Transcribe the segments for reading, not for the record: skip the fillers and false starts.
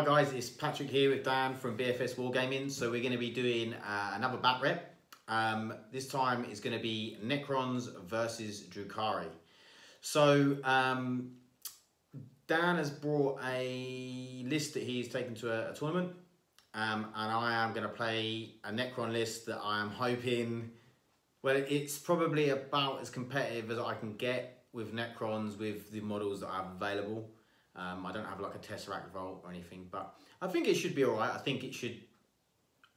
Hi guys, it's Patrick here with Dan from BFS Wargaming. So we're going to be doing another bat rep. This time it's going to be Necrons versus Drukhari. So Dan has brought a list that he's taken to a tournament, and I am going to play a Necron list that I am hoping, well, it's probably about as competitive as I can get with Necrons with the models that I have available. I don't have like a Tesseract Vault or anything, but I think it should be all right. I think it should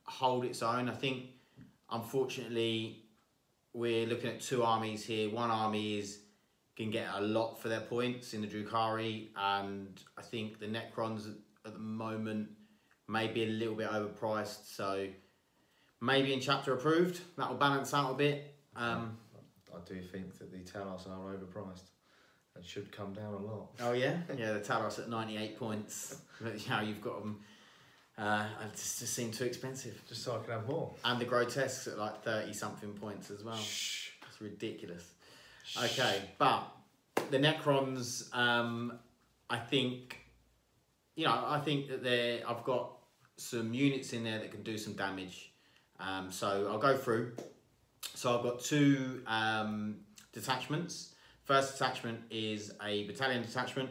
hold its own. I think, unfortunately, we're looking at two armies here. One army can get a lot for their points in the Drukhari, and I think the Necrons at the moment may be a little bit overpriced. So maybe in chapter approved, that will balance out a bit. I do think that the Talos are overpriced and should come down a lot. Oh yeah? Yeah, the Talos at 98 points. But, you know, you've got them, it just seem too expensive. Just so I can have more. And the Grotesques at like 30 something points as well. Shh. It's ridiculous. Okay, but the Necrons, I think, you know, I think that I've got some units in there that can do some damage. So I'll go through. So I've got two detachments. First detachment is a battalion detachment,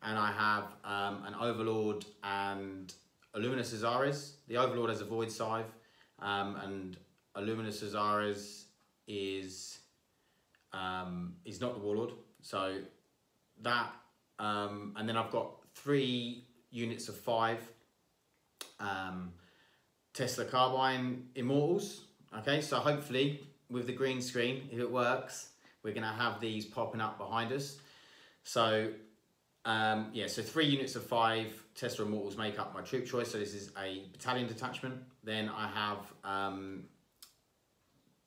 and I have an Overlord and Illuminous Azares. The Overlord has a Void Scythe, and Illuminous Azares is not the Warlord. So that, and then I've got 3 units of 5 Tesla Carbine Immortals. Okay, so hopefully with the green screen, if it works, we're going to have these popping up behind us. So, yeah, so 3 units of 5 Tesla Immortals make up my troop choice. So this is a battalion detachment. Then I have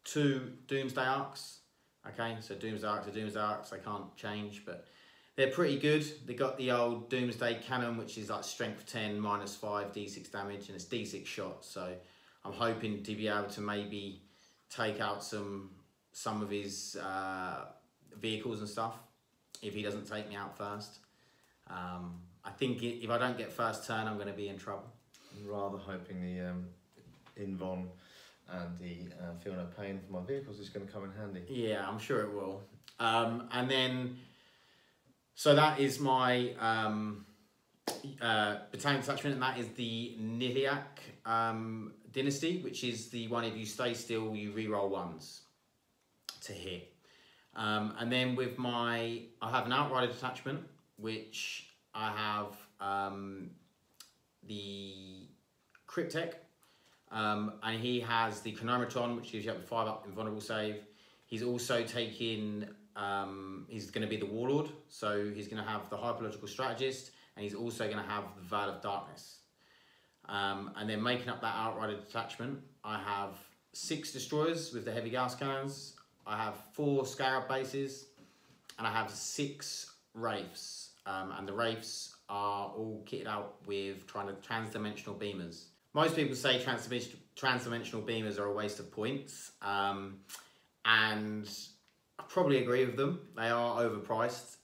2 Doomsday Arcs. Okay, so Doomsday Arcs are Doomsday Arcs. They can't change, but they're pretty good. They got the old Doomsday Cannon, which is like strength 10, -5, D6 damage, and it's D6 shots. So I'm hoping to be able to maybe take out some of his vehicles and stuff if he doesn't take me out first. I think if I don't get first turn, I'm going to be in trouble. I'm rather hoping the Invon and the Feel No Pain for my vehicles is going to come in handy. Yeah, I'm sure it will. And then, so that is my battalion detachment, and that is the Niliak Dynasty, which is the one, if you stay still, you reroll 1s to hit. And then with I have an Outrider detachment, which I have the Cryptek, and he has the Chronometron, which gives you up to 5 invulnerable save. He's also taking, he's going to be the Warlord, so he's going to have the Hyperlogical Strategist, and he's also going to have the Veil of Darkness. And then making up that Outrider detachment, I have 6 Destroyers with the Heavy Gauss Cannons. I have 4 Scarab bases, and I have 6 Wraiths, and the Wraiths are all kitted out with transdimensional beamers. Most people say transdimensional beamers are a waste of points, and I probably agree with them. They are overpriced.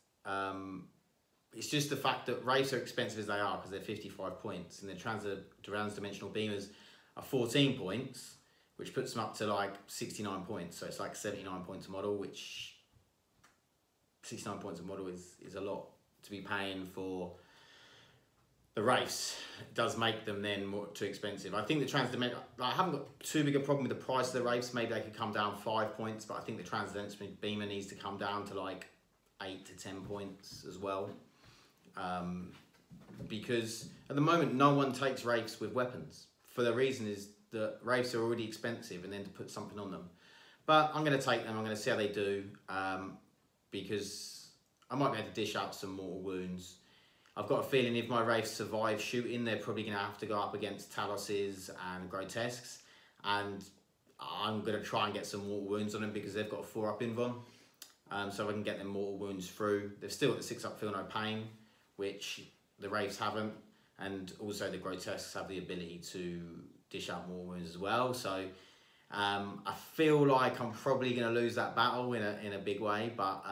It's just the fact that Wraiths are expensive as they are because they're 55 points, and the transdimensional beamers are 14 points, which puts them up to like 69 points. So it's like 79 points a model, which 69 points a model is a lot to be paying for the Wraiths. It does make them then too expensive. I think the transdimensional, I haven't got too big a problem with the price of the Wraiths. Maybe they could come down 5 points, but I think the transdimensional beamer needs to come down to like 8 to 10 points as well. Because at the moment, no one takes Wraiths with weapons. For the reason is that Wraiths are already expensive, and then to put something on them. But I'm going to take them, I'm going to see how they do, because I might be able to dish out some mortal wounds. I've got a feeling if my Wraiths survive shooting, they're probably going to have to go up against Taloses and Grotesques, and I'm going to try and get some mortal wounds on them because they've got a 4-up invuln. So if I can get them mortal wounds through. They've still got the 6-up Feel No Pain, which the Wraiths haven't, and also the Grotesques have the ability to dish out more wounds as well. So I feel like I'm probably going to lose that battle in a big way, but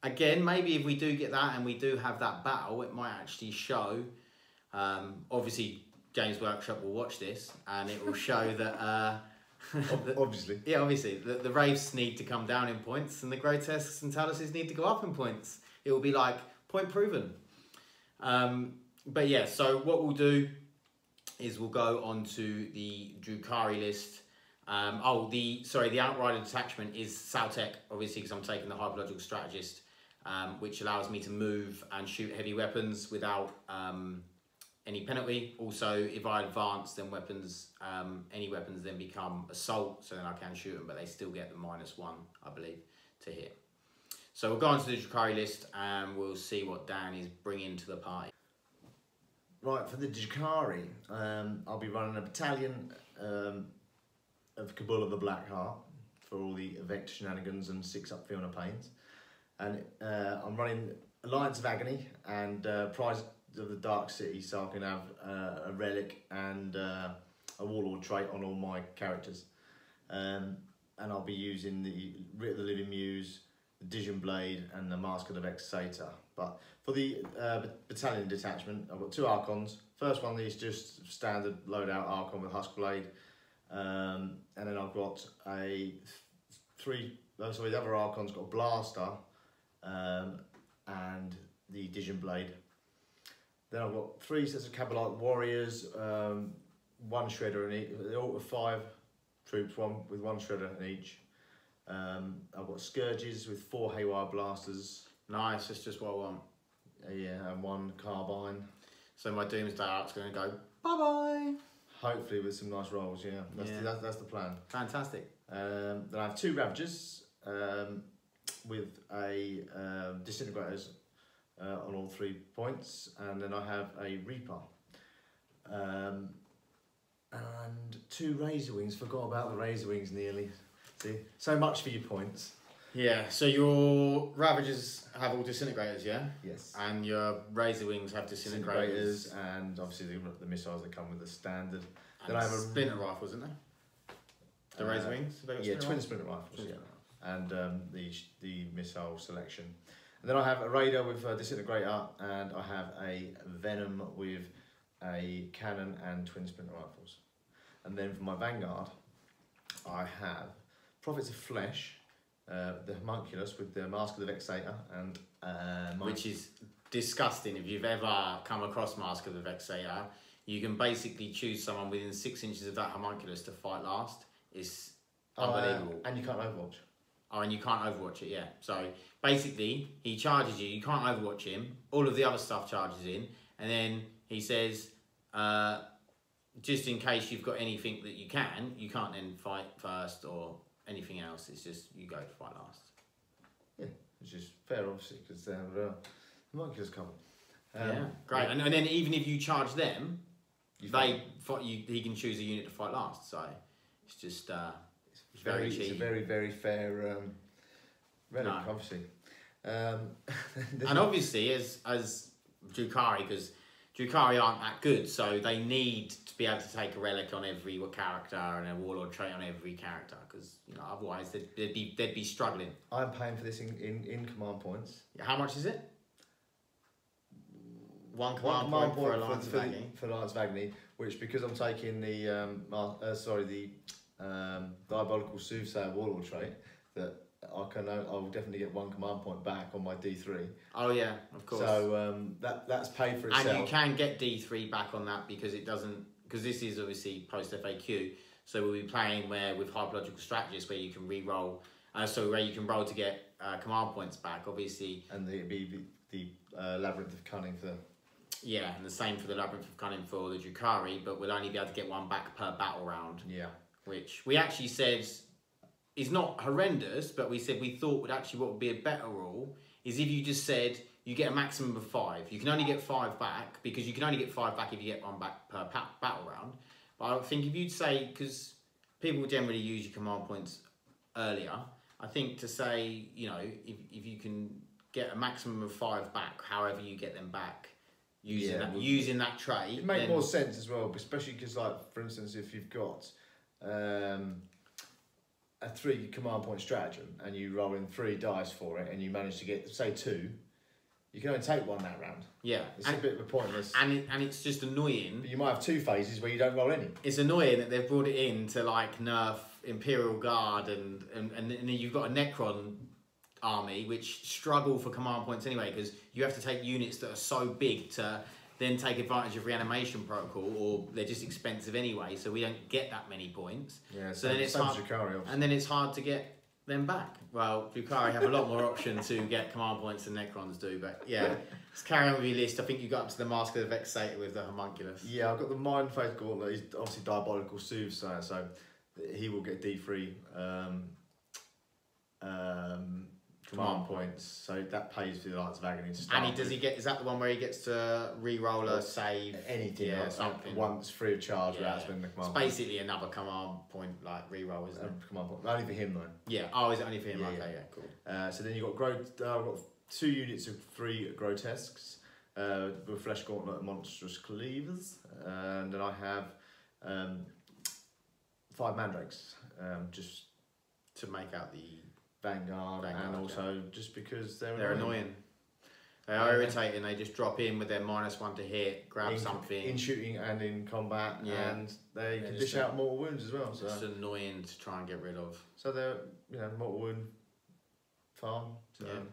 again, maybe if we do get that and we do have that battle, it might actually show Obviously, Games Workshop will watch this, and it will show that. Obviously. Yeah, obviously. The Wraiths need to come down in points, and the Grotesques and Taloses need to go up in points. It will be like point proven. But yeah, so what we'll do is we'll go on to the Drukhari list. The Outrider detachment is Saltec, obviously, because I'm taking the Hyperlogical Strategist, which allows me to move and shoot heavy weapons without any penalty. Also, if I advance, then any weapons then become assault, so then I can shoot them, but they still get the -1, I believe, to hit. So we'll go on to the Drukhari list and we'll see what Dan is bringing to the party. Right, for the Drukhari, I'll be running a battalion of Cabal of the Black Heart for all the Vector shenanigans and 6 up Fiona Pains. And I'm running Alliance of Agony and Prize of the Dark City, so I can have a relic and a warlord trait on all my characters. And I'll be using the Writ of the Living Muse, the Dision Blade and the Mask of the Vexator. But for the battalion detachment, I've got 2 Archons. First one is just standard loadout Archon with Husk Blade. And then I've got the other Archon's got a Blaster and the Dision Blade. Then I've got 3 sets of Cabalite Warriors, 1 Shredder in each. They're all 5 troops, with 1 Shredder in each. I've got Scourges with 4 Haywire Blasters. Nice, that's just what I want. Yeah, and 1 Carbine. So my Doomsday Arc's going to go bye-bye. Hopefully with some nice rolls, yeah. That's the plan. Fantastic. Then I have 2 Ravagers with a Disintegrators on all 3 points, and then I have a Reaper. And 2 Razor Wings. Forgot about the Razor Wings nearly. See, so much for your points. Yeah, so your Ravagers have all Disintegrators, yeah? Yes. And your Razor Wings have Disintegrators. And obviously the missiles that come with the standard. And then I have a Splinter Rifles, isn't there? The Razor Wings? Yeah, twin Splinter Rifles, yeah. And the missile selection. And then I have a Raider with a Disintegrator, and I have a Venom with a Cannon and twin Splinter Rifles. And then for my Vanguard, I have Prophets of Flesh, the Homunculus with the Mask of the Vexator, and which is disgusting. If you've ever come across Mask of the Vexator, you can basically choose someone within 6 inches of that Homunculus to fight last. It's unbelievable. And you can't Overwatch. Oh, and you can't Overwatch it, yeah. So basically, he charges you can't Overwatch him, all of the other stuff charges in, and then he says, just in case you've got anything that you can't then fight first or anything else. It's just you go to fight last. Yeah, which is fair, obviously, because they have Homunculus cover. Yeah, great. And then even if you charge them, he can choose a unit to fight last. So it's just it's very cheap. It's a very, very fair relic, obviously. And obviously, as Drukhari, because Drukhari aren't that good, so they need to be able to take a relic on every character and a warlord trait on every character, because otherwise they'd be struggling. I'm paying for this in command points. How much is it? One command point for Alliance of Agony. For Alliance of Agony, which, because I'm taking the Diabolical Soothsayer Warlord trait, that I'll definitely get 1 command point back on my D3. Oh yeah, of course. So that's paid for itself. And you can get D3 back on that because this is obviously post FAQ. So we'll be playing with Hyperlogical Strategists where you can re-roll, where you can roll to get command points back, obviously. And the Labyrinth of Cunning for. Yeah, and the same for the Labyrinth of Cunning for the Drukhari, but we'll only be able to get 1 back per battle round. Yeah. Which we actually said is not horrendous, but we said we thought what would be a better rule is if you just said you get a maximum of 5. You can only get 5 back, because you can only get 5 back if you get 1 back per battle round. But I think if you'd say, because people generally use your command points earlier, I think to say, if you can get a maximum of 5 back, however you get them back, using that trait, it makes more sense as well, especially because, like, for instance, if you've got a 3 command point stratagem and you roll in 3 dice for it and you manage to get, say, 2, you can only take one that round. Yeah. It's a bit of a pointless. And it's just annoying. But you might have 2 phases where you don't roll any. It's annoying that they've brought it in to like nerf Imperial Guard and then you've got a Necron army which struggle for command points anyway, because you have to take units that are so big to then take advantage of reanimation protocol, or they're just expensive anyway, so we don't get that many points. Yeah, so then it's hard, and then it's hard to get them back. Well, Drukhari have a lot more option to get command points than Necrons do, but yeah. Let's carry on with your list. I think you got up to the Mask of the Vexator with the Homunculus. Yeah, I've got the Mind Faith Gauntlet. He's obviously Diabolical Soothsayer, so he will get D3 command points. So that pays for the Lights of Agony to start. And does he get? Is that the one where he gets to re-roll a save? Anything, yeah, something. Once free of charge without spending the command. It's basically another command point like re-roll, isn't it? Command point, only for him though. Yeah. Oh, is it only for him? Yeah, okay, yeah, cool. So then you've got I've got 2 units of 3 Grotesques with Flesh Gauntlet and Monstrous Cleavers, and then I have 5 Mandrakes, just to make out the Vanguard and also just because they're annoying. They are irritating. They just drop in with their -1 to hit, grab something in shooting and in combat, and they can dish out mortal wounds as well. So it's annoying to try and get rid of. So they're mortal wound farm. So. Yeah.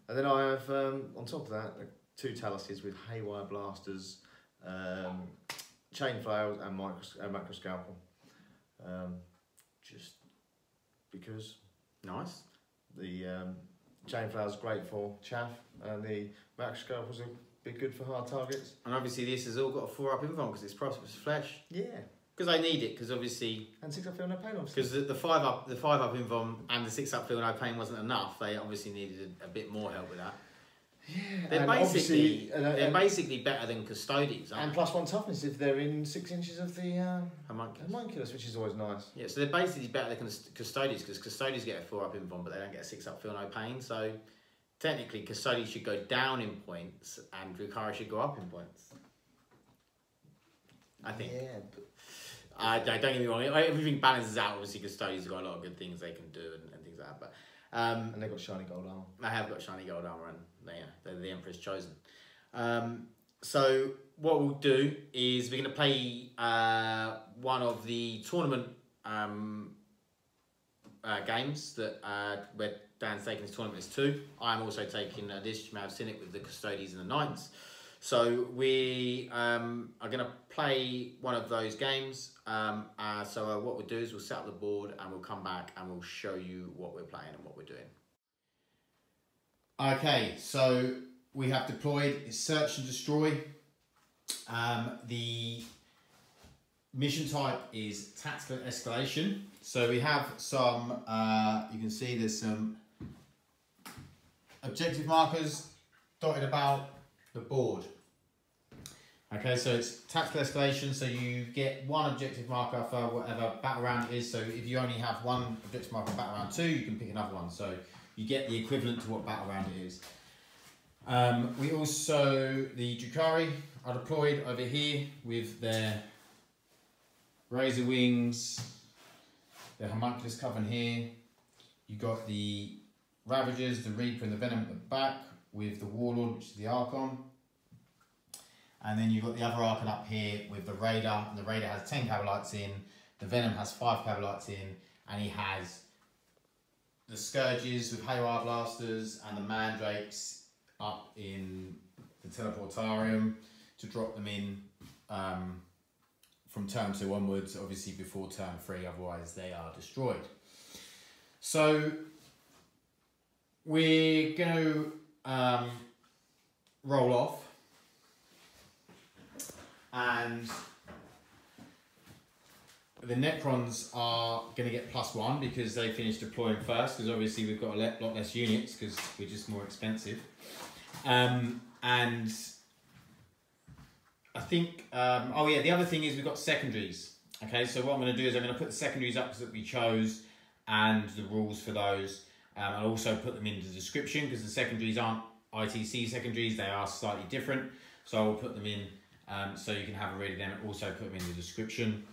And then I have on top of that 2 Taloses with Haywire Blasters, Chain Flails and Macro Scalpel. Just because. Nice. The Chain Flails great for chaff, and the Max Scalpels will be good for hard targets. And obviously this has all got a 4-up invuln because it's Prosperous Flesh. Yeah. Because they need it, because obviously... And 6-up Feel No Pain, obviously. Because the 5-up invuln and the 6-up Feel No Pain wasn't enough. They obviously needed a bit more help with that. Yeah, they're basically better than Custodies, and +1 toughness if they're in 6 inches of the Homunculus, which is always nice. Yeah, so they're basically better than Custodies, because Custodies get a 4-up invuln, but they don't get a 6-up Feel No Pain. So technically, Custodies should go down in points, and Drukhari should go up in points. I think. Yeah, but don't get me wrong. Everything balances out. Obviously, Custodies have got a lot of good things they can do and things like that. But and they've got shiny gold armor. They have got shiny gold armor, and they're the Emperor's Chosen. So what we'll do is we're going to play one of the tournament games that where Dan's taking his tournament is 2. I'm also taking this. You may have seen it with the Custodies and the Knights. So we are going to play one of those games. So what we'll do is we'll set up the board and we'll come back and we'll show you what we're playing and what we're doing. Okay, so we have deployed is Search and Destroy. The mission type is Tactical Escalation. So we have some, you can see there's some objective markers dotted about the board. Okay, so it's Tactical Escalation, so you get 1 objective marker for whatever battle round it is. So if you only have 1 objective marker for battle round 2, you can pick another one. So you get the equivalent to what battle round it is. We also, the Drukhari are deployed over here with their Razor Wings, their Homunculus Coven here. You got the Ravagers, the Reaper and the Venom at the back with the Warlord, which is the Archon. And then you've got the other Archon up here with the Raider, and the Raider has 10 Cabalites in, the Venom has 5 Cabalites in, and he has the Scourges with Haywire Blasters and the Mandrakes up in the Teleportarium to drop them in from turn 2 onwards, obviously before turn 3, otherwise they are destroyed. So we're going to roll off, and the Necrons are going to get +1 because they finished deploying first, because obviously we've got a lot less units because we're just more expensive. And I think, oh yeah, the other thing is we've got Secondaries. Okay, so what I'm going to do is I'm going to put the Secondaries up that we chose and the rules for those. I'll also put them in the description because the Secondaries aren't ITC Secondaries, they are slightly different. So I'll put them in so you can have a read of them and also put them in the description.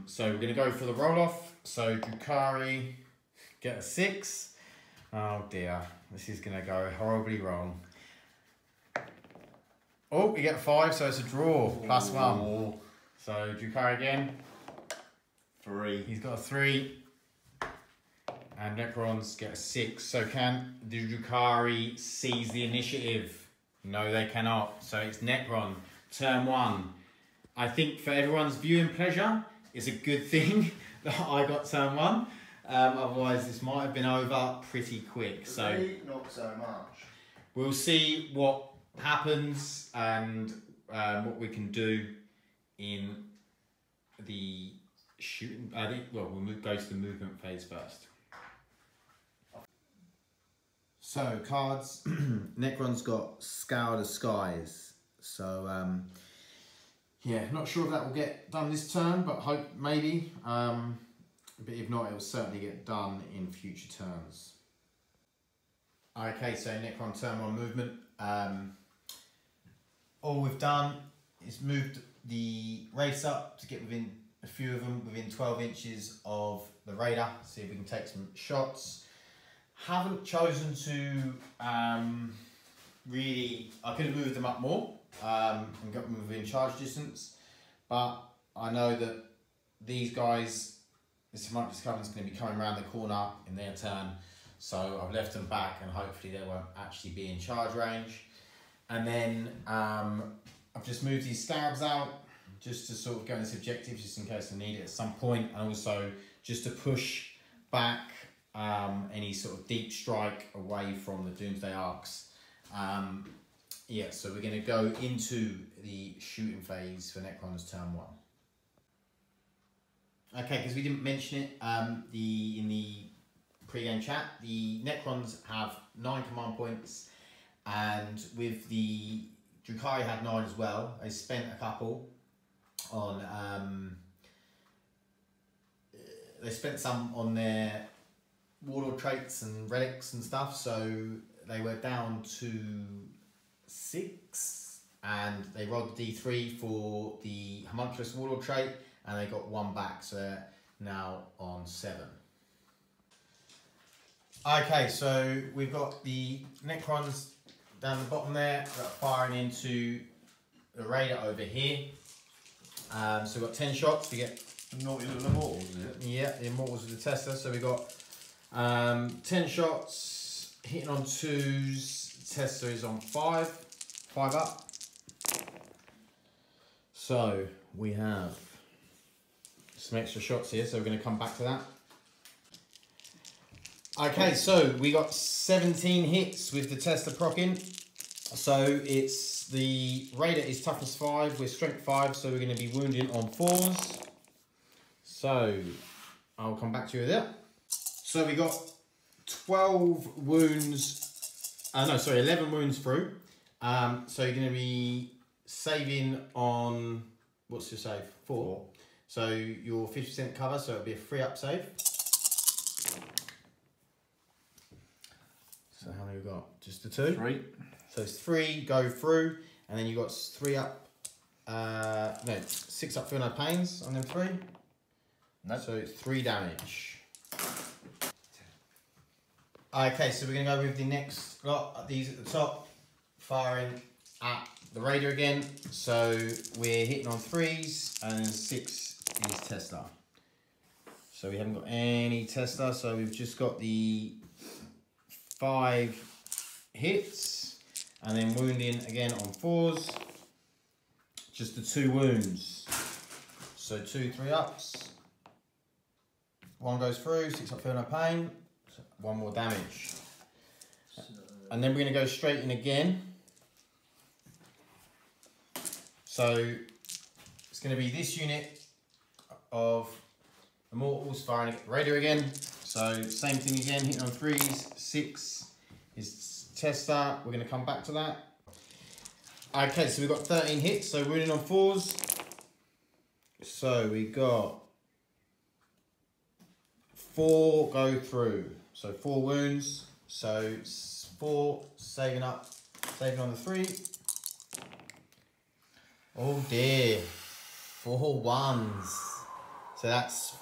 So we're going to go for the roll-off. So Drukhari, get a 6. Oh dear, this is going to go horribly wrong. Oh, we get 5, so it's a draw. +1. So Drukhari again. 3. He's got a 3. And Necrons get a 6. So can the Drukhari seize the initiative? No, they cannot. So it's Necron, turn 1. I think for everyone's viewing pleasure, it's a good thing that I got turn 1. Otherwise, this might have been over pretty quick. So not so much. we'll see what happens and what we can do in the shooting. We'll go to the movement phase first. So cards, Necron's got Scour the Skies. So yeah, not sure if that will get done this turn, but hope maybe. But if not, it will certainly get done in future turns. Okay, so Necron turn 1 movement. All we've done is moved the race up to get within a few of them within 12 inches of the raider. See if we can take some shots. Haven't chosen to really. I could have moved them up more and got them within charge distance, but I know that these guys, this Monstrous Covenant's going to be coming around the corner in their turn, so I've left them back and hopefully they won't actually be in charge range. And then I've just moved these Scarabs out just to sort of go into objectives just in case I need it at some point, and also just to push back any sort of deep strike away from the Doomsday Arcs. Yeah, so we're going to go into the shooting phase for Necron's turn 1. Okay, because we didn't mention it in the pre-game chat, the Necrons have 9 command points, and with the Drukhari had 9 as well. They spent a couple on they spent some on their warlord traits and relics and stuff, so they were down to 6, and they rolled the D3 for the homunculus warlord trait, and they got 1 back, so they're now on 7. Okay, so we've got the Necrons down the bottom there, firing into the raider over here. So we've got 10 shots. We get Naughty little immortals, is it? Yeah, the immortals with the tester. So we got 10 shots, hitting on 2s. Tester is on 5 up. So we have some extra shots here, so we're going to come back to that. Okay, so we got 17 hits with the tester proccing. So it's the raider is toughness 5 with strength 5, so we're going to be wounding on 4s. So I'll come back to you with that. So we got 12 wounds. 11 wounds through. So you're going to be saving on, what's your save? 4. So you're 50% cover, so it'll be a 3-up save. So how many we got? Just the 2? 3. So it's 3 go through, and then you got 3 up. 6 up for no pains on them 3. No. So it's 3 damage. Okay, so we're gonna go with the next lot. These at the top, firing at the raider again. So we're hitting on 3s, and then 6 is tester. So we haven't got any tester, so we've just got the 5 hits, and then wounding again on 4s. Just the 2 wounds. So 2 3-ups. 1 goes through, 6 up, feel no pain. 1 more damage. And then we're going to go straight in again. So it's going to be this unit of immortals firing at the raider again. So same thing again, hitting on 3s. 6 is tester. We're going to come back to that. Okay, so we've got 13 hits, so wounding on 4s. So we got 4 go through. So 4 wounds. So 4 saving on the 3. Oh dear. 4 1s. So that's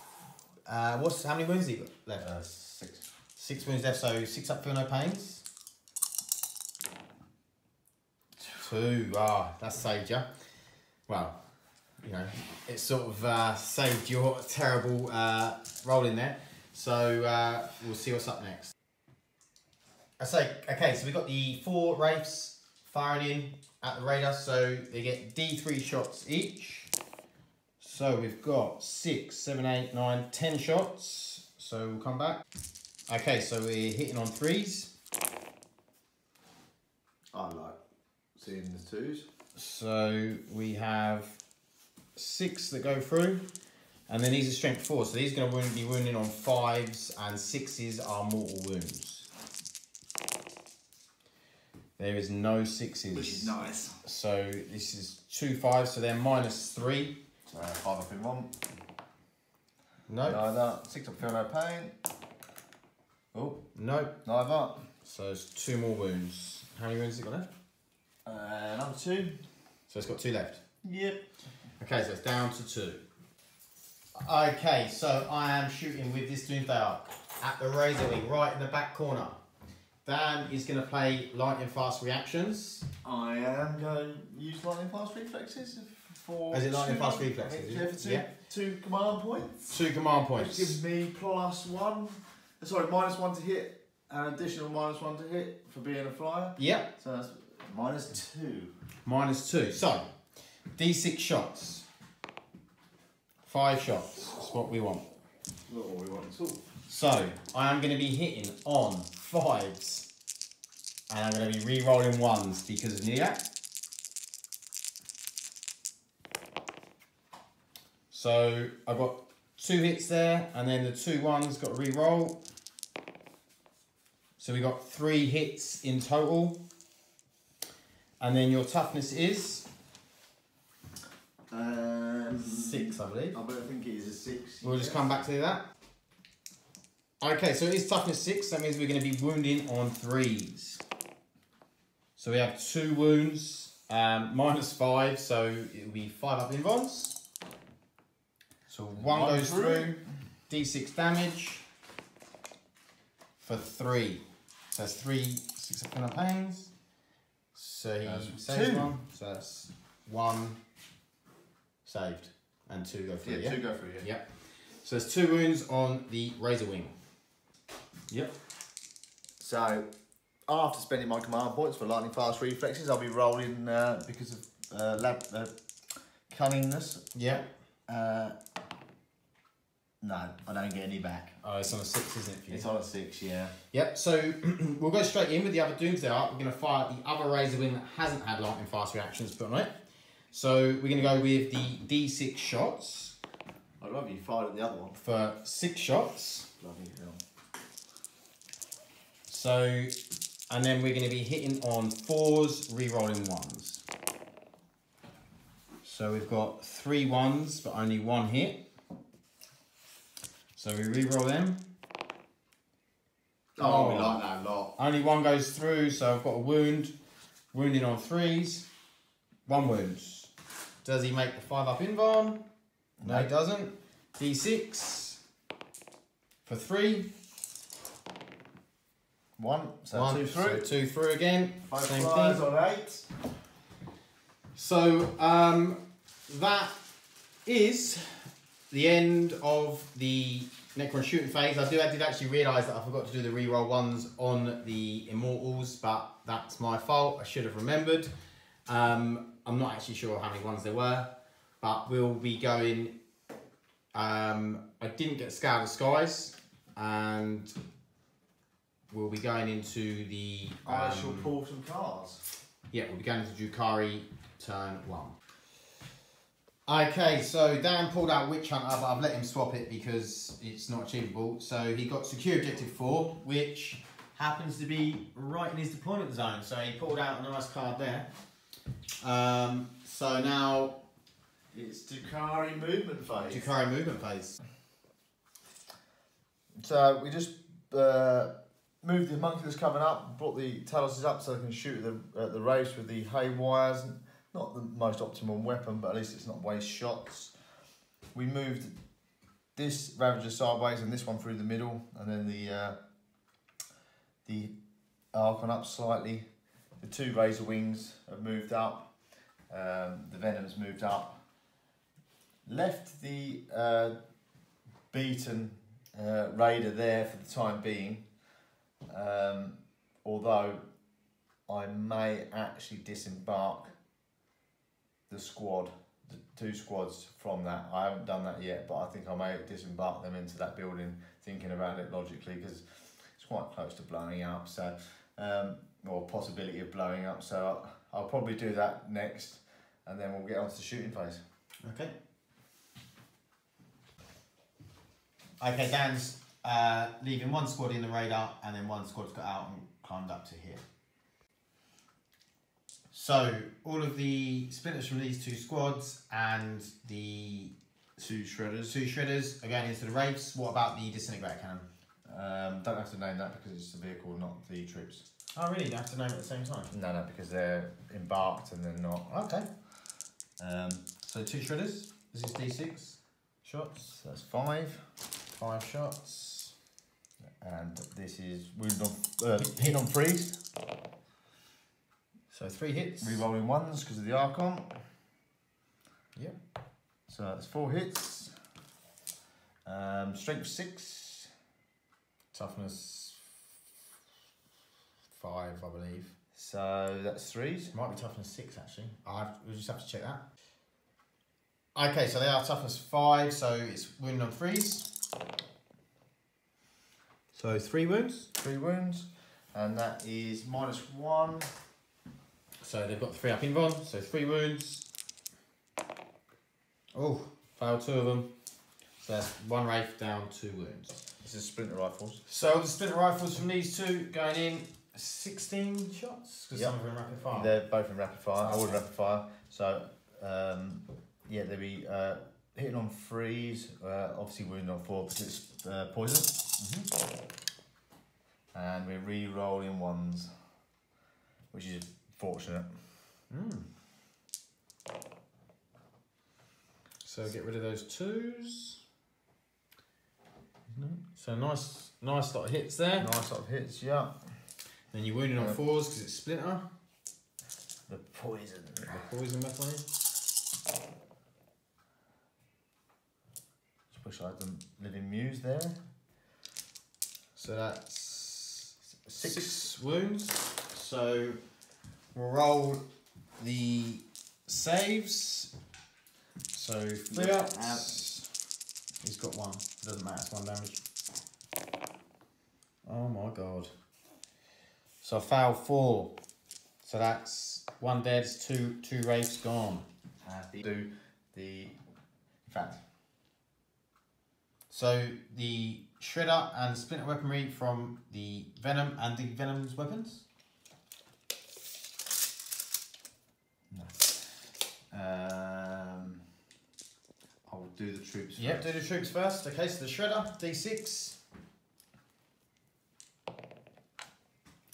how many wounds have you got left? 6. 6 wounds left, so 6 up, feel no pains. 2. Ah, that saved you. Well, you know, it sort of saved your terrible roll in there. So we'll see what's up next. Okay, so we've got the 4 Wraiths firing in at the radar, so they get D3 shots each. So we've got 6, 7, 8, 9, 10 shots. So we'll come back. Okay, so we're hitting on 3s. I like seeing the 2s. So we have 6 that go through, and then these are strength 4. So these are going to be wounding on 5s, and 6s are mortal wounds. There is no 6s. Which is nice. So this is 2 5s, so they're -3. So 5 up in 1. No. Neither. 6 up, feel no pain. Oh. No. Neither. So it's 2 more wounds. How many wounds has it got left? Number 2. So it's got 2 left. Yep. Okay, so it's down to 2. Okay, so I am shooting with this Doomsday Arc at the razor wing, right in the back corner. Dan is going to play lightning fast reactions. I am going to use lightning fast reflexes for. Is it lightning fast reflexes? Yeah, for 2 command points. 2 command points. Which gives me +1. Sorry, -1 to hit, and additional -1 to hit for being a flyer. Yep. So that's -2. -2. So, D6 shots. 5 shots. That's what we want. Not what we want at all. So, I am going to be hitting on 5s. And I'm going to be re-rolling 1s because of Niak. So, I've got 2 hits there, and then the 2 1s got to re-roll. So we got 3 hits in total. And then your toughness is? 6, I believe. I think it is a 6. We'll just come back to that. Okay, so it is toughness 6. That means we're going to be wounding on 3s. So we have 2 wounds, -5, so it'll be 5 up in Vons. So 1 goes through, D6 damage for 3. So that's 3 6 up in pains. So he saves 2. 1. So that's 1 saved and 2 go through. Yeah, 2 go through. Yeah. Yep. So there's 2 wounds on the razor wing. Yep. So after spending my command points for lightning fast reflexes, I'll be rolling because of cunningness. Yep. No, I don't get any back. Oh, it's on a 6, isn't it? For you? It's on a 6, yeah. Yep, so we'll go straight in with the other Doomsday Arc. We're going to fire the other razor wing that hasn't had lightning fast reactions put on it. So we're going to go with the D6 shots. I'd rather you fired at the other one. For 6 shots. Bloody hell. So, and then we're going to be hitting on 4s, re-rolling 1s. So we've got 3 1s, but only 1 hit. So we re-roll them. Oh, we like that a lot. Only 1 goes through, so I've got a wound. Wounding on 3s. 1 wound. Does he make the 5 up invuln? No, he doesn't. D6 for 3. 1, so 1, 2 through. So 2 through again. 5 same flyers thing. on 8. So that is the end of the Necron shooting phase. I did actually realise that I forgot to do the reroll 1s on the Immortals, but that's my fault. I should have remembered. I'm not actually sure how many 1s there were, but we'll be going. I didn't get Scour the Skies, and we'll be going into the. I shall pull some cards. Yeah, we'll be going into Drukhari turn 1. Okay, so Dan pulled out Witch Hunter, but I've let him swap it because it's not achievable. So he got Secure Objective 4, which happens to be right in his deployment zone. So he pulled out a nice card there. So now it's Drukhari movement phase. Drukhari movement phase. So we just moved the monkey that's coming up, brought the Talos up so they can shoot at the race with the haywires. Not the most optimum weapon, but at least it's not waste shots. We moved this Ravager sideways and this one through the middle, and then the Archon up slightly. The 2 Razor Wings have moved up. The Venom's moved up. Left the beaten Raider there for the time being. Although I may actually disembark the squad, the 2 squads from that. I haven't done that yet, but I think I may disembark them into that building, thinking about it logically, because it's quite close to blowing up, so or possibility of blowing up. So I'll probably do that next, and then we'll get on to the shooting phase. Okay. Okay, Dan's leaving 1 squad in the radar, and then 1 squad's got out and climbed up to here. So all of the splinters from these 2 squads and the 2 shredders. 2 shredders are going into the Wraiths. What about the disintegrator cannon? Don't have to name that because it's the vehicle, not the troops. Oh really? You have to name it at the same time? No, because they're embarked and they're not. Okay. So 2 shredders. This is D6 shots. So that's 5. 5 shots. And this is hit on freeze. So 3 hits. Rerolling 1s because of the Archon. Yep. So that's 4 hits. Strength 6. Toughness 5, I believe. So that's 3s. Might be toughness 6 actually. We'll just have to check that. Okay, so they are toughness 5, so it's wound on 3s. So 3 wounds. 3 wounds. And that is -1. So they've got 3 up in Von, so 3 wounds. Oh, failed 2 of them. So that's 1 Wraith down, 2 wounds. This is splinter rifles. So the splinter rifles from these 2 going in 16 shots? Because some of them are rapid fire. They're both in rapid fire. I would rapid fire. So yeah, they'll be hitting on 3s, obviously wounding on 4 because it's poison. And we're re-rolling 1s, which is fortunate. So get rid of those 2s. So nice lot of hits there. Nice lot of hits, yeah. Then you're wounded on 4s because it's splinter. The poison. The poison metal here. Just wish I had the living muse there. So that's 6 wounds. So we'll roll the saves. So 3 up. He's got 1. Doesn't matter, it's 1 damage. Oh my god. So I failed 4. So that's 1 dead, 2 Wraiths gone. Do the fat. So the Shredder and Splinter weaponry from the Venom and the Venom's weapons. No. I'll do the troops Yep, first. do the troops first. Okay, so the Shredder, D6.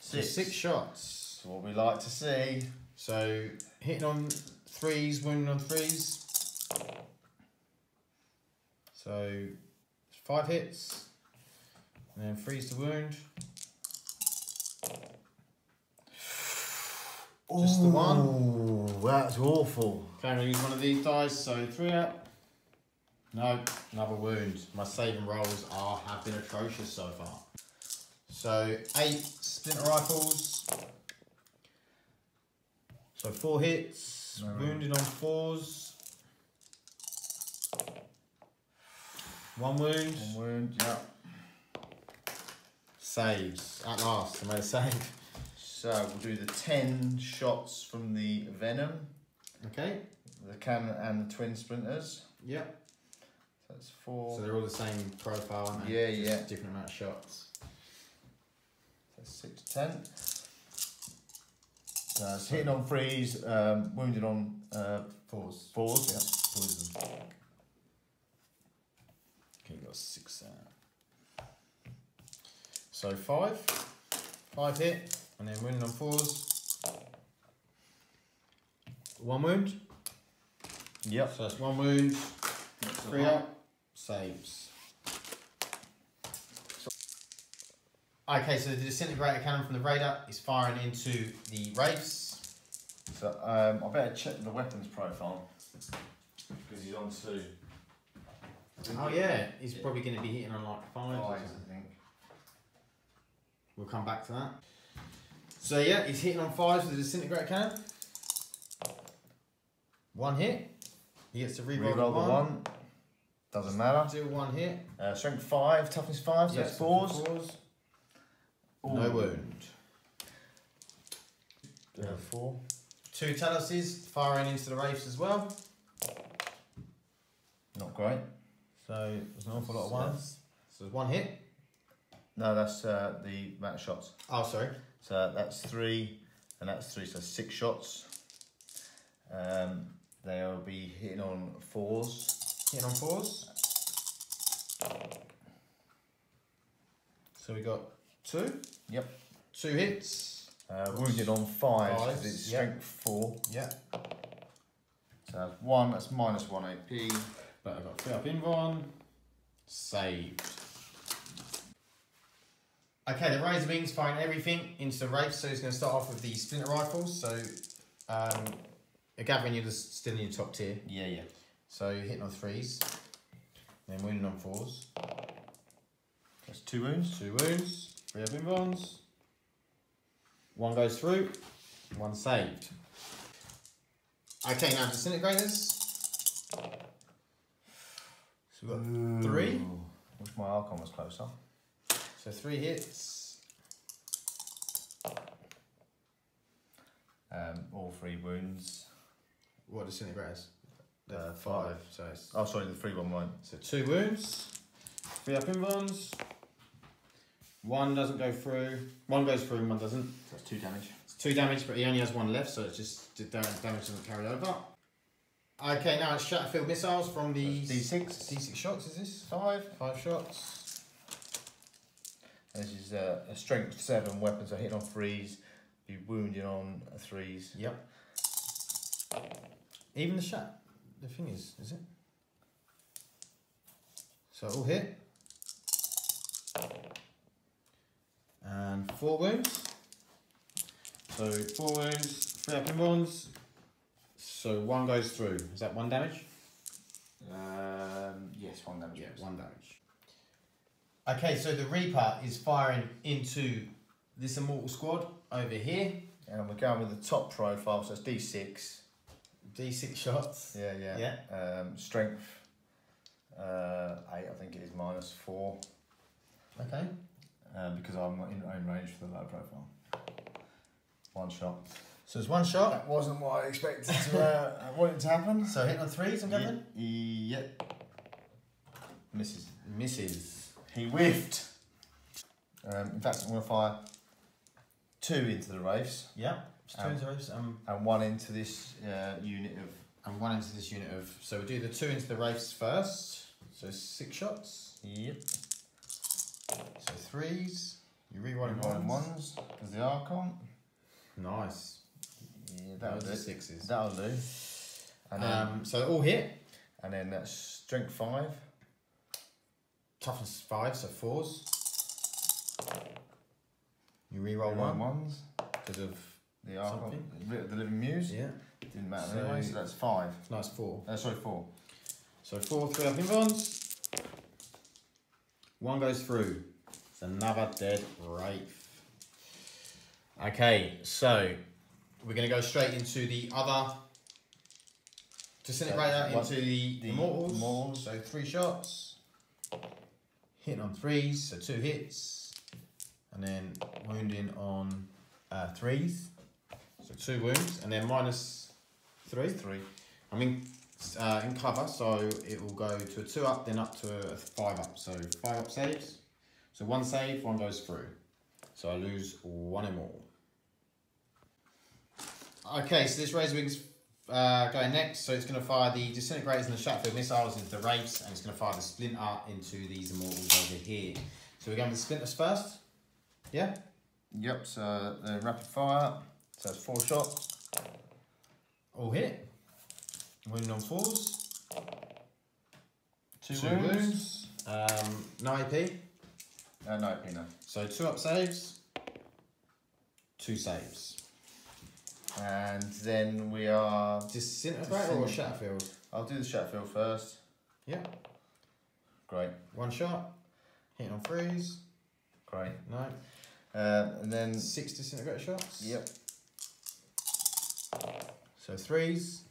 6 shots. That's what we like to see. So hitting on 3s, wounding on 3s. So 5 hits. And then 3's the wound. Just the 1. Oh, that's awful. Okay, I'm going to use one of these dice. So 3 up. No, another wound. My saving rolls have been atrocious so far. So 8 splinter rifles. So 4 hits. No. Wounded on 4s. 1 wound. 1 wound, yeah. Saves. At last, I made a save. So we'll do the 10 shots from the Venom, Okay. the cannon and the twin splinters. Yep. So that's 4. So they're all the same profile, aren't they? Yeah, Just different amount of shots. That's 6 to 10. So it's hitting on 3s, wounded on 4s. 4s. Yeah, poison. Okay, you got 6 there. So 5 hit, and then wounded on 4s. 1 wound. Yep. So that's 1 wound. 3 up. Saves. Okay, so the disintegrator cannon from the Raider is firing into the Wraiths. So I better check the weapons profile because he's on 2. Oh yeah, he's probably going to be hitting on like 5s or I something. think. We'll come back to that. So yeah, he's hitting on 5s with the disintegrator cannon. 1 hit. He gets to reroll the 1. Doesn't matter. Still 1 hit. Strength 5, toughness 5, so Yeah, that's 4s. No wound. 4. 2 Taloses firing into the Wraiths as well. Not great. So there's an awful lot of 1s. So there's 1 hit. No, that's the amount of shots. Oh, sorry. So that's 3, and that's 3, so 6 shots. They'll be hitting on 4s. Hitting on 4s. So we got 2. Yep. 2 hits. Wounded on 5 because 5s, it's yep. strength 4. Yeah. So that's 1, that's -1 AP. But I've got 3 up in 1. Saved. Okay, the Razor Wings firing everything into the Wraith, so he's going to start off with the Splinter Rifles. So, gathering you're still in your top tier. Yeah, yeah. So you're hitting on 3s, then wounding on 4s. That's 2 wounds. 2 wounds, 3 up in bonds. 1 goes through, 1 saved. Okay, now disintegrators. So we've got 3. Wish my Archon was closer. So 3 hits. All 3 wounds. What disintegrators? 5. So it's Oh, sorry, the 3-1 won't. So 2 wounds, 3 up in bonds. 1 doesn't go through. 1 goes through and 1 doesn't. So that's 2 damage. It's 2 damage, but he only has 1 left, so it's just the damage doesn't carry over. Okay, now it's Shatterfield missiles from the D6. D6 shots. Is this 5. 5 shots? This is a strength 7 weapons are hitting on 3s. Be wounding on 3s. Yep. Even the shot. The thing is it? So all hit. And 4 wounds. So 4 wounds, 3 up in bonds. So 1 goes through. Is that 1 damage? Yes, 1 damage. Yeah, 1 damage. Okay, so the Reaper is firing into this Immortal Squad over here. And we're going with the top profile, so it's D6. D6 shots. Yeah. Strength 8, I think it is -4. Okay. Because I'm in range for the low profile. 1 shot. So there's 1 shot. That wasn't what I expected to want it to happen. So hitting on 3s, I'm guessing? Yep. Misses. Misses. He whiffed. In fact, I'm going to fire 2 into the Wraiths. Yeah. Just 2 into the Wraiths. And 1 into this unit of... And 1 into this unit of... So we'll do the 2 into the Wraiths first. So 6 shots. Yep. So 3s. You re-rolling ones. Because the Archon. Nice. Yeah, That was the 6s. That'll do. And then, so all hit. And then that's strength 5. Toughness 5, so 4s. You re-roll 1. Ones. Because of the Archon. The Living Muse. Yeah. Didn't matter anyway, so that's 5. No, it's 4. Sorry, 4. So 4, 3 up in bonds. 1 goes through. It's another dead Wraith. Okay, so we're going to go straight into the other disintegrator, into the Immortals. So 3 shots. Hitting on 3s, so 2 hits. And then wounding on 3s. So 2 wounds. And then -3. 3. I'm in cover, so it will go to a 2 up, then up to a 5 up. So 5 up saves. So 1 save, 1 goes through. So I lose 1 immortal. Okay, so this Razor Wing's going next. So it's going to fire the disintegrators and the Shatterfield missiles into the Wraiths, and it's going to fire the Splinter into these immortals over here. So we're going with the Splinters first. Yeah? Yep, so the rapid fire. So it's 4 shots. All hit. Wounding on 4s. 2 wounds. No AP. No, Pino. So 2 up saves, 2 saves. And then we are... Disintegrate or Shatterfield? I'll do the Shatterfield first. Yeah. Great. 1 shot, hit on freeze. Great. No. And then... 6 disintegrate shots. Yep. So 3s.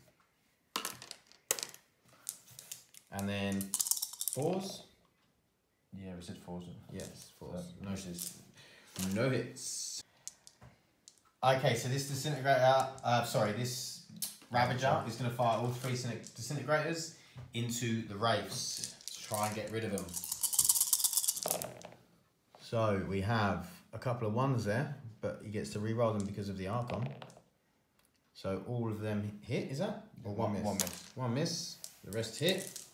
And then 4s. Yeah, we said 4s. Yes, 4s. No hits. No hits. Okay, so this disintegrator, this Ravager is going to fire all 3 disintegrators into the Wraiths to try and get rid of them. So we have a couple of 1s there, but he gets to re-roll them because of the Archon. So all of them hit, is that? Or 1 miss? 1 miss. 1 miss, the rest hit.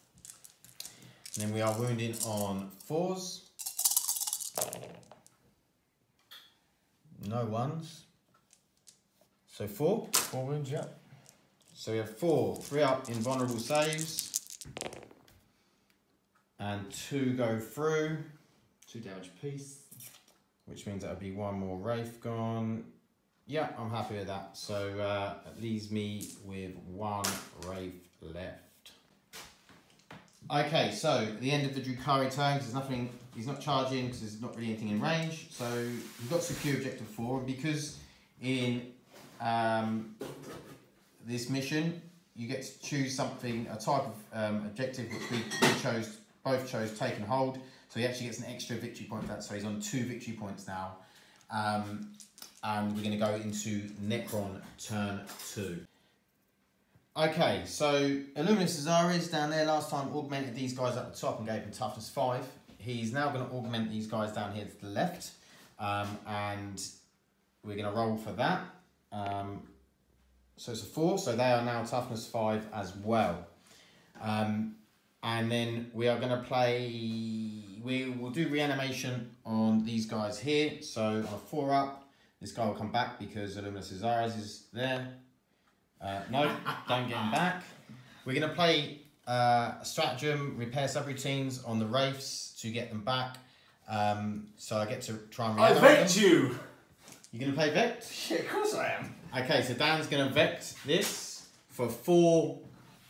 And then we are wounding on 4s. No 1s. So 4. 4 wounds, yeah. So we have 4, 3 up in vulnerable saves. And 2 go through. 2 damage apiece. Which means that would be 1 more Wraith gone. Yeah, I'm happy with that. So that leaves me with 1 Wraith left. Okay, so at the end of the Drukhari turn, there's nothing, he's not charging because there's not really anything in range. So we've got secure objective 4, and because in this mission you get to choose something, a type of objective which we both chose take and hold. So he actually gets an extra victory point for that. So he's on 2 victory points now, and we're going to go into Necron turn 2. Okay, so Illuminous Azaris down there last time augmented these guys up the top and gave them toughness 5. He's now going to augment these guys down here to the left, and we're going to roll for that. So it's a 4, so they are now toughness 5 as well. And then we are going to play, we will do reanimation on these guys here. So on a 4 up, this guy will come back because Illuminous Azaris is there. No, don't get him back. We're going to play stratagem, repair subroutines on the Wraiths to get them back. So I get to try and reanimate them. I vect you! You're going to play Vect? Yeah, of course I am. Okay, so Dan's going to Vect this for 4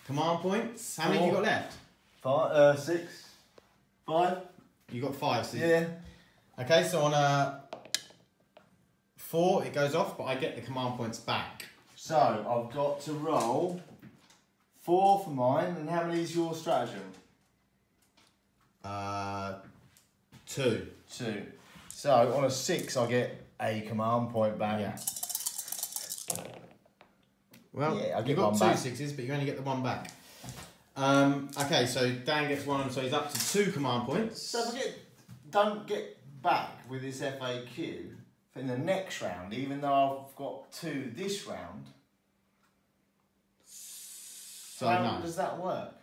command points. How many have you got left? 5, 6, 5. You got 5. So yeah. Okay, so on a 4 it goes off, but I get the command points back. So I've got to roll 4 for mine, and how many is your stratagem? 2. 2. So on a 6 I get a command point back. Yeah. Well, yeah, you've got 2 6s, but you only get the 1 back. Okay, so Dan gets 1, so he's up to 2 command points. So if I don't get back with this FAQ in the next round, even though I've got 2 this round, so how does that work?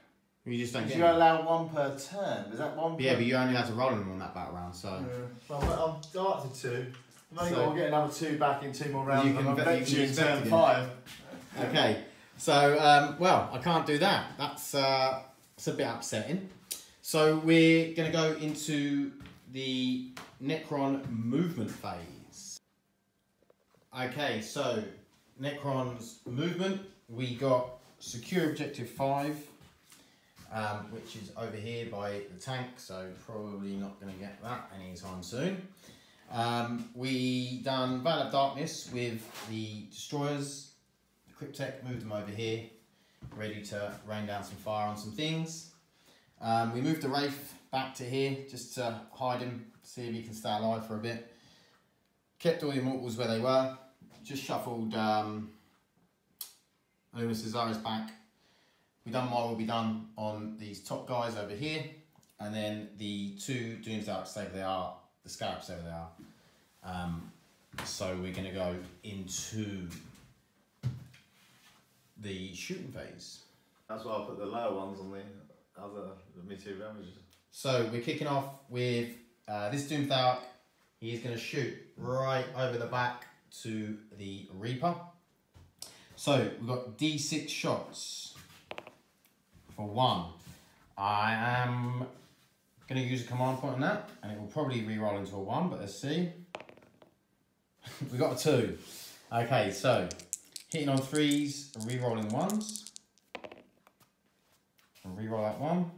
You just don't get you allow 1 per turn. Is that 1 per... Yeah, but you're only allowed to roll them on that battle round, so... Well, I'm up to 2. I've only got to get another 2 back in 2 more rounds, you can and I'll bet you in turn again. 5. Okay, so, well, I can't do that. That's a bit upsetting. So we're going to go into the Necron movement phase. Okay, so Necron's movement, we got secure objective 5, which is over here by the tank, so probably not going to get that anytime soon. We done Veil of Darkness with the destroyers, the Cryptek, moved them over here, ready to rain down some fire on some things. We moved the Wraith back to here just to hide him, see if he can stay alive for a bit. Kept all the Immortals where they were, just shuffled Illuminous Azaris back. We done what will be done on these top guys over here, and then the 2 Doomsdarks stay where they are, the Scarabs stay where they are. So we're going to go into the shooting phase. That's why I put the lower ones on the other me-too ravages. So we're kicking off with this Doomsdark. He's going to shoot right over the back to the Reaper. So we've got D6 shots for 1. I am Going to use a command point on that, and it will probably re-roll into a 1, but let's see. We got a 2. Okay, so hitting on 3s and re-rolling 1s. And re-roll that 1.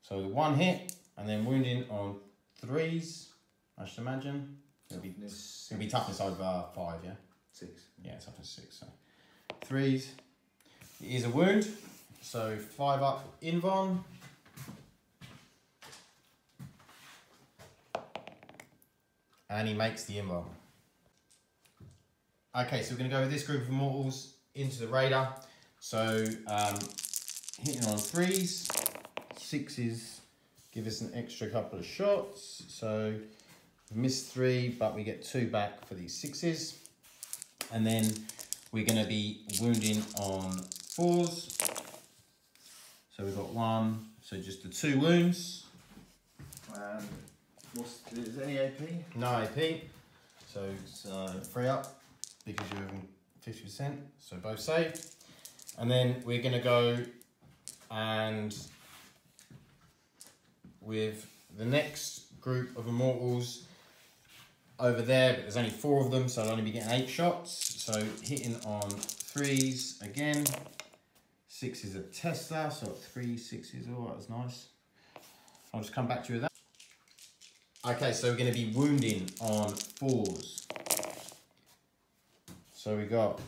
So the 1 hit, and then wounding on 3s, I should imagine. It'll be toughness over 5, yeah? 6. Yeah, toughness 6. So 3s. It is a wound, so 5 up invuln. And he makes the invuln. Okay, so we're going to go with this group of immortals into the raider. So hitting on 3s, 6s give us an extra couple of shots. So we missed 3, but we get 2 back for these 6s. And then we're going to be wounding on 4s. So we've got 1, so just the 2 wounds. Is there any AP? No AP, so 3 up because you're having 50%, so both saved. And then we're going to go and with the next group of immortals over there, but there's only 4 of them, so I'll only be getting 8 shots. So hitting on 3s again, 6 is a Tesla, so 3 6s, oh that was nice. I'll just come back to you with that. Okay, so we're going to be wounding on 4s. So we got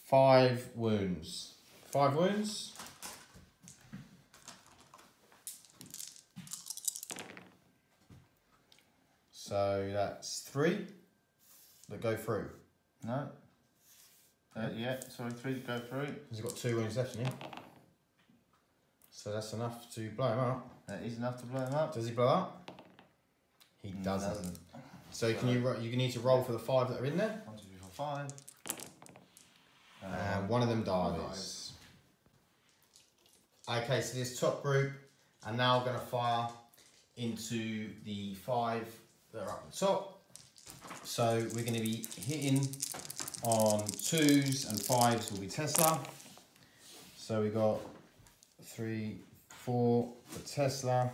5 wounds. 5 wounds. So that's 3 that go through. No. Yeah, sorry, 3 to go through. He's got 2 wounds left in him. So that's enough to blow him up. That is enough to blow him up. Does he blow up? He doesn't. So can you need to roll for the 5 that are in there. 1, 2, 3, 4, 5. And one of them dies. Okay, so this top group are now going to fire into the 5 that are up the top. So we're going to be hitting on 2s and 5s will be Tesla. So we got 3, 4 for Tesla,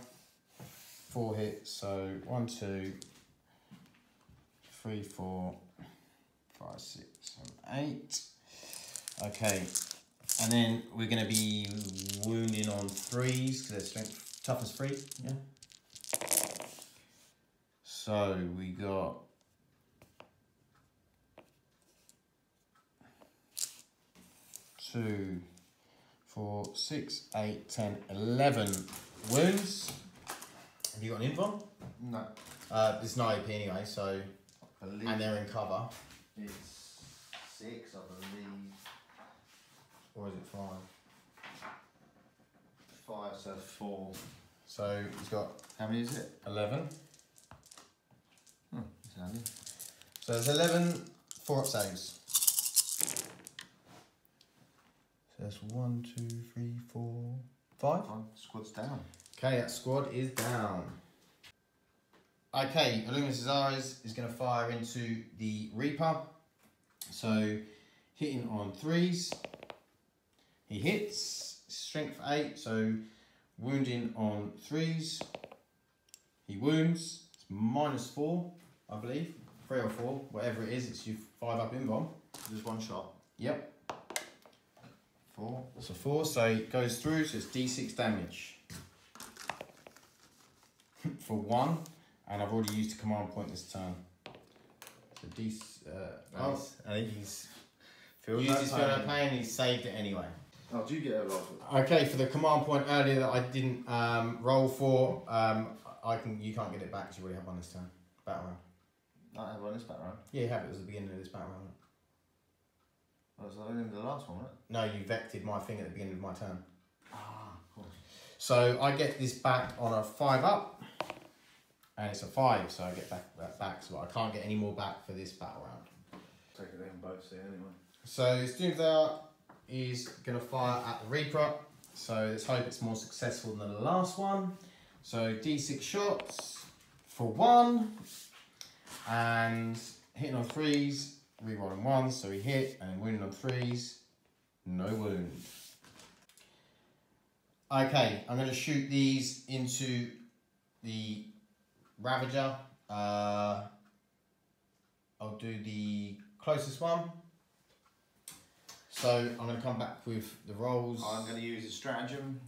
4 hits, so 1, 2, 3, 4, 5, 6, 7, 8. Okay, and then we're going to be wounding on 3s because they're strength, toughness 3, yeah. So we got 2, 4, 6, 8, 10, 11 wounds. Have you got an invuln? No. There's no AP anyway, so and they're in cover. It's 6, I believe. Or is it 5? 5, so 4. So he's got How many is it? 11. That's handy. So there's 11 4-up saves. So that's 1, 2, 3, 4, 5. Squad's down. Okay, that squad is down. Okay, Illuminus Cesaris is going to fire into the Reaper. So hitting on 3s. He hits, strength 8, so wounding on 3s. He wounds, it's -4, I believe. 3 or 4, whatever it is, it's you 5 up invuln. Just 1 shot. Yep. 4. So 4, so it goes through, so it's D6 damage. For 1, and I've already used a command point this turn. So Nice. And he's feel used his feel no pain, he saved it anyway. Oh, do you get a rifle? Okay, for the command point earlier that I didn't roll for, you can't get it back because you already have one this turn. Battle round. I have one this back round. Yeah, you have it. It was the beginning of this battle round. Oh, so I didn't do the last one, wasn't it? No, you vected my thing at the beginning of my turn. Ah, of course. So I get this back on a 5 up, and it's a 5, so I get back. So I can't get any more back for this battle round. Take it in both, see anyway. So Doomsdayer is going to fire at the Reaper. So let's hope it's more successful than the last one. So D6 shots for 1, and hitting on 3s, rerolling 1s, so he hit, and then wounding on 3s, no wound. Okay, I'm going to shoot these into the Ravager. I'll do the closest one. So I'm going to come back with the rolls. I'm going to use a stratagem,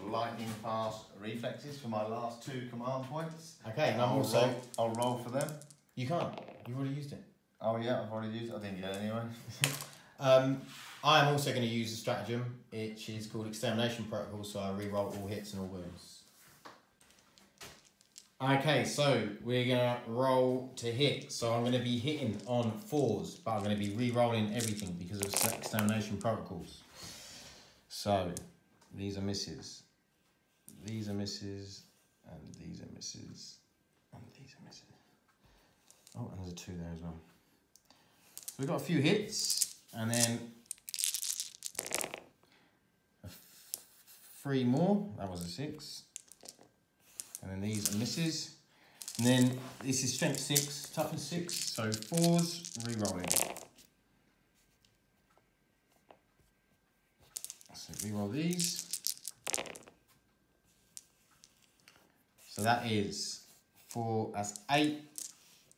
lightning fast reflexes for my last 2 command points. Okay, and I'll roll for them. You can't. You've already used it. Oh yeah, I've already used it. I didn't get it anyway. I am also going to use a stratagem, which is called Extermination Protocol, so I re-roll all hits and all wounds. Okay, so we're going to roll to hit. So I'm going to be hitting on 4s, but I'm going to be re-rolling everything because of Extermination Protocols. So these are misses. These are misses, and these are misses, and these are misses. Oh, and there's a 2 there as well. So we've got a few hits, and then 3 more. That was a 6. And then these are misses. And then this is strength 6, toughness 6. So 4s, re-rolling. So re-roll these. So that is 4, that's 8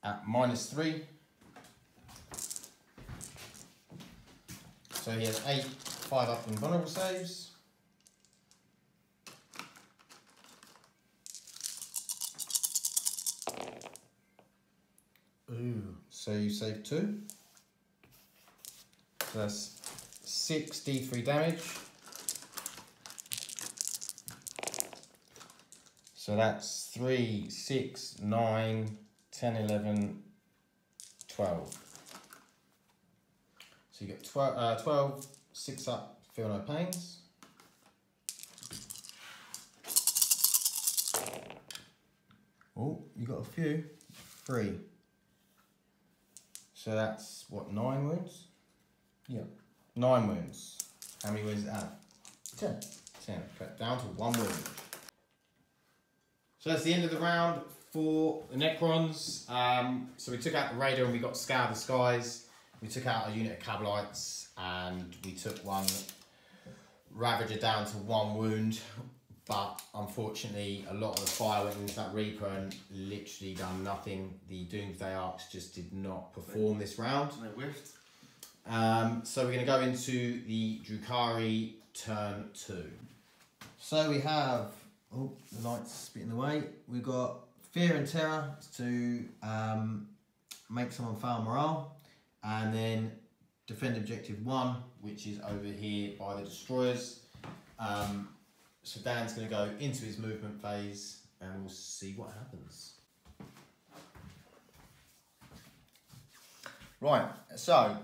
at -3. So he has 8, 5 up in vulnerable saves. Ooh. So you save 2. So that's 6 D3 damage. So that's 3, 6, 9, 10, 11, 12. So you get 12, 6 up, feel no pains. Oh, you got a few. 3. So that's what, 9 wounds? Yeah. 9 wounds. How many wounds does it have? 10. 10. Cut down to 1 wound. So that's the end of the round for the Necrons. So we took out the Raider and we got Scour the Skies. We took out a unit of Cabalites and we took one Ravager down to 1 wound. But unfortunately, a lot of the fire went into that Reaper and literally done nothing. The Doomsday Arcs just did not perform this round. They whiffed. So we're going to go into the Drukhari turn 2. So we have, oh, the light's spitting away. We've got Fear and Terror to make someone fail morale. And then defend objective 1, which is over here by the destroyers. So Dan's going to go into his movement phase and we'll see what happens. Right, so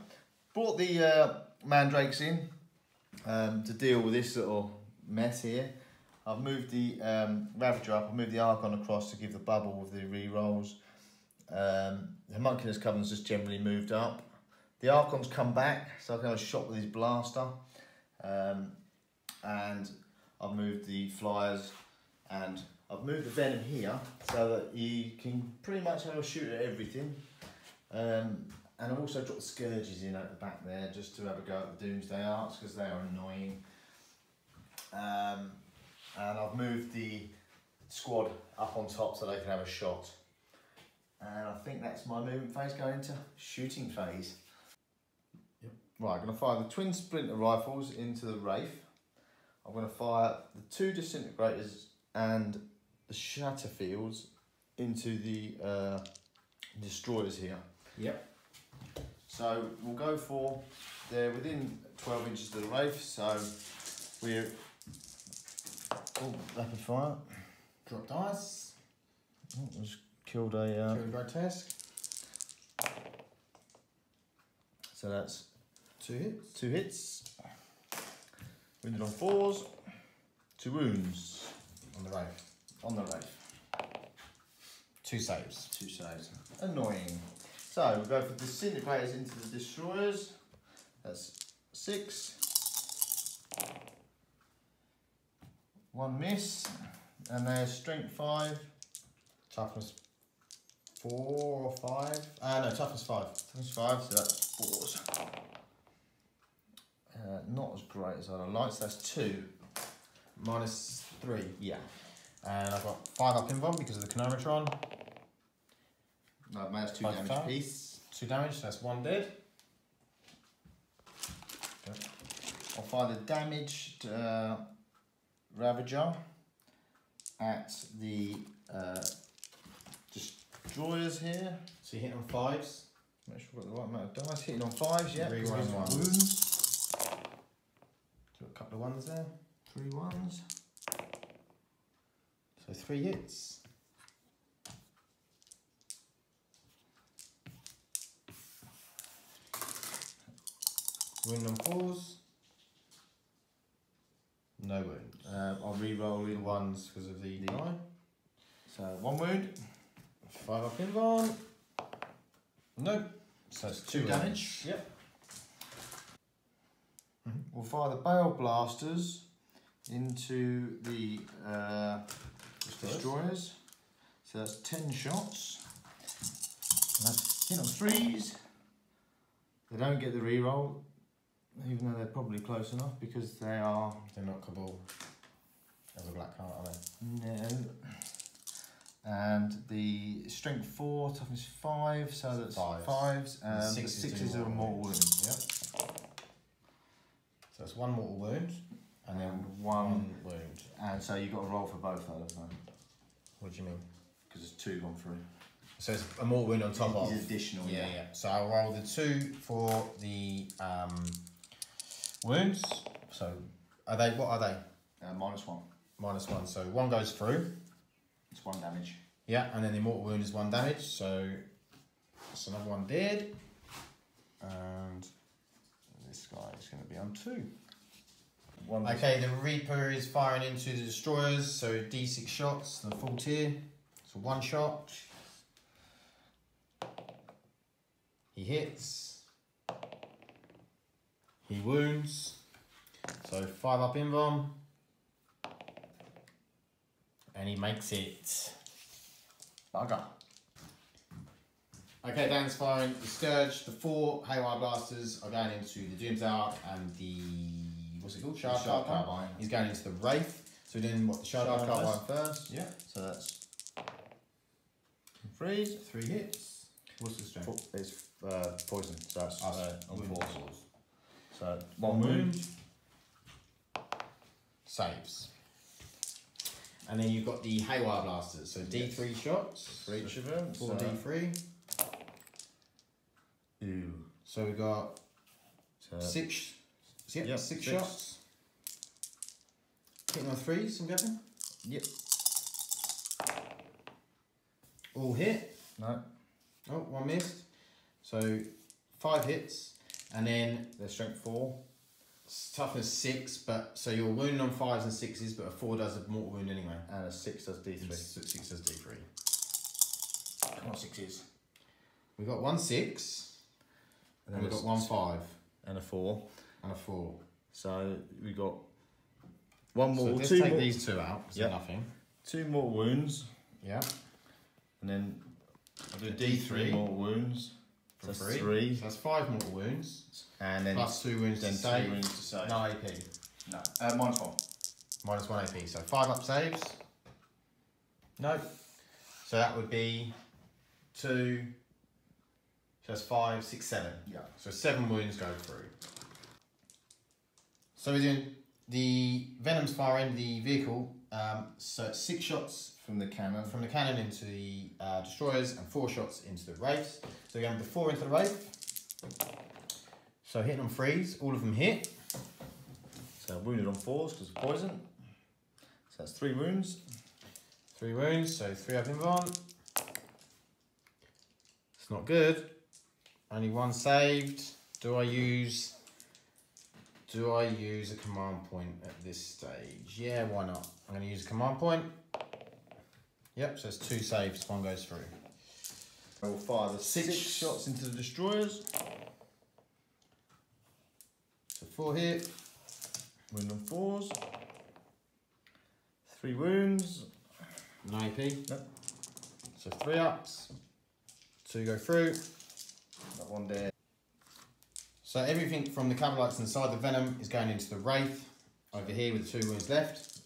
brought the Mandrakes in to deal with this little mess here. I've moved the Ravager up, I've moved the Archon across to give the bubble with the re-rolls. The Homunculus Covenant's just generally moved up. The Archon's come back, so I can have a shot with his blaster. And I've moved the Flyers and I've moved the Venom here so that you can pretty much have a shoot at everything. And I've also dropped the Scourges in at the back there just to have a go at the Doomsday Arcs because they are annoying. And I've moved the squad up on top so they can have a shot. And I think that's my movement phase going into shooting phase. Yep. Right, I'm going to fire the twin splinter rifles into the Wraith. I'm going to fire the 2 disintegrators and the Shatterfields into the destroyers here. Yep. So we'll go for, they're within 12 inches of the Wraith, so we're, oh, rapid fire. Drop dice. Oh, just killed a... Killed a grotesque. So that's 2 hits. 2 hits. Wounded on 4s. 2 wounds. On the Wraith. On the Wraith. 2 saves. 2 saves. Annoying. So we'll go for disintegrators into the destroyers. That's 6. 1 miss. And there's strength 5. Toughness 4 or 5? No, toughness 5. Toughness 5, so that's 4s. Not as great as I'd like, so that's 2. -3. Yeah. And I've got 5 up invuln because of the Chronometron. No, minus 2 5 damage star. piece. 2 damage, so that's 1 dead. Okay. I'll fire the damaged Ravager at the destroyers here. So you hit on 5s. Make sure I've got the right amount of dice. Hitting on 5s, yeah. Rerolling ones. Wounds. So a couple of 1s there. 3 1s. So 3 hits. Wound on 4s. No wound. I'll re-roll The in 1s because of the die. So 1 wound. 5 up invuln. Nope. So it's 2 damage. Yep. We'll fire the Bale Blasters into the destroyers. So that's 10 shots. And that's hit on 3s. They don't get the reroll, even though they're probably close enough because they are. They're not Cabal as a black card, are they? No. And the strength 4, toughness 5, so that's 5s. And the 6s are a mortal wound. Yep. So it's 1 mortal wound and then 1 wound. And so you've got to roll for both those, though. What do you mean? Because it's 2 gone through. So it's a mortal wound on top of. It's additional, yeah. So I'll roll the 2 for the wounds. So are they? What are they? -1. -1. So 1 goes through. It's 1 damage. Yeah, and then the mortal wound is 1 damage. So that's another 1 dead. And this guy is going to be on 2. Okay, the Reaper is firing into the destroyers. So D6 shots, the full tier. So 1 shot. He hits. He wounds. So 5 up invuln. And he makes it. Bugger. Okay, Dan's firing the Scourge. The 4 Haywire Blasters are going into the Doom's Arc and the. What's it called? Shard Carbine. He's going into the Wraith. So we're doing what? The Shard Carbine first. Yeah. So that's 3s. 3 hits. What's the strength? It's poison. So that's on wound 4s. So 1 wound. Saves. And then you've got the Haywire Blasters. So D3 shots for each of them. 4 D3. Ooh. So we've got 6. Yep, 6 shots. Hitting on 3s, I'm guessing? Yep. All hit. No. Oh, 1 missed. So 5 hits. And then Their strength 4. toughness 6, but so you're wounding on 5s and 6s, but a 4 does a mortal wound anyway. And a 6 does D3. 6 does D3. Come on, 6s. We've got 1 6. And we've got 1 5. And a 4. And a 4. So we've got 1 So more. let's 2 take more, these 2 out, so nothing. 2 more wounds. Yeah. And then I'll do D3 more wounds. for So 3. So that's 5 mortal wounds. And then Plus 2 wounds then to save. 2 wounds to save. No AP. No. -1. Minus 1 AP. So 5 up saves. Nope. So that would be 2. So that's 5, 6, 7. Yeah. So 7 wounds go through. So we're doing the Venom's firing the vehicle. So it's 6 shots From the cannon. from the cannon into the destroyers and 4 shots into the wraiths. So we're going with the 4 into the wraith. So hitting on 3s, all of them hit. So wounded on 4s because of poison. So that's 3 wounds. 3 wounds, so 3 up invuln. It's not good. Only 1 saved. Do I use a command point at this stage? Yeah, why not? I'm going to use a command point. Yep, so it's 2 saves, 1 goes through. I will fire the 6 shots into the destroyers. So 4 hit. Wound on 4s. 3 wounds. No AP. Nope. So 3 ups. 2 go through. That 1 there. So everything from the Cabalites inside the Venom is going into the Wraith over here with 2 wounds left.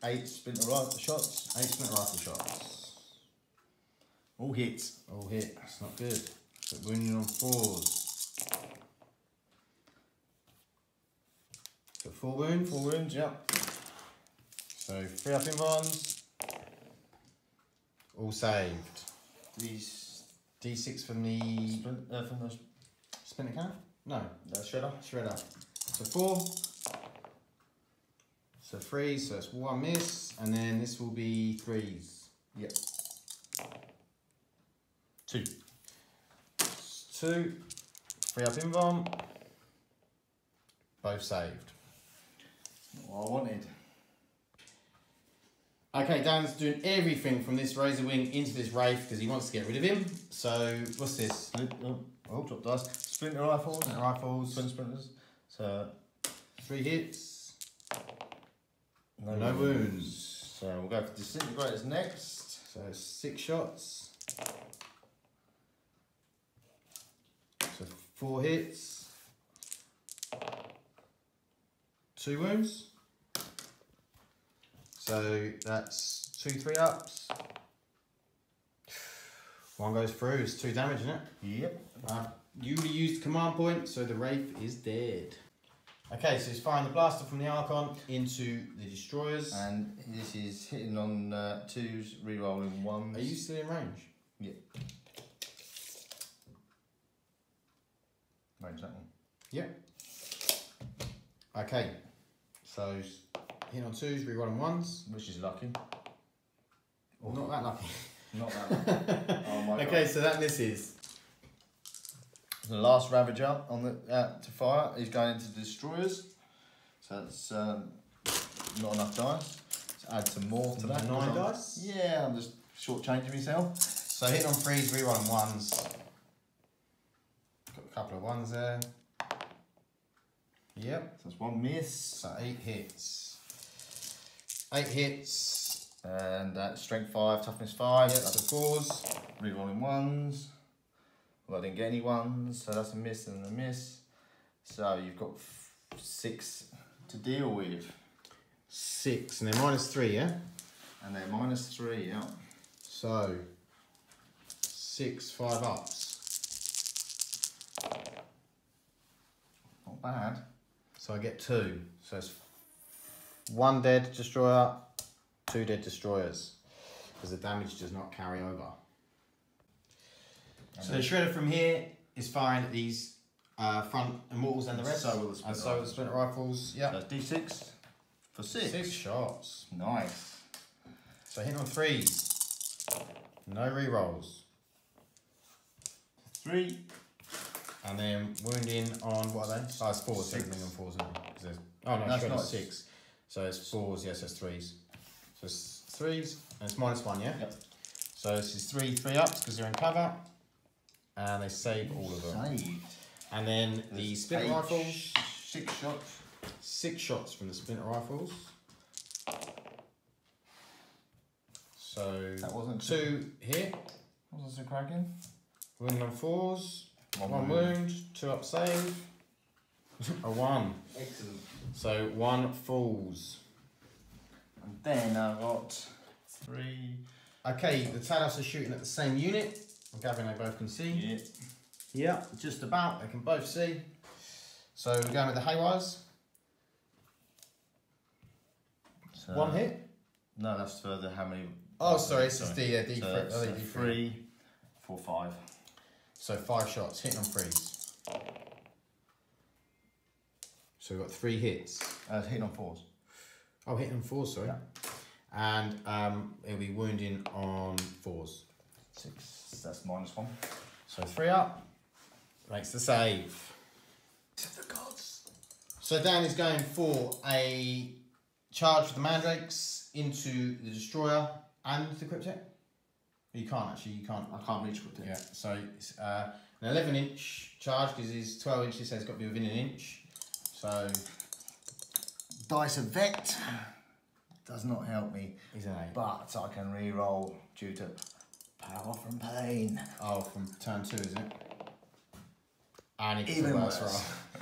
8 splinter rifle shots. 8 splinter rifle shots. All hits. All hit. That's not good. So wounding on 4s. So 4 wounds. 4 wounds, yeah. So 3 up invulns. All saved. These D6 from the from the splinter cannon? No. shredder. Shredder. So 4. So 3, so it's 1 miss, and then this will be 3s. Yep. 2. 2. 3 up invuln. Both saved. What I wanted. Okay, Dan's doing everything from this Razor Wing into this Wraith because he wants to get rid of him. So, what's this? Oh, drop dice. Splinter rifles. Splinter rifles. Twin splinters. So 3 hits. no wounds. So we'll go for disintegrators next. So 6 shots. So 4 hits. 2 wounds. So that's 2 3-ups. 1 goes through, it's 2 damage, isn't it? Yep. You used command point, so the Wraith is dead. Okay, so he's firing the blaster from the Archon into the destroyers. And this is hitting on 2s, re-rolling 1s. Are you still in range? Yep. Range that one. Yep. Okay, so hitting on 2s, re-rolling 1s. Which is lucky. Well, not that lucky. Not that lucky. Oh my Okay, God. so that misses. The last Ravager on the to fire is going into the destroyers. So that's not enough dice. Let's add some more to that. 9 dice? Yeah, I'm just shortchanging myself. So hitting on 3s, re-rolling 1s. Got a couple of 1s there. Yep. So that's 1 miss. So 8 hits. 8 hits. And strength 5, toughness 5. Yep, That's so 4s. re-rolling 1s. Well, I didn't get any 1s, so that's a miss and a miss. So you've got 6 to deal with. 6, and then -3, yeah? And they're -3, yeah. So 6 5-ups. Not bad. So I get 2. So it's 1 dead destroyer, 2 dead destroyers. Because the damage does not carry over. So the shredder from here is firing at these front immortals and the rest. So will the splinter and so will the splinter rifles. Yeah. So that's D6 for 6. 6 shots. Nice. So hitting on 3s. No re-rolls. 3. And then wounding on, what are they? Oh, it's 4s. 6. Wounding on 4s, isn't it? 'Cause oh no, That's shredder's nice. 6. So it's 4s, yes, it's 3s. So it's 3s, and it's -1, yeah? Yep. So this is 3 3-ups because they're in cover. And they save all of them. Saved. And then the splinter rifles. 6 shots. 6 shots from the splinter rifles. So That wasn't 2 hit. Wasn't so cracking. Wounding on 4s. 1 wound. wound. 2 up save. A 1. Excellent. So 1 falls. And then I got 3. Okay, the Talos are shooting at the same unit. I'm gathering they both can see. Yeah. Yeah, just about. They can both see. So we're going with the Haywires. So 1 hit. No, that's for the how many. Oh, sorry, this is the D3. So, D3. 3, 4, 5. So 5 shots, hitting on 3s. So we've got 3 hits. Hitting on 4s. Oh, hitting on 4s, sorry. Yeah. And it'll be wounding on 4s. 6. That's -1. So 3 up. Makes the save. The gods. So Dan is going for a charge with the Mandrakes into the Destroyer and the Cryptek. You can't actually, you can't. I can't reach with it. Yeah, so it's an 11-inch charge because he's 12 inches, so it's got to be within an inch. So Dice Effect does not help me, he's an 8. but I can re-roll due to Power from Pain. Oh, from turn 2, isn't it? And he gets Even a worse worse. roll.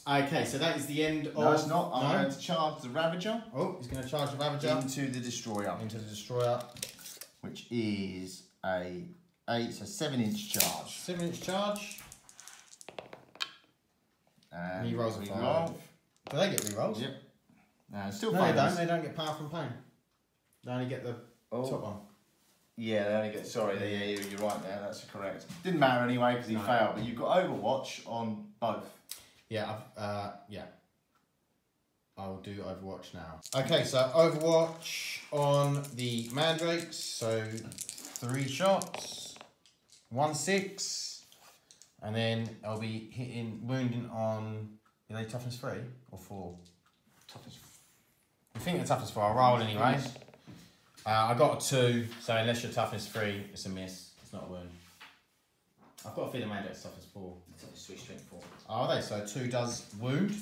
Okay, so that is the end of... No, it's not. I'm going to charge the Ravager. Oh, he's going to charge the Ravager. Into the Destroyer. Into the Destroyer. Which is it's a 7-inch charge. 7-inch charge. And he rolls a 5. Roll. Do they get rerolls? Yep. Still no, they don't. They don't get power from pain. They only get the top one. Yeah, they only get... Sorry, yeah, you're right there. That's correct. Didn't matter anyway because he failed. But you've got Overwatch on both. Yeah, yeah. I'll do Overwatch now. Okay, so Overwatch on the Mandrakes. So 3 shots, 1 6, and then I'll be wounding on. Are they toughness 3 or 4? Toughness. I think they're toughness 4. I'll roll anyway. I got a 2, so unless you're toughness 3, it's a miss. It's not a wound. I've got a feeling Mandrake's toughness 4. It's 3 strength 4. Oh, are they? So 2 does wound.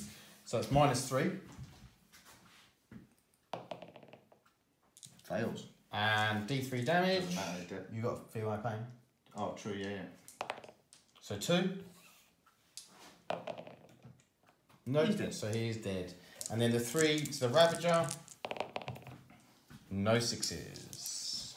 So it's -3. Fails. And D3 damage. Doesn't matter, is it? You got to feel my pain. Oh, true, yeah. So 2. No, He's dead. So he is dead. And then the 3 to the Ravager. No 6s.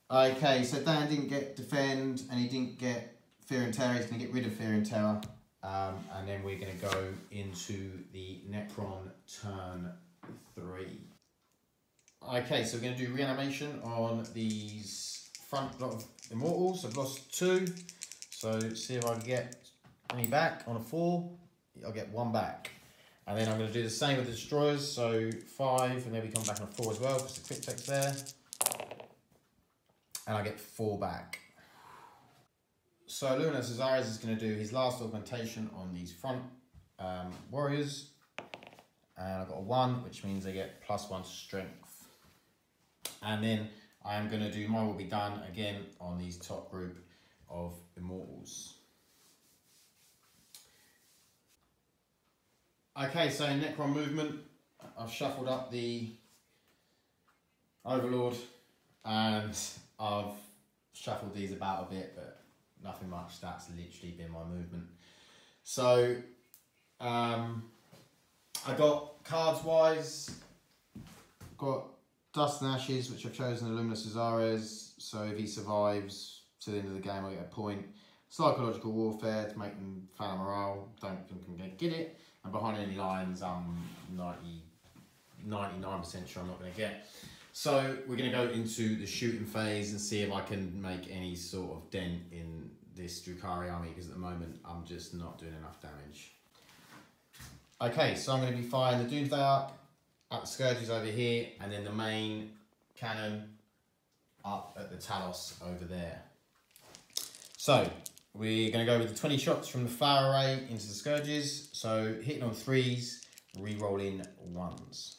Okay, so Dan didn't get Defend and he didn't get Fear and Terror. He's going to get rid of Fear and Terror. And then we're going to go into the Necron turn 3. Okay, so we're going to do reanimation on these front lot of Immortals. I've lost 2. So see if I can get any back. On a 4, I'll get 1 back. And then I'm going to do the same with the Destroyers. So 5, and then we come back on a 4 as well, because the crit text there. And I get 4 back. So Luminous Azares is going to do his last augmentation on these front warriors. And I've got a 1, which means they get +1 strength. And then I am going to do my will be done again on these top group of Immortals. Okay, so in Necron movement, I've shuffled up the Overlord and I've shuffled these about a bit, but nothing much. That's literally been my movement. So I got cards wise, got Dust and Ashes, which I've chosen the Luminous Azares. So if he survives to the end of the game, I get a point. Psychological Warfare to make them fan morale. Don't think I'm going to get it. And behind any lines, I'm 99% sure I'm not going to get. So we're going to go into the shooting phase and see if I can make any sort of dent in this Drukhari army, because at the moment I'm just not doing enough damage. Okay, so I'm going to be firing the Doomsday Arc at the Scourges over here, and then the main cannon up at the Talos over there. So we're going to go with the 20 shots from the far array into the Scourges. So hitting on 3s, re-rolling 1s.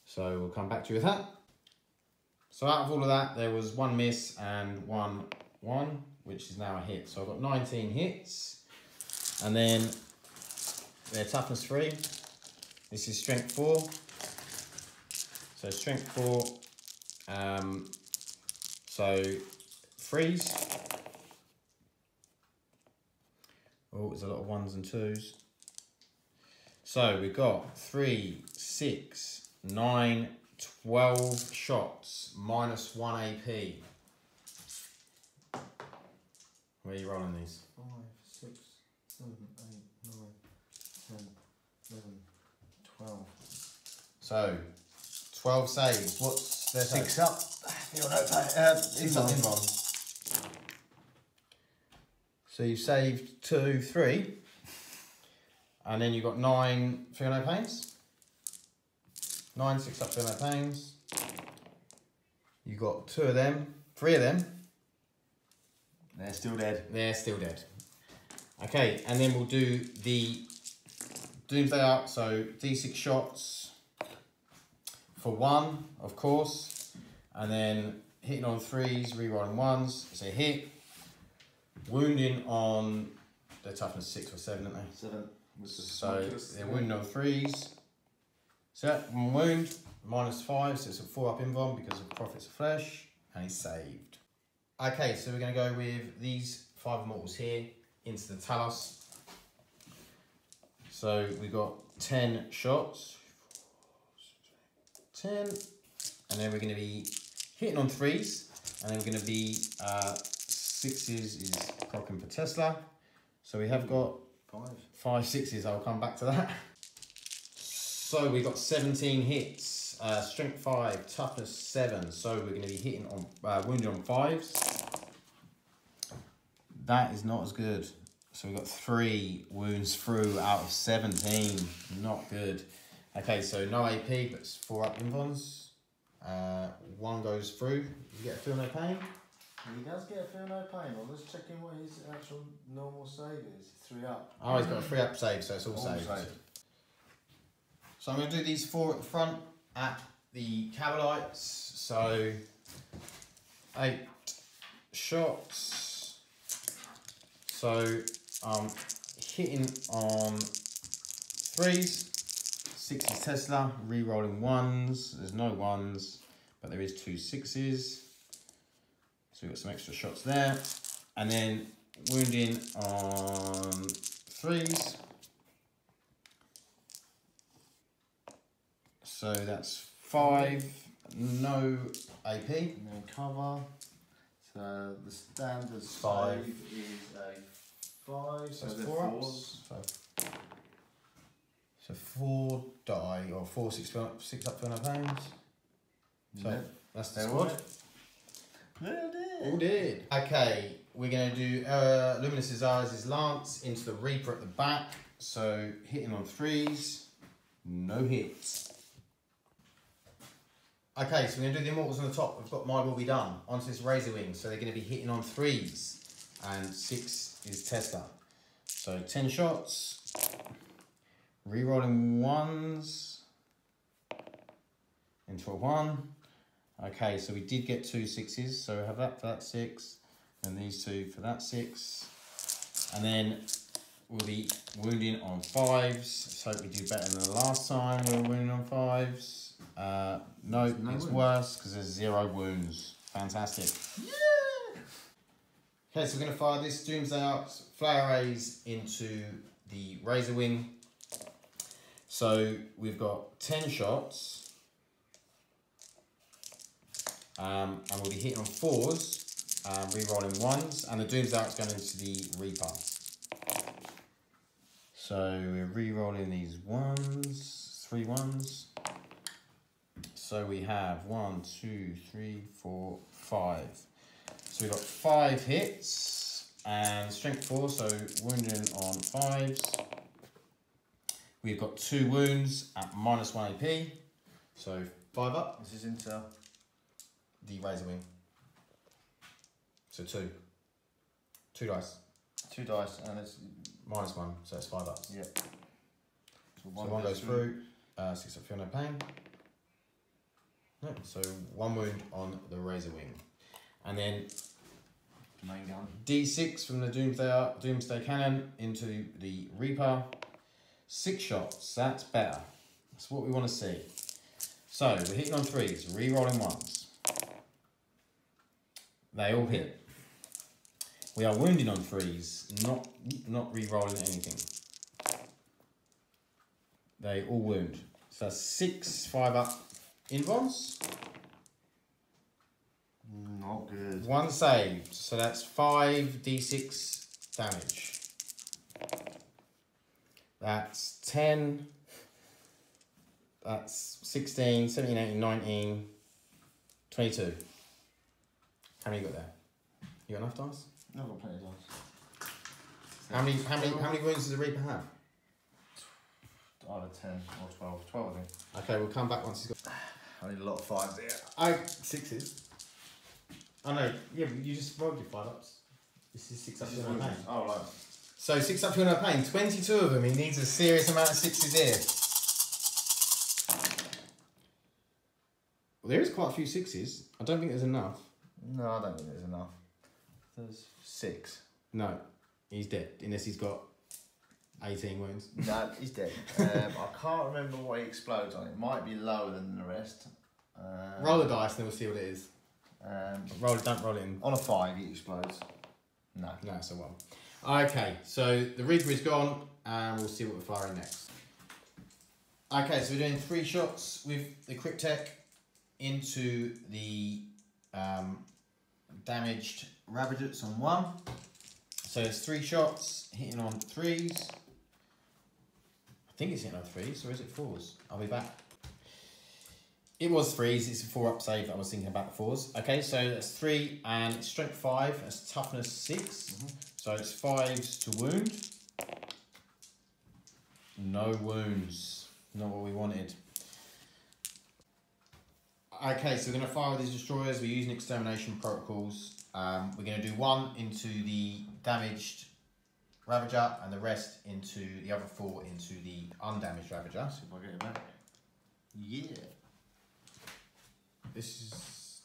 So we'll come back to you with that. So out of all of that, there was 1 miss and 1 1, which is now a hit. So I've got 19 hits. And then they're toughness 3. This is strength 4. So strength 4. So 3s. Oh, there's a lot of 1s and 2s. So we've got 3, 6, 9, 12 shots, -1 AP. Where are you rolling these? 5, 6, 7, 8, 9, 10, 11, 12. So 12 saves. What's their 6 save? up. Your notepad. 6 up invuln. So you've saved 2, 3. And then you've got 9 feel no pains. 9 6 up feel no pains. You got 2 of them, 3 of them. They're still dead. They're still dead. Okay, and then we'll do the Doomsday Arc. So D6 shots for 1, of course, and then hitting on 3s, re-rolling 1s. So hit, wounding on the toughness 6 or 7, aren't they? 7. So they're wounding on 3s. So 1 wound, -5, so it's a 4 up invuln because of Prophets of Flesh, and he's saved. Okay, so we're going to go with these 5 Immortals here into the Talos. So we got 10 shots. 10. And then we're going to be hitting on 3s. And then we're going to be 6s is crocking for Tesla. So we have got 5 6s. I'll come back to that. So we got 17 hits. Strength 5, toughness 7. So we're going to be hitting on wounded on 5s. That is not as good. So we got 3 wounds through out of 17. Not good. Okay, so no AP, but it's 4 up invons. 1 goes through. You get a feel no pain. He does get a feel no pain. I'm just checking what his actual normal save is. 3 up. Oh, he's got a 3 up save, so it's all saved. So I'm going to do these 4 at the front at the Cabalites. So 8 shots. So I'm hitting on 3s. 6 is Tesla. Re-rolling 1s. There's no 1s, but there is 2 6s. So we've got some extra shots there. And then wounding on 3s. So that's 5, no AP. And then cover. So the standard 5 save is a 5. So So 4 4s. ups. So 4 die, or 4 6 up for no pains. So Yep. that's the squad. All All did. Okay, we're going to do Luminous Desires' Lance into the Reaper at the back. So hitting on 3s, no hits. Okay, so we're going to do the Immortals on the top. We've got My Will Be Done onto this Razor Wing. So they're going to be hitting on 3s, and 6 is Tesla. So 10 shots, re-rolling 1s into a 1. Okay, so we did get 2 6s, so we have that for that 6, and these 2 for that 6. And then we'll be wounding on 5s. So we do better than the last time we were wounding on 5s. No, it's wounds. worse because there's 0 wounds. Fantastic. Yeah! Okay, so we're going to fire this Doomsday Arcs Flare Rays into the Razor Wing. So we've got 10 shots. And we'll be hitting on 4s, re-rolling 1s, and the Doomsday Arc's going into the Reaper. So we're re-rolling these 1s, 3 1s. So we have 1, 2, 3, 4, 5. So we've got 5 hits and strength 4, so wounding on 5s. We've got 2 wounds at -1 AP, so 5 up. This is into The Razor Wing. So 2. 2 dice. 2 dice and it's -1, so it's 5 ups. yeah. So 1 goes through, 6 up, feel no pain. No, so 1 wound on the Razor Wing. And then Main gun. D6 from the Doomsday Cannon into the Reaper. 6 shots, that's better. That's what we want to see. So we're hitting on 3s, re-rolling 1s. They all hit. We are wounding on 3s, not re-rolling anything. They all wound. So that's 6 5 up invons. Not good. 1 saved, so that's 5 d6 damage. That's 10. That's 16, 17, 18, 19, 22. How many you got there? You got enough dice? I've got plenty of dice. How many wounds does the Reaper have? Either 10 or 12. 12, I think. Okay, we'll come back once he's got. I need a lot of 5s here. 6s. Oh no, yeah, but you just rolled your 5 ups. This is 6 up, feel no pain. Oh, right. So 6 up, feel no pain. 22 of them. He needs a serious amount of 6s here. Well, there is quite a few 6s. I don't think there's enough. No, I don't think there's enough. There's 6. No, he's dead, unless he's got 18 wounds. No, he's dead. I can't remember what he explodes on. It might be lower than the rest. Roll the dice and then we'll see what it is. Don't roll it in. On a 5, he explodes. No. No, it's a 1. Okay, so the Reaper is gone, and we'll see what we're firing next. Okay, so we're doing 3 shots with the Cryptek into the damaged Ravagers on 1. So it's 3 shots, hitting on 3s. I think it's hitting on 3s, or is it 4s? I'll be back. It was 3s, it's a 4-up save that I was thinking about the 4s. Okay, so that's 3, and it's strength 5, that's toughness 6. So it's 5s to wound. No wounds, not what we wanted. Okay, so we're going to fire with these destroyers. We're using extermination protocols. We're going to do 1 into the damaged Ravager and the rest into the other 4 into the undamaged Ravager. See if I get it back. Yeah. This is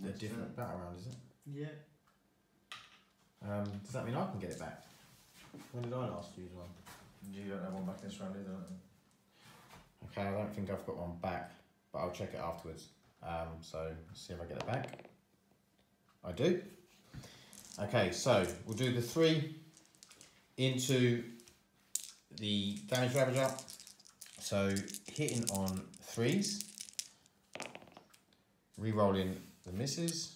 a different battle round, is it? Yeah. Does that mean I can get it back? When did I last use one? You don't have one back this round either, don't you? Okay, I don't think I've got one back, but I'll check it afterwards. So let's see if I get it back. I do. Okay, so we'll do the 3 into the damage Ravager. So hitting on 3s, re-rolling the misses.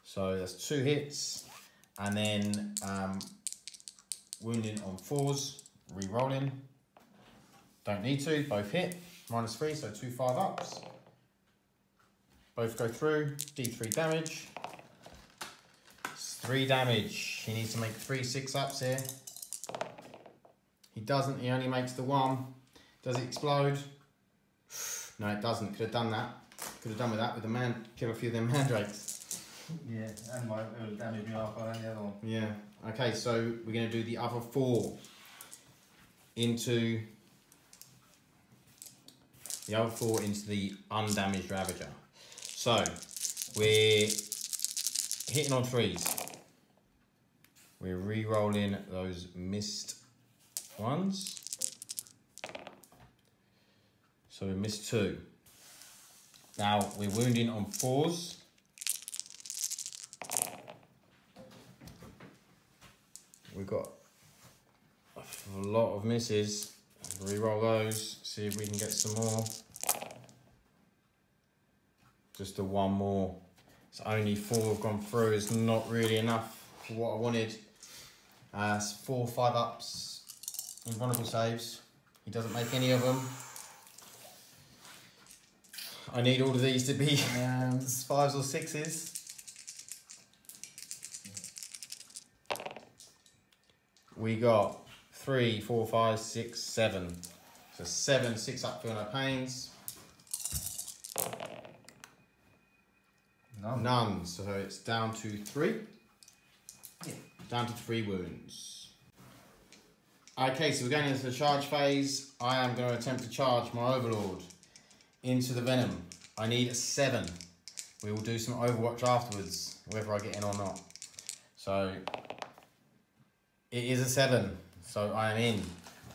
So that's 2 hits, and then wounding on 4s, re-rolling. Don't need to, both hit. -3, so 2 5-ups. Both go through, D3 damage. It's 3 damage. He needs to make 3 6-ups here. He doesn't, he only makes the 1. Does it explode? No, it doesn't. Could have done that. Could have done with that with the man, kill a few of them mandrakes. Yeah, and it'll damage me half and the other one. Yeah. Okay, so we're going to do the other 4 into the undamaged Ravager. So we're hitting on 3s. We're re-rolling those missed ones. So we missed 2. Now we're wounding on 4s. We've got a lot of misses. Re-roll those, see if we can get some more. Just the 1 more. It's only 4 have gone through. It's not really enough for what I wanted. It's 4 5-ups in vulnerable saves. He doesn't make any of them. I need all of these to be 5s or 6s. We got 3, 4, 5, 6, 7. So 7 6-up feel no pains. None. So it's down to 3. Yeah. Down to 3 wounds. Okay, so we're going into the charge phase. I am going to attempt to charge my Overlord into the Venom. I need a 7. We will do some Overwatch afterwards, whether I get in or not. So it is a 7. So I am in.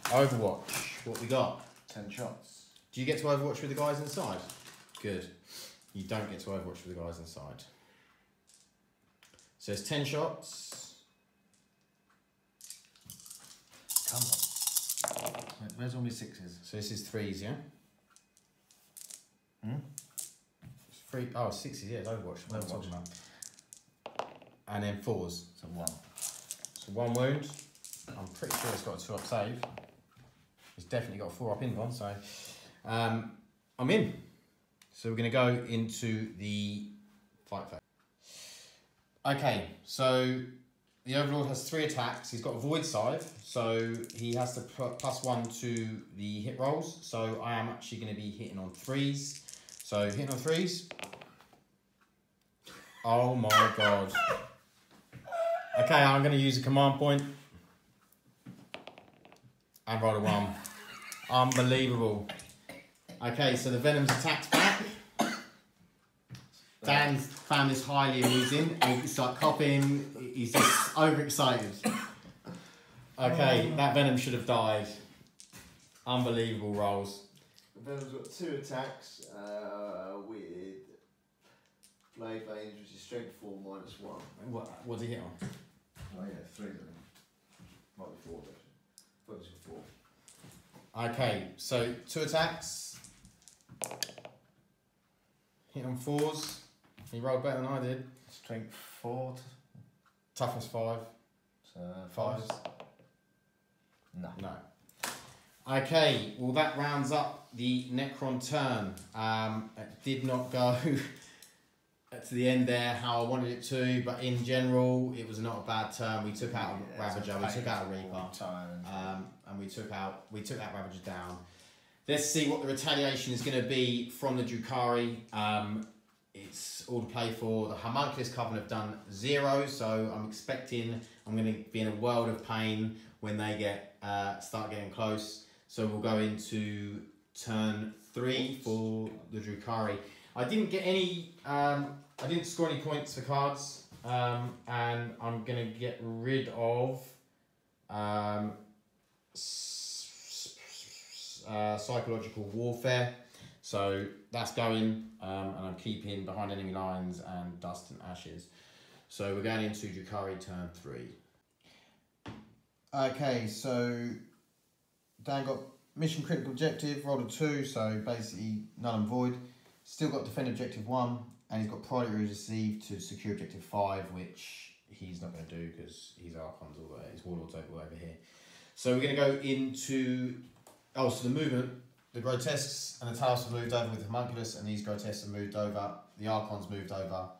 Overwatch. What we got? 10 shots. Do you get to Overwatch with the guys inside? Good. You don't get to Overwatch with the guys inside. So it's 10 shots. Come on. Where's all my 6s? So this is 3s, yeah? It's 3. Oh, 6s, yeah, it's Overwatch. What am I talking about? And then 4s. So 1. So 1 wound. I'm pretty sure it's got a 2-up save. It's definitely got a 4-up invuln, so I'm in. So we're going to go into the fight phase. Okay, so the Overlord has 3 attacks. He's got a Void Scythe, so he has to put +1 to the hit rolls. So I am actually going to be hitting on 3s. So hitting on 3s. Oh my god. Okay, I'm going to use a command point. And roll a 1. Unbelievable. Okay, so the Venom's attacked back. Dan's found this highly amusing. He's like coughing. He's just overexcited. Okay, that Venom should have died. Unbelievable rolls. The Venom's got 2 attacks with Blade Range, which is strength 4 -1. What did he hit on? Oh yeah, 3 of them. Might be 4 actually. Thought it was 4. Okay, so 2 attacks. Hit on 4s. He rolled better than I did. Strength 4. Toughness 5. So 5s. No. No. Okay, well that rounds up the Necron turn. It did not go to the end there how I wanted it to, but in general it was not a bad turn. We took out a Ravager, we took out a Reaper, and we took that Ravager down. Let's see what the retaliation is going to be from the Drukhari. It's all to play for. The Homunculus Coven have done 0, so I'm expecting I'm going to be in a world of pain when they start getting close. So we'll go into turn 3 for the Drukhari. I didn't get any. I didn't score any points for cards, and I'm gonna get rid of psychological warfare. So that's going, and I'm keeping behind enemy lines and dust and ashes. So we're going into Drukhari turn 3. Okay, so Dan got mission critical objective, rolled a 2, so basically null and void. Still got defend objective 1, and he's got priority received to secure objective 5, which he's not going to do because his Archons all there, his Warlords over here. So we're going to go into, so the movement, the Grotesques and the Talos have moved over with the Homunculus, and these Grotesques have moved over, the Archons moved over,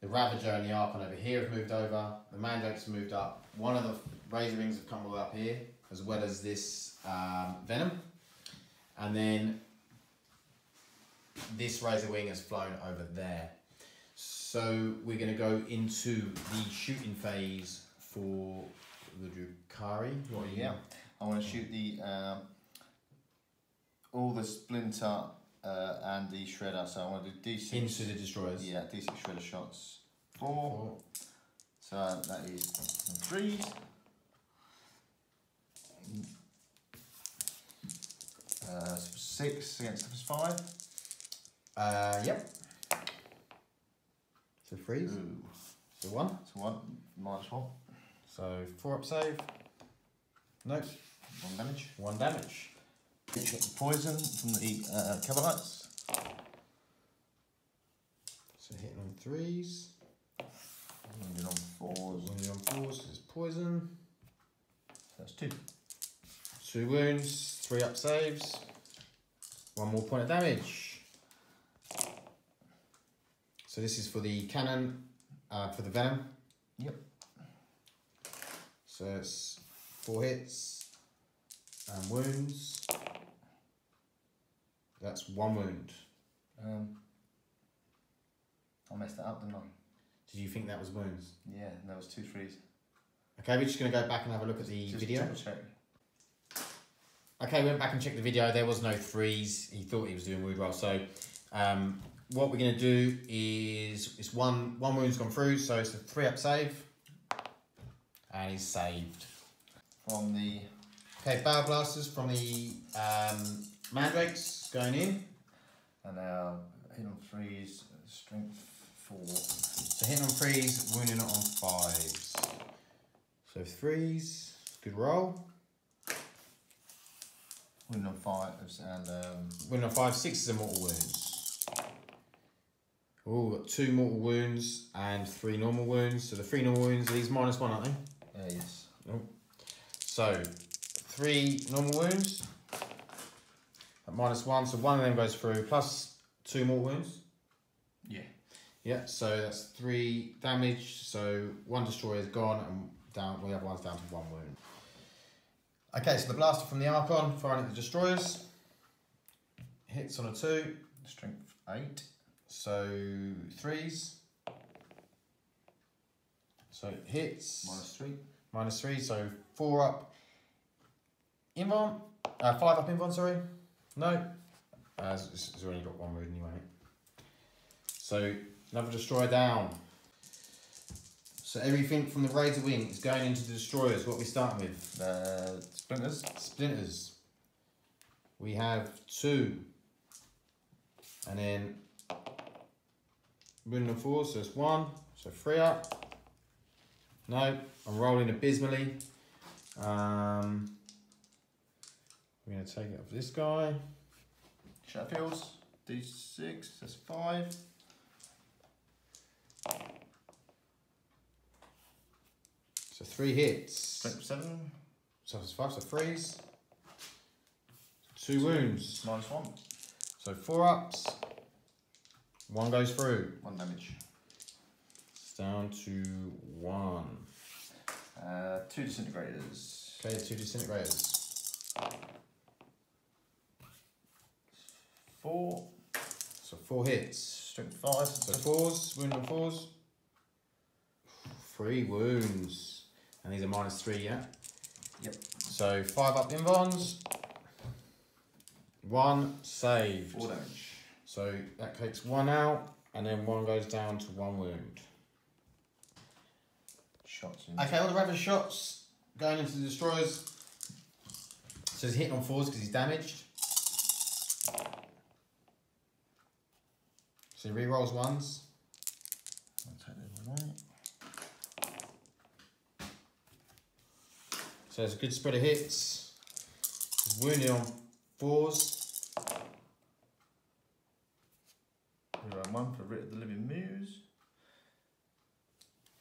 the Ravager and the Archon over here have moved over, the Mandrakes have moved up, one of the Razor Rings have come all the way up here, as well as this Venom, and then this Razor Wing has flown over there. So we're going to go into the shooting phase for the Drukhari. What are you? Yeah, I want to shoot the all the Splinter and the Shredder. So I want to do D6 into the destroyers. Yeah, D6 Shredder shots. 4. So that is 3. 6 against +5. Yep. So freeze. Ooh. So 1. So 1 -1. So 4 up save. Nope. 1 damage. 1 damage. Get the poison from the Cavalites. So hitting on 3s. Wounded on 4s. Wounded on 4s is poison. So that's 2. 2 wounds. 3 up saves. 1 more point of damage. So this is for the cannon, for the Venom. Yep. So it's 4 hits and wounds. That's 1 wound. I messed that up, didn't I? Did you think that was wounds? Yeah, and there was 2 3s. Okay, we're just going to go back and have a look at the video. Double check. Okay, went back and checked the video. There was no 3s. He thought he was doing wound roll. So what we're going to do is it's one wound's gone through, so it's a 3 up save, and he's saved. From the Barrel Blasters from the Mandrakes going in. and now hit on 3s, strength 4. So hitting on 3s, wounding on 5s. So 3s, good roll. Wounded on 5s and Wounding on 5, 6s are mortal wounds. Oh, got 2 mortal wounds and 3 normal wounds. So the 3 normal wounds are these -1, aren't they? yes. Nope. So 3 normal wounds at -1, so 1 of them goes through, plus 2 mortal wounds. Yeah. Yeah, so that's 3 damage. So 1 destroyer is gone, and down. The other one's down to 1 wound. Okay, so the blaster from the Archon firing at the destroyers hits on a 2. Strength 8. So 3s. So it hits. -3. -3, so 4 up. Invon. 5 up Invon, sorry. No. It's already got 1 wound anyway. So another destroyer down. So everything from the Razor Wing is going into the destroyers. What are we starting with? The Splinters. Splinters. We have 2. And then wounded on 4, so it's 1. So 3 up. No, I'm rolling abysmally. We're going to take it off this guy. Sheffields, D6, that's 5. So 3 hits. Strength 7. So it's 5, so freeze. 2 wounds. -1. So 4 ups. 1 goes through. 1 damage. It's down to 1. 2 disintegrators. Okay, 2 disintegrators. 4. So 4 hits. Strength 5. So 4s, wound on 4s. 3 wounds. And these are -3, yeah? Yep. So 5 up invons. 1 saved. 4 damage. So that takes 1 out, and then 1 goes down to 1 wound. Shots in. Okay, all the rapid shots going into the destroyers. So he's hitting on 4s because he's damaged. So he re-rolls 1s. I'll take them away. So it's a good spread of hits. He's wounded on 4s. Reroll 1 for Writ of the Living Muse.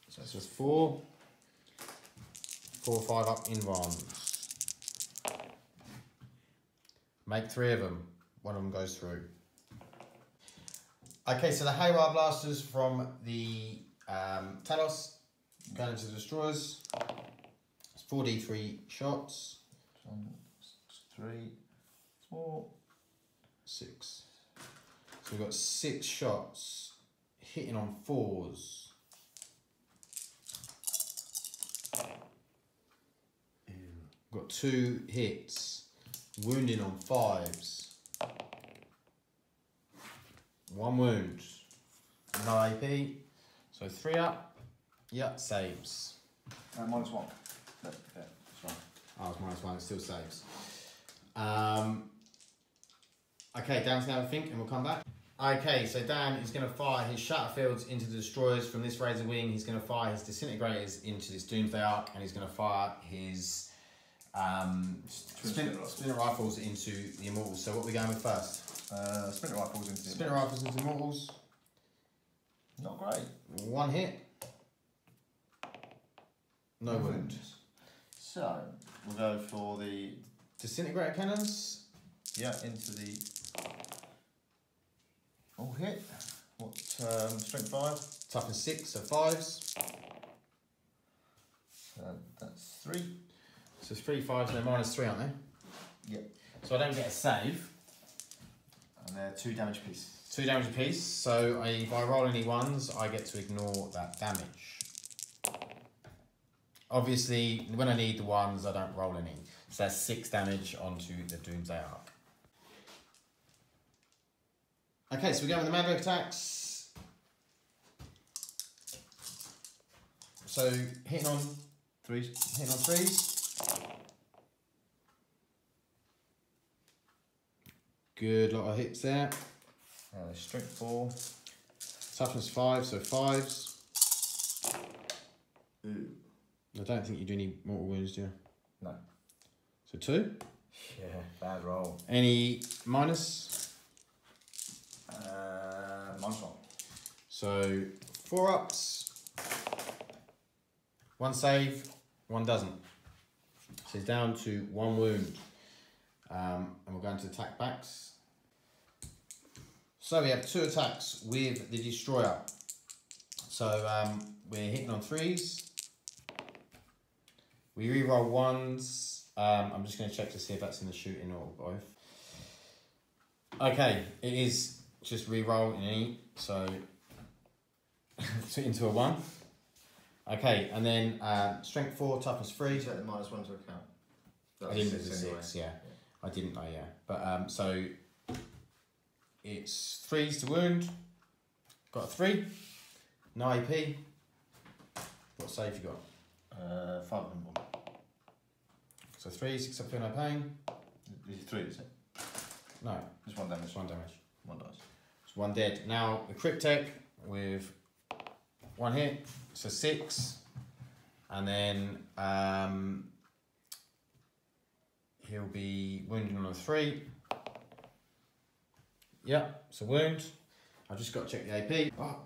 So it's just 4. 4 or 5 up invons. Make 3 of them. 1 of them goes through. Okay, so the Haywire Blasters from the Talos going into the destroyers. It's 4d3 shots. 3, 4. 6. So we've got 6 shots hitting on 4s. We've got 2 hits wounding on 5s. 1 wound. No AP. So 3 up. Yeah, saves. -1. No, yeah, that's right. Oh, it's -1, it still saves. Okay, Dan's going to have a think and we'll come back. Okay, so Dan is going to fire his Shatterfields into the destroyers from this Razor Wing. He's going to fire his Disintegrators into this Doomsday Arc, and he's going to fire his Splinter Rifles into the Immortals. So what are we going with first? Splinter Rifles into the Splinter Rifles into Immortals. Not great. 1 hit. No wound. So, we'll go for the... Disintegrator Cannons. Yeah, into the... All hit. What, strength 5? Toughness 6, so 5s. That's 3. So 3 5s and they're -3, aren't they? Yep. So I don't get a save. And they're 2 damage apiece. 2 damage apiece, so if I roll any 1s, I get to ignore that damage. Obviously, when I need the 1s, I don't roll any. So that's 6 damage onto the Doomsday Arc. Okay, so we go with the Maverick attacks. So hitting on 3s. Hitting on 3s. Good lot of hits there. Strength 4. Toughness 5, so 5s. Ooh. I don't think you do any mortal wounds, do you? No. So 2. Yeah, bad roll. Any minus? -1. So 4 ups. 1 save, 1 doesn't. So he's down to 1 wound. And we're going to attack backs. So we have 2 attacks with the Destroyer. So we're hitting on 3s. We re-roll 1s. I'm just going to check to see if that's in the shooting or both. Okay, it is just re-roll in any, so into a 1. Okay, and then strength 4, toughness 3. You take the -1 to account. I didn't do the 6, yeah. I didn't know, yeah. But so it's 3s to wound. Got a 3. No AP. What save you got? 5 of them. So 3, 6 up, feel no pain. Is it 3, is it? No, Just 1 damage. it's 1 damage. 1 dice. It's 1 dead. Now the Cryptek with 1 hit, so 6. And then he'll be wounded on a 3. Yeah, it's a wound. I've just got to check the AP. Oh.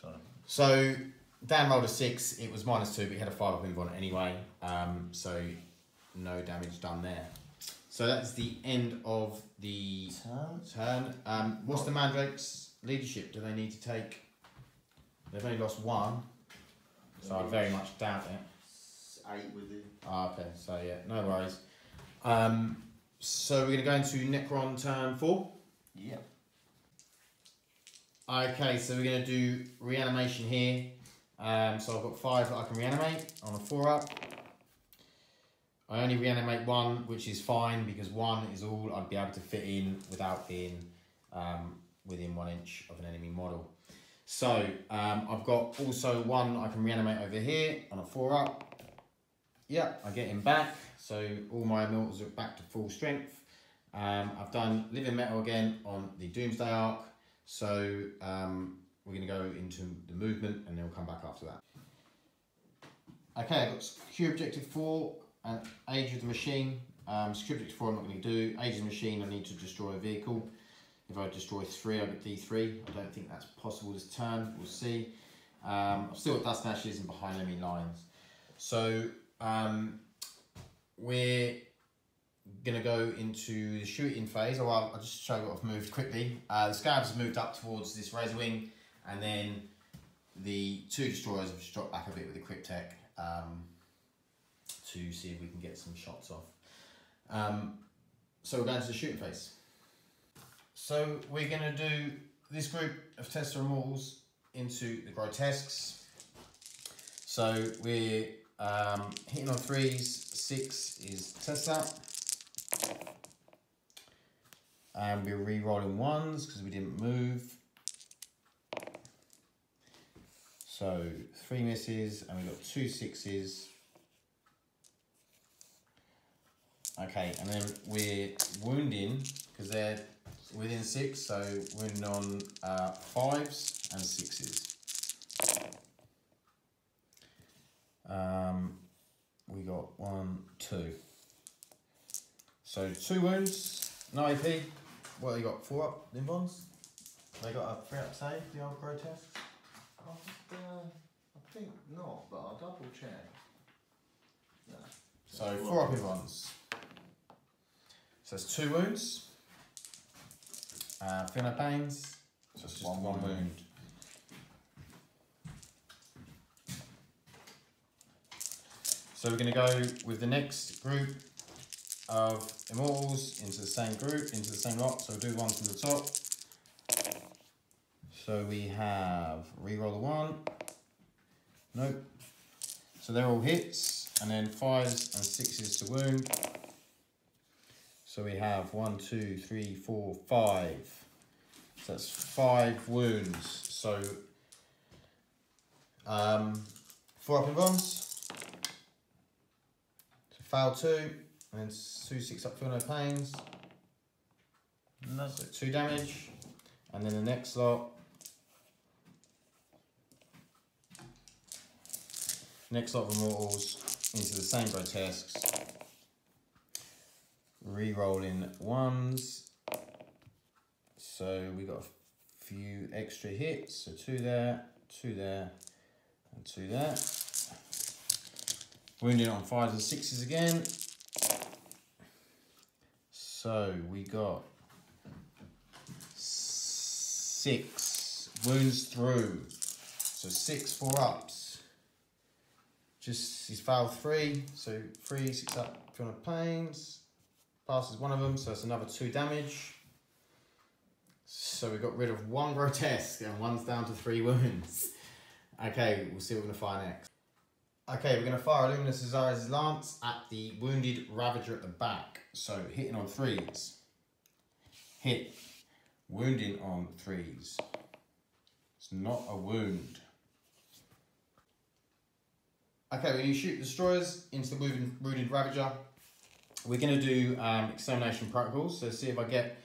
Sorry. So Dan rolled a 6. It was -2, but he had a 5 up move on it anyway. So no damage done there. So that's the end of the turn. What's the Mandrake's leadership? Do they need to take? They've only lost 1, so I very much doubt it. 8 with it. Ah, okay, so yeah, no worries. So we're going to go into Necron turn 4. Yeah. Okay, so we're going to do reanimation here. So I've got 5 that I can reanimate on a 4-up. I only reanimate 1, which is fine because 1 is all I'd be able to fit in without being within 1 inch of an enemy model. So I've got also 1 I can reanimate over here on a 4-up. Yeah, I get him back, so all my immortals are back to full strength. I've done Living Metal again on the Doomsday arc, so we're going to go into the movement and then we'll come back after that. Okay, I've got Secure Objective 4 and Age of the Machine. Secure Objective 4 I'm not going to do. Age of the Machine I need to destroy a vehicle. If I destroy 3 I get D3. I don't think that's possible this turn, we'll see. I've still got Dust and Ashes and behind enemy lines. So we're going to go into the shooting phase. Or I'll just show you what I've moved quickly. The Scabs have moved up towards this Razor Wing, and then the 2 destroyers have just dropped back a bit with the Cryptek to see if we can get some shots off. So we're going to the shooting phase. So we're going to do this group of Tester Immortals into the Grotesques. So we're hitting on 3s, 6 is Tester. And we're re-rolling 1s because we didn't move. So 3 misses and we've got 2 6s. Okay, and then we're wounding because they're within 6, so wounding on 5s and 6s. We got 1, 2. So 2 wounds, no AP. What, they got 4 up in bonds? They got a 3-up save, the old Grotesques? I think not, but I'll double check. No. So 4 up in bonds. So it's 2 wounds. Feel no pains. So it's just 1 wound. So we're going to go with the next group of Immortals into the same group, into the same lot. So we'll do 1 from the top. So we have reroll the 1. Nope. So they're all hits, and then 5s and 6s to wound. So we have 1, 2, 3, 4, 5. So that's 5 wounds. So 4 up in bonds. So foul 2, and then 2 6 up, feel no pains. No. So 2 damage, and then the next lot. Next lot of Immortals into the same Grotesques. Re-rolling 1s. So we got a few extra hits. So 2 there, 2 there, and 2 there. Wounding on 5s and 6s again. So we got 6 wounds through. So 6 4-ups. Just, he's fouled 3, so 3, 6 up, feel no pains. Passes 1 of them, so it's another 2 damage. So we got rid of 1 Grotesque and 1's down to 3 wounds. Okay, we'll see what we're going to fire next. Okay, we're going to fire Luminous Azari's Lance at the wounded Ravager at the back. So hitting on 3s. Hit. Wounding on 3s. It's not a wound. Okay, we're going to shoot destroyers into the wounded Ravager. We're going to do extermination protocols. So see if I get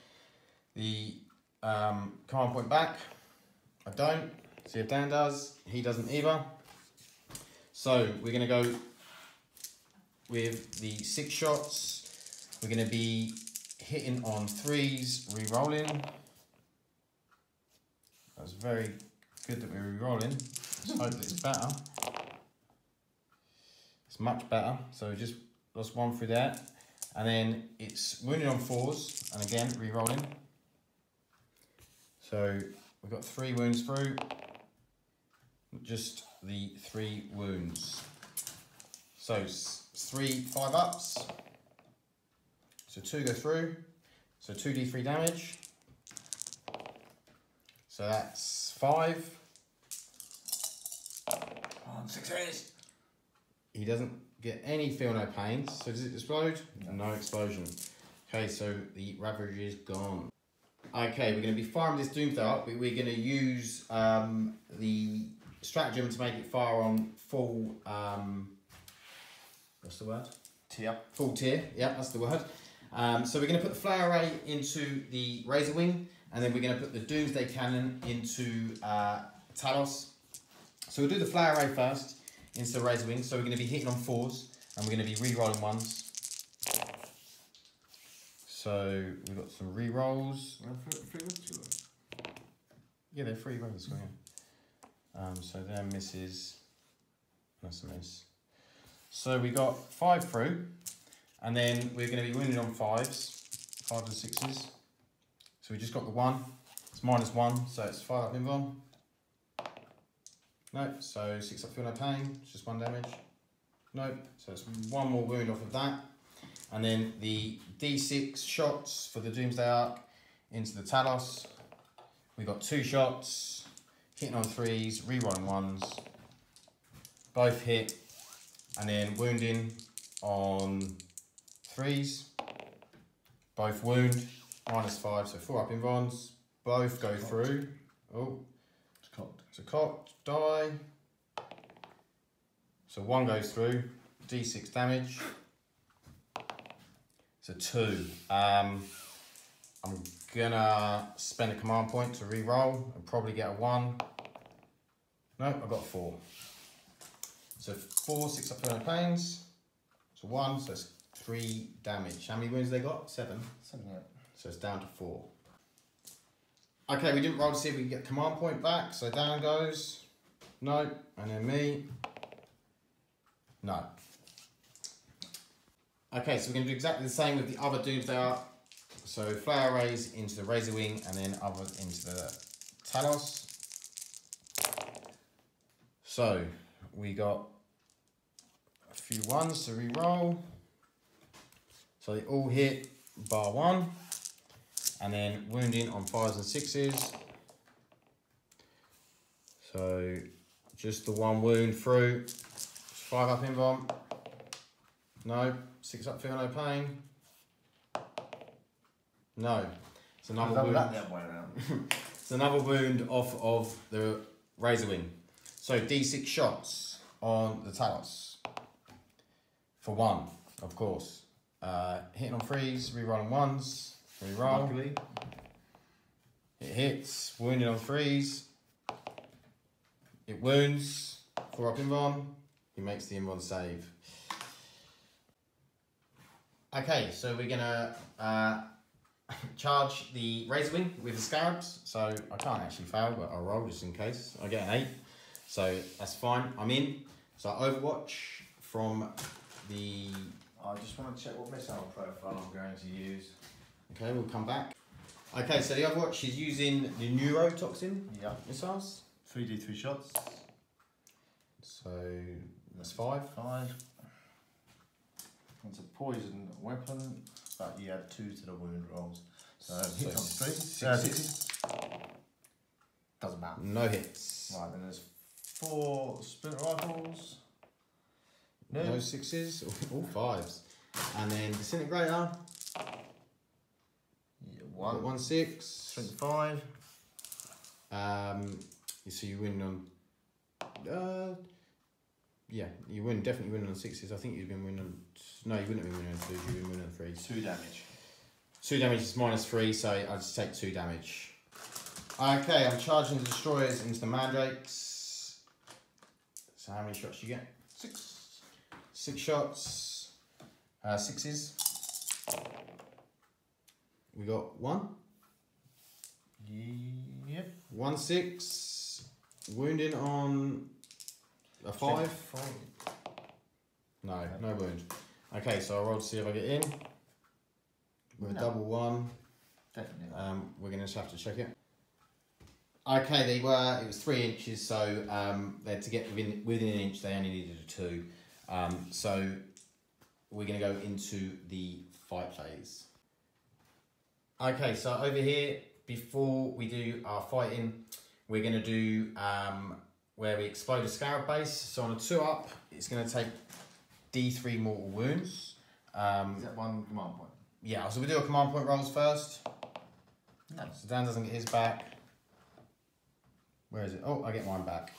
the command point back. I don't. See if Dan does. He doesn't either. So we're going to go with the 6 shots. We're going to be hitting on 3s, re-rolling. That's very good that we're re-rolling. Let's hope that it's better. It's much better. So we just lost 1 through that. And then it's wounded on 4s, and again, re-rolling. So we've got 3 wounds through. Just the 3 wounds. So 3 5-ups. So 2 go through. So 2d3 damage. So that's 5. On 6s. He doesn't get any feel no pains. So does it explode? No explosion. Okay, so the Ravage is gone. Okay, we're going to be firing this Doomsday up, but we're going to use the stratagem to make it fire on full, what's the word? Tier. Full tier, yeah, that's the word. So we're going to put the flare array into the Razor Wing, and then we're going to put the Doomsday Cannon into Talos. So we'll do the flare array first into the Razor Wing. So we're going to be hitting on 4s, and we're going to be re-rolling 1s. So we've got some re-rolls. Yeah, they're 3 rolls. So there misses. That's a miss. So we got 5 through, and then we're going to be wounded on 5s, 5s and 6s. So we just got the 1. It's -1, so it's 5 up invuln. Nope. So 6 up feel no pain. It's just 1 damage. Nope. So it's 1 more wound off of that, and then the D6 shots for the Doomsday Arc into the Talos. We got 2 shots. Hitting on 3s, re-rolling 1s, both hit, and then wounding on 3s, both wound, -5, so 4 up invulns, both go through. Oh, it's a cocked die. So 1 goes through, D6 damage. So 2. I'm gonna spend a command point to re-roll and probably get a 1. No, I got 4. So 4, 6 up feel no pains. So 1, so it's 3 damage. How many wounds they got? 7. 7, yeah. So it's down to 4. Okay, we didn't roll to see if we can get command point back. So down goes. No, and then me. No. Okay, so we're gonna do exactly the same with the other Doomsday Arc. So flare arrays into the Razor Wing, and then others into the Talos. So we got a few 1s to re-roll. So they all hit bar 1, and then wounding on 5s and 6s. So just the 1 wound through. 5 up invuln. No. 6 up feel no pain. No. It's another wound. That the other way around. It's another wound off of the Razor Wing. So D6 shots on the Talos. For 1, of course. Hitting on 3s, re-rolling 1s. Re-roll. Luckily. It hits, wounding on 3s. It wounds. 4 up invuln. He makes the invuln save. Okay, so we're gonna charge the Razor Wing with the Scarabs. So I can't actually fail, but I'll roll just in case. I get an 8, so that's fine. I'm in. So Overwatch from the... I just want to check what missile profile I'm going to use. Okay, we'll come back. Okay, so the Overwatch is using the neurotoxin missiles. 3d3 shots. So that's 5. 5. It's a poison weapon, but you add 2 to the wound rolls. So hit on 3. 6. Doesn't matter. No hits. Right, then there's 4 splinter rifles. No 6s, all 5s. And then Disintegrator. Yeah, 1. 1 6. 25. So you win on... yeah, you win, definitely win on 6s. I think you've been winning on... No, you wouldn't have been winning on 2s, you've been winning on 3s. 2 damage. 2 damage is -3, so I'll just take 2 damage. Okay, I'm charging the destroyers into the mandrakes. So how many shots do you get? 6 shots, 6s. We got 1. Yep. 1 6. Wounding on a 5. No, no wound. Okay, so I'll roll to see if I get in. With a double 1. Definitely. We're going to just have to check it. Okay, it was 3 inches, so to get within an inch, they only needed a 2. So we're going to go into the fight phase. Okay, so over here, before we do our fighting, we're going to do where we explode a scarab base. So on a 2-up, it's going to take D3 mortal wounds. Is that one command point? Yeah, so we do a command point rolls first. No. So Dan doesn't get his back. Where is it? Oh, I get mine back.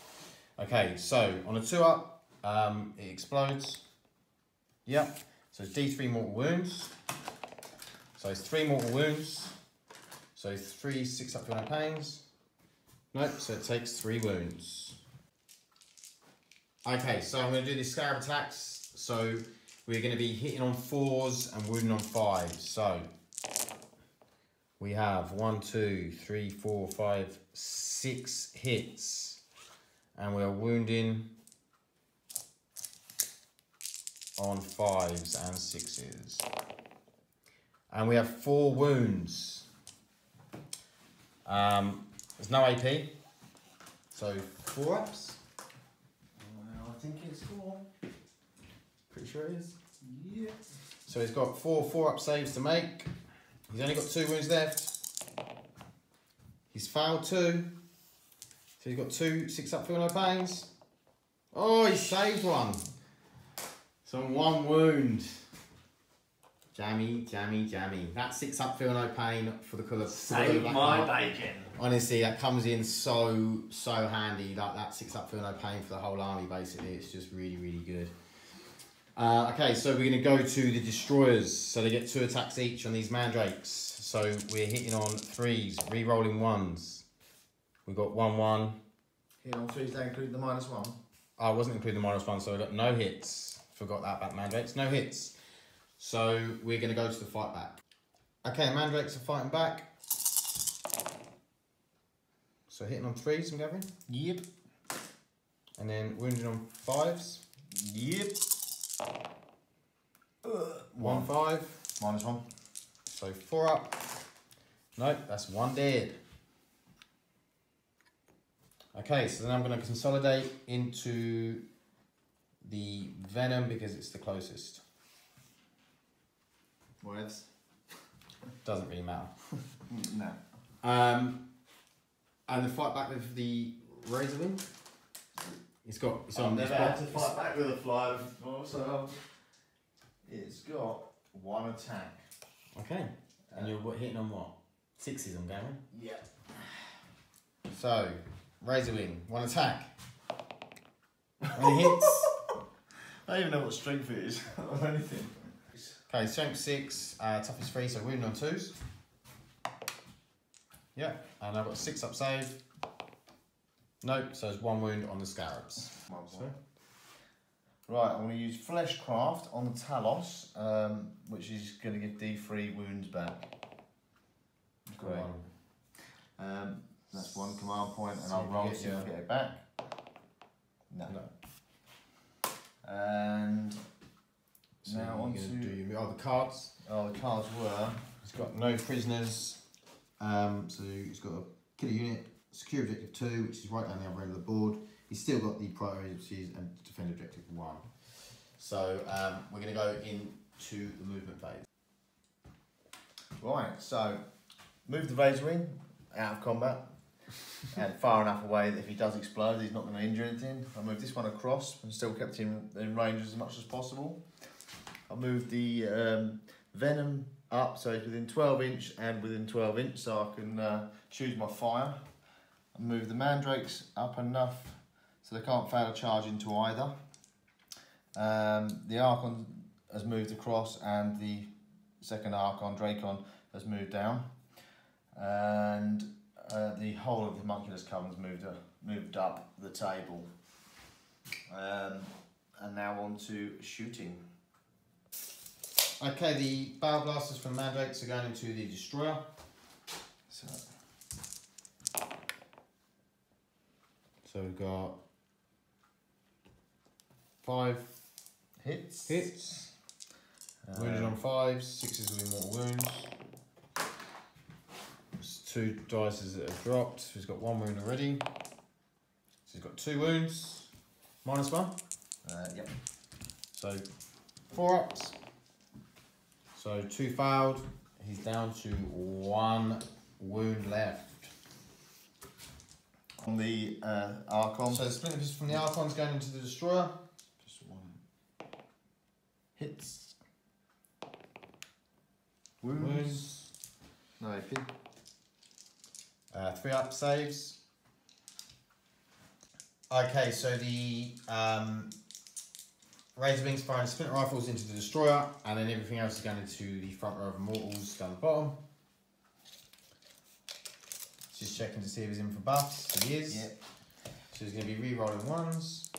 Okay, so on a 2-up, it explodes. Yep. So it's D3 mortal wounds. So it's 3 mortal wounds. So 3 6-up for no pains. Nope, so it takes 3 wounds. Okay, so I'm going to do these scarab attacks. So we're going to be hitting on 4s and wounding on 5s. So we have 1, 2, 3, 4, 5, 6 hits. And we are wounding on 5s and 6s. And we have 4 wounds. There's no AP. So 4 ups. Well, I think it's 4. Pretty sure it is. Yeah. So he's got 4 up saves to make. He's only got 2 wounds left. He's failed 2. So he's got 2 6-up feel no pains. Oh, he saved 1. So 1 wound. Jammy, jammy, jammy. That 6-up feel no pain for the colour. Save my bacon. Honestly, that comes in so handy. Like that 6-up feel no pain for the whole army. Basically, it's just really, really good. Okay, so we're going to go to the destroyers. So they get 2 attacks each on these mandrakes. So we're hitting on 3s, re-rolling 1s. We've got 1 1. Hitting on 3s, that include the -1. I wasn't including the -1, so I got no hits. Forgot that about mandrakes. No hits. So we're going to go to the fight back. Okay, mandrakes are fighting back. So hitting on 3s, I'm gathering. Yep. And then wounding on 5s. Yep. 1 5. -1. So 4 up. Nope, that's 1 dead. Okay, so then I'm going to consolidate into the venom because it's the closest. Words? Doesn't really matter. No. And the fight back with the razor wing. It's on I've this never had box. to fight back with a fly before, so it's got 1 attack. Okay. And you're hitting on what? 6s, I'm going. Yeah. So, razor wing, 1 attack. Any hits? I don't even know what strength it is or anything. Okay, strength 6, toughness 3, so wounding on 2s. Yeah, and I've got a 6-up save. Nope, so it's 1 wound on the scarabs. So. Right, I'm going to use Fleshcraft on the Talos, which is going to give D3 wounds back. Great. That's 1 command point, and So I'll roll to get see if I your- get it back. No. And So now you're on gonna to... do your the cards. Oh, the cards were... It's got no prisoners. So it's got a killer unit, secure objective 2, which is right down the other end of the board. He's still got the priorities and defend objective 1. So we're going to go into the movement phase. Right, so move the Razor Wing out of combat and far enough away that if he does explode, he's not going to injure anything. I moved this one across and still kept him in range as much as possible. I moved the Venom up, so it's within 12 inch and within 12 inch, so I can choose my fire. I moved the Mandrakes up enough so they can't fail a charge into either. The Archon has moved across and the second Archon, Dracon, has moved down. And the whole of the Homunculus Coven's moved up the table. And now on to shooting. Okay, the barrel blasters from Mandrakes are going into the destroyer. So we've got 5 hits. Wounded on 5s, 6s with mortal wounds. There's 2 dice that have dropped. So he's got 1 wound already. So he's got 2 wounds. -1. Yep. So 4 ups. So 2 failed. He's down to 1 wound left. On the Archon. So the splinters from the Archon's going into the destroyer. Just 1 hits. Wounds. No AP. 3 up saves. Okay, so the Razor Wings firing splinter rifles into the destroyer, and then everything else is going into the front row of Immortals down the bottom. Just checking to see if he's in for buffs. So he is. Yep. So he's going to be re-rolling 1s,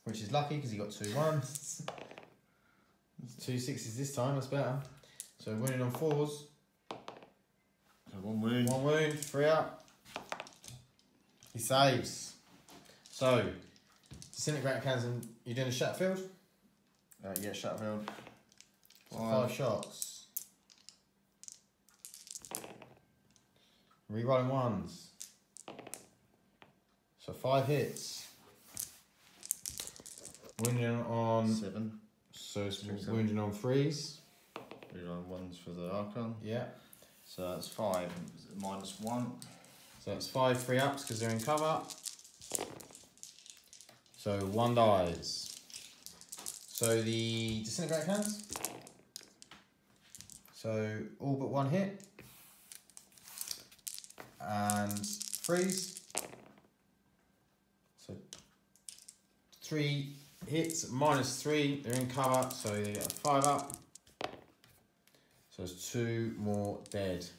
which is lucky because he got 2 1s. 2 6s this time, that's better. So wounded on 4s. So 1 wound. 1 wound, 3 up. He saves. So, disintegrator cannons, and you're doing a Shatterfield? Yeah, Shatterfield. So 5 shots. Rerolling 1s. So 5 hits. Wounding on 7. So it's 6, wounding on 3s. Reroll 1s for the Archon. Yeah. So that's 5. -1. So that's 5 3 ups because they're in cover. So 1 dies. So the disintegrate cannons. So all but 1 hit. And freeze. So 3 hits, -3. They're in cover, so they get a 5 up. So there's 2 more dead.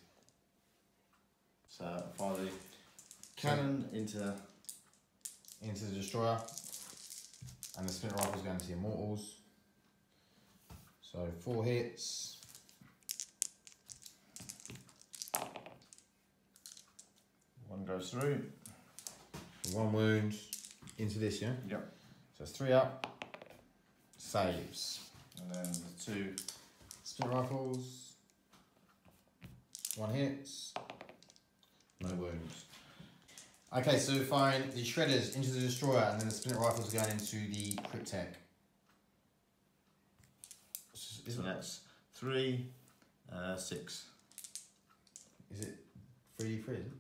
So fire the cannon into the destroyer, and the splinter rifle's going to the Immortals. So 4 hits. One goes through. 1 wound into this, yeah? Yep. So it's 3 up. Saves. And then the 2 Splinter rifles. 1 hits. No wounds. Okay, so we're firing the shredders into the destroyer, and then the splinter rifles are going into the cryptek. So that's 3, 6. Is it 3D3, is it?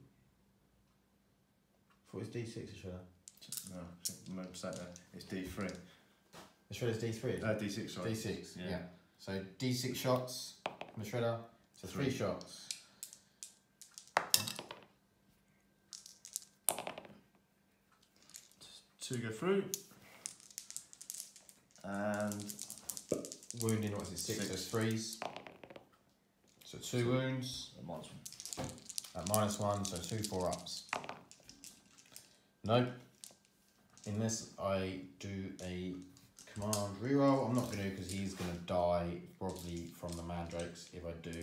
I thought it was D6 the shredder. No, mistake there. It's D3. The shredder's D3? D6, sorry. D6, Yeah. yeah. So D6 shots from the shredder, so 3 shots. Two go through. And Wounding, what is it, 6, so it's 3s. So 2 wounds. -1. At -1, so 2 4 ups. Nope. Unless I do a command reroll, I'm not going to because he's going to die probably from the mandrakes if I do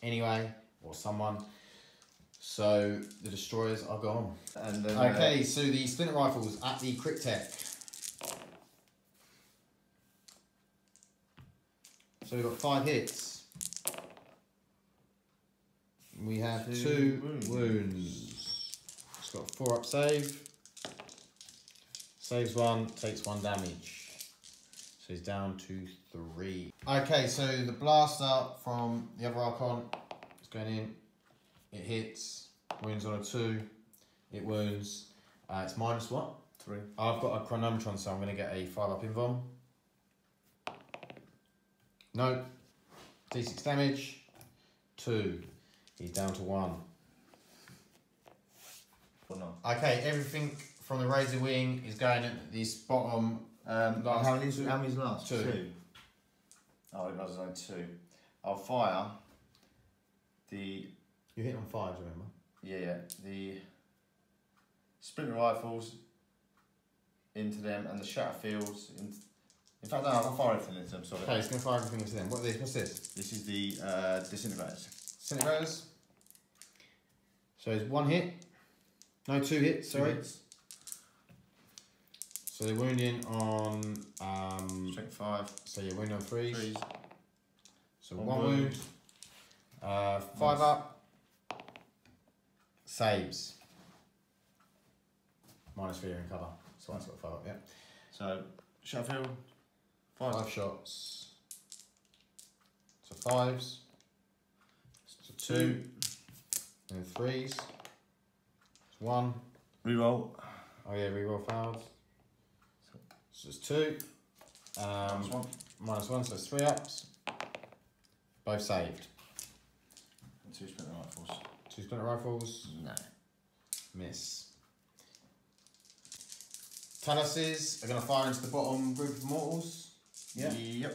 anyway, or someone. So the destroyers are gone. And then, okay, so the splinter rifles at the cryptek. So we've got 5 hits. We have 2 wounds. It's got a 4 up save. Saves 1, takes 1 damage. So he's down to 3. Okay, so the blaster from the other Archon is going in. It hits. Wounds on a 2. It wounds. It's minus what? 3. I've got a chronometron, so I'm going to get a 5 up invuln. No. D6 damage. 2. He's down to 1. Well, no. Okay, everything from the Razor Wing is going at this bottom. Last how many's last? 2. Oh, it was only 2. I'll fire the... You hit on 5s, remember? Yeah, the splinter rifles into them, and the shatter fields. In fact, no, I can fire everything into them. Sorry. Okay, it's going to fire everything into them. What are these? What's this? This is the disintegrators. Disintegrators. So it's 1 hit. No, 2 hits. Sorry. 2 hits. So they're wounding on. Strength 5. So you're wounding on 3s. 3s. So 1 wound. 5 up. Saves. -3 in cover. So that's got 5 up, yeah. So, Sheffield, 5 shots. So 5s. So 2. And 3s. It's 1. reroll. Oh yeah, reroll failed. So it's 2. -1. -1, so it's 3 ups. Both saved. And 2 splinter rifles. 2 splinter rifles. No. Miss. Taloses are going to fire into the bottom group of mortals. Yeah. Yep.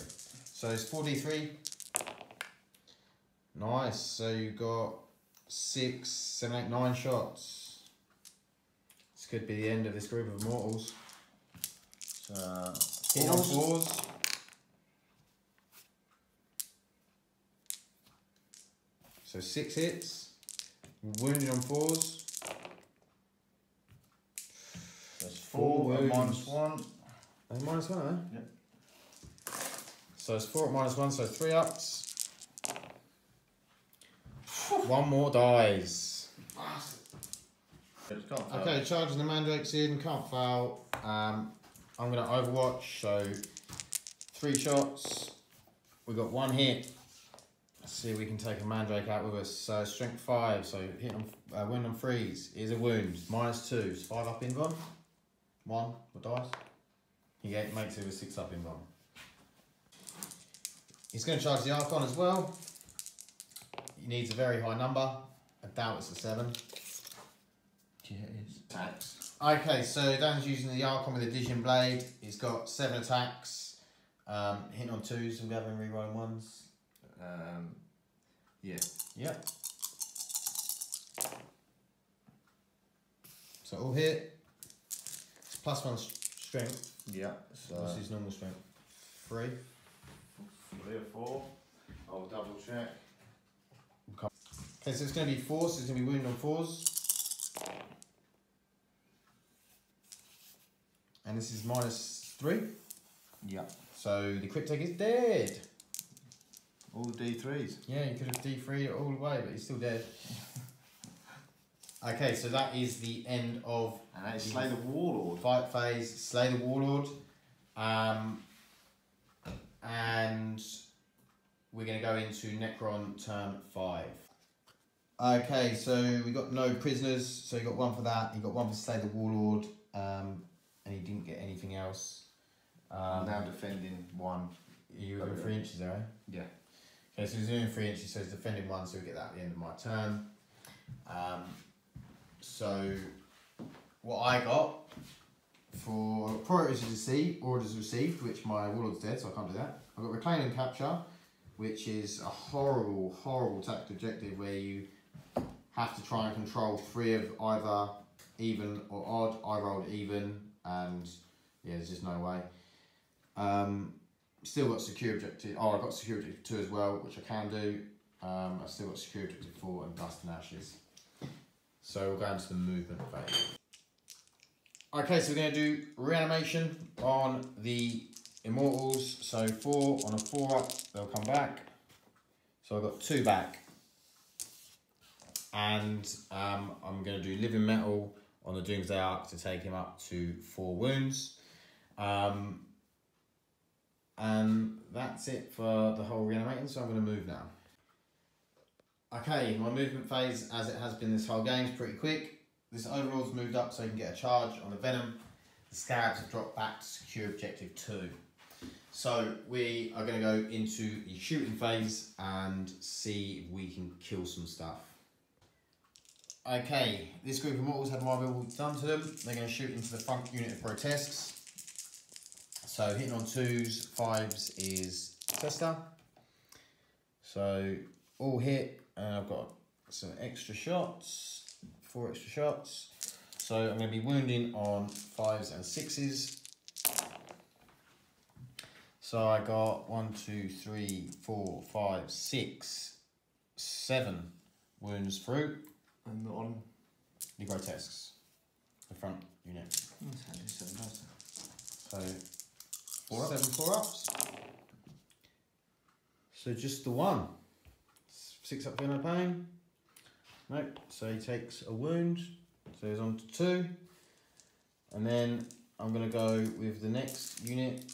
So it's 4d3. Nice. So you got 6, 7, 8, 9 shots. This could be the end of this group of mortals. So, Hit on 4s. So 6 hits. Wounded on 4s. there's 4 4 and wounds. -1. Are they -1, are they? Yep. So it's 4 at -1, so 3 ups. 1 more dies. Okay, charging the mandrakes in, can't foul. I'm going to overwatch, so 3 shots. We got 1 hit. Let's see if we can take a mandrake out with us. So strength 5, so hit on wound on 3s is a wound. -2, it's 5 up in one. 1 with dice. He makes it with 6 up in one. He's going to charge the Archon as well. He needs a very high number. I doubt it's a 7. Yeah, it is. Attacks. Okay, so Dan's using the Archon with a Division Blade. He's got 7 attacks. Hitting on 2s and having rerolling 1s. Yeah. Yep. So all hit. It's +1 strength. Yeah. So What's his normal strength? 3. 3 or 4. I'll double check. Okay, so it's going to be 4, so it's going to be wounded on 4s. And this is -3. Yeah. So the Cryptek is dead. All the D3s. Yeah, you could have D3'd it all the way, but he's still dead. Okay, so that is the end of And that is Slay the Warlord. fight phase, Slay the Warlord. And we're going to go into Necron turn 5. Okay, so we got no prisoners, so you got 1 for that. You got 1 for Slay the Warlord, and he didn't get anything else. Now defending 1. You were 3 inches there, eh? Yeah. Okay, so he's doing 3 inches, so he's defending 1, so we get that at the end of my turn. So what I got for priorities received, orders received, which my warlord's dead, so I can't do that. I got reclaim and capture, which is a horrible, horrible tactical objective where you have to try and control 3 of either even or odd. I rolled even, and yeah, there's just no way. Still got secure objective. Oh, I've got secure objective 2 as well, which I can do. I've still got secure objective 4 and dust and ashes. So we'll go into the movement phase. Okay, so we're going to do reanimation on the Immortals. So 4 on a 4 up, they'll come back. So I've got 2 back. And I'm going to do Living Metal on the Doomsday Arc to take him up to 4 wounds. And that's it for the whole reanimating, so I'm going to move now. Okay, my movement phase, as it has been this whole game, is pretty quick. This Overlord's moved up so you can get a charge on the Venom. The Scarabs have dropped back to secure objective 2. So we are going to go into the shooting phase and see if we can kill some stuff. Okay, this group of mortals had my will done to them. They're going to shoot into the front unit of grotesques. So hitting on 2s, 5s is Tester. So all hit, and I've got some extra shots, 4 extra shots. So I'm going to be wounding on 5s and 6s. So I got 1, 2, 3, 4, 5, 6, 7 wounds through. And on The grotesques, the front unit. So 4 ups. So just the one. 6 up for no pain. Nope. So he takes a wound. So he's on to 2. And then I'm going to go with the next unit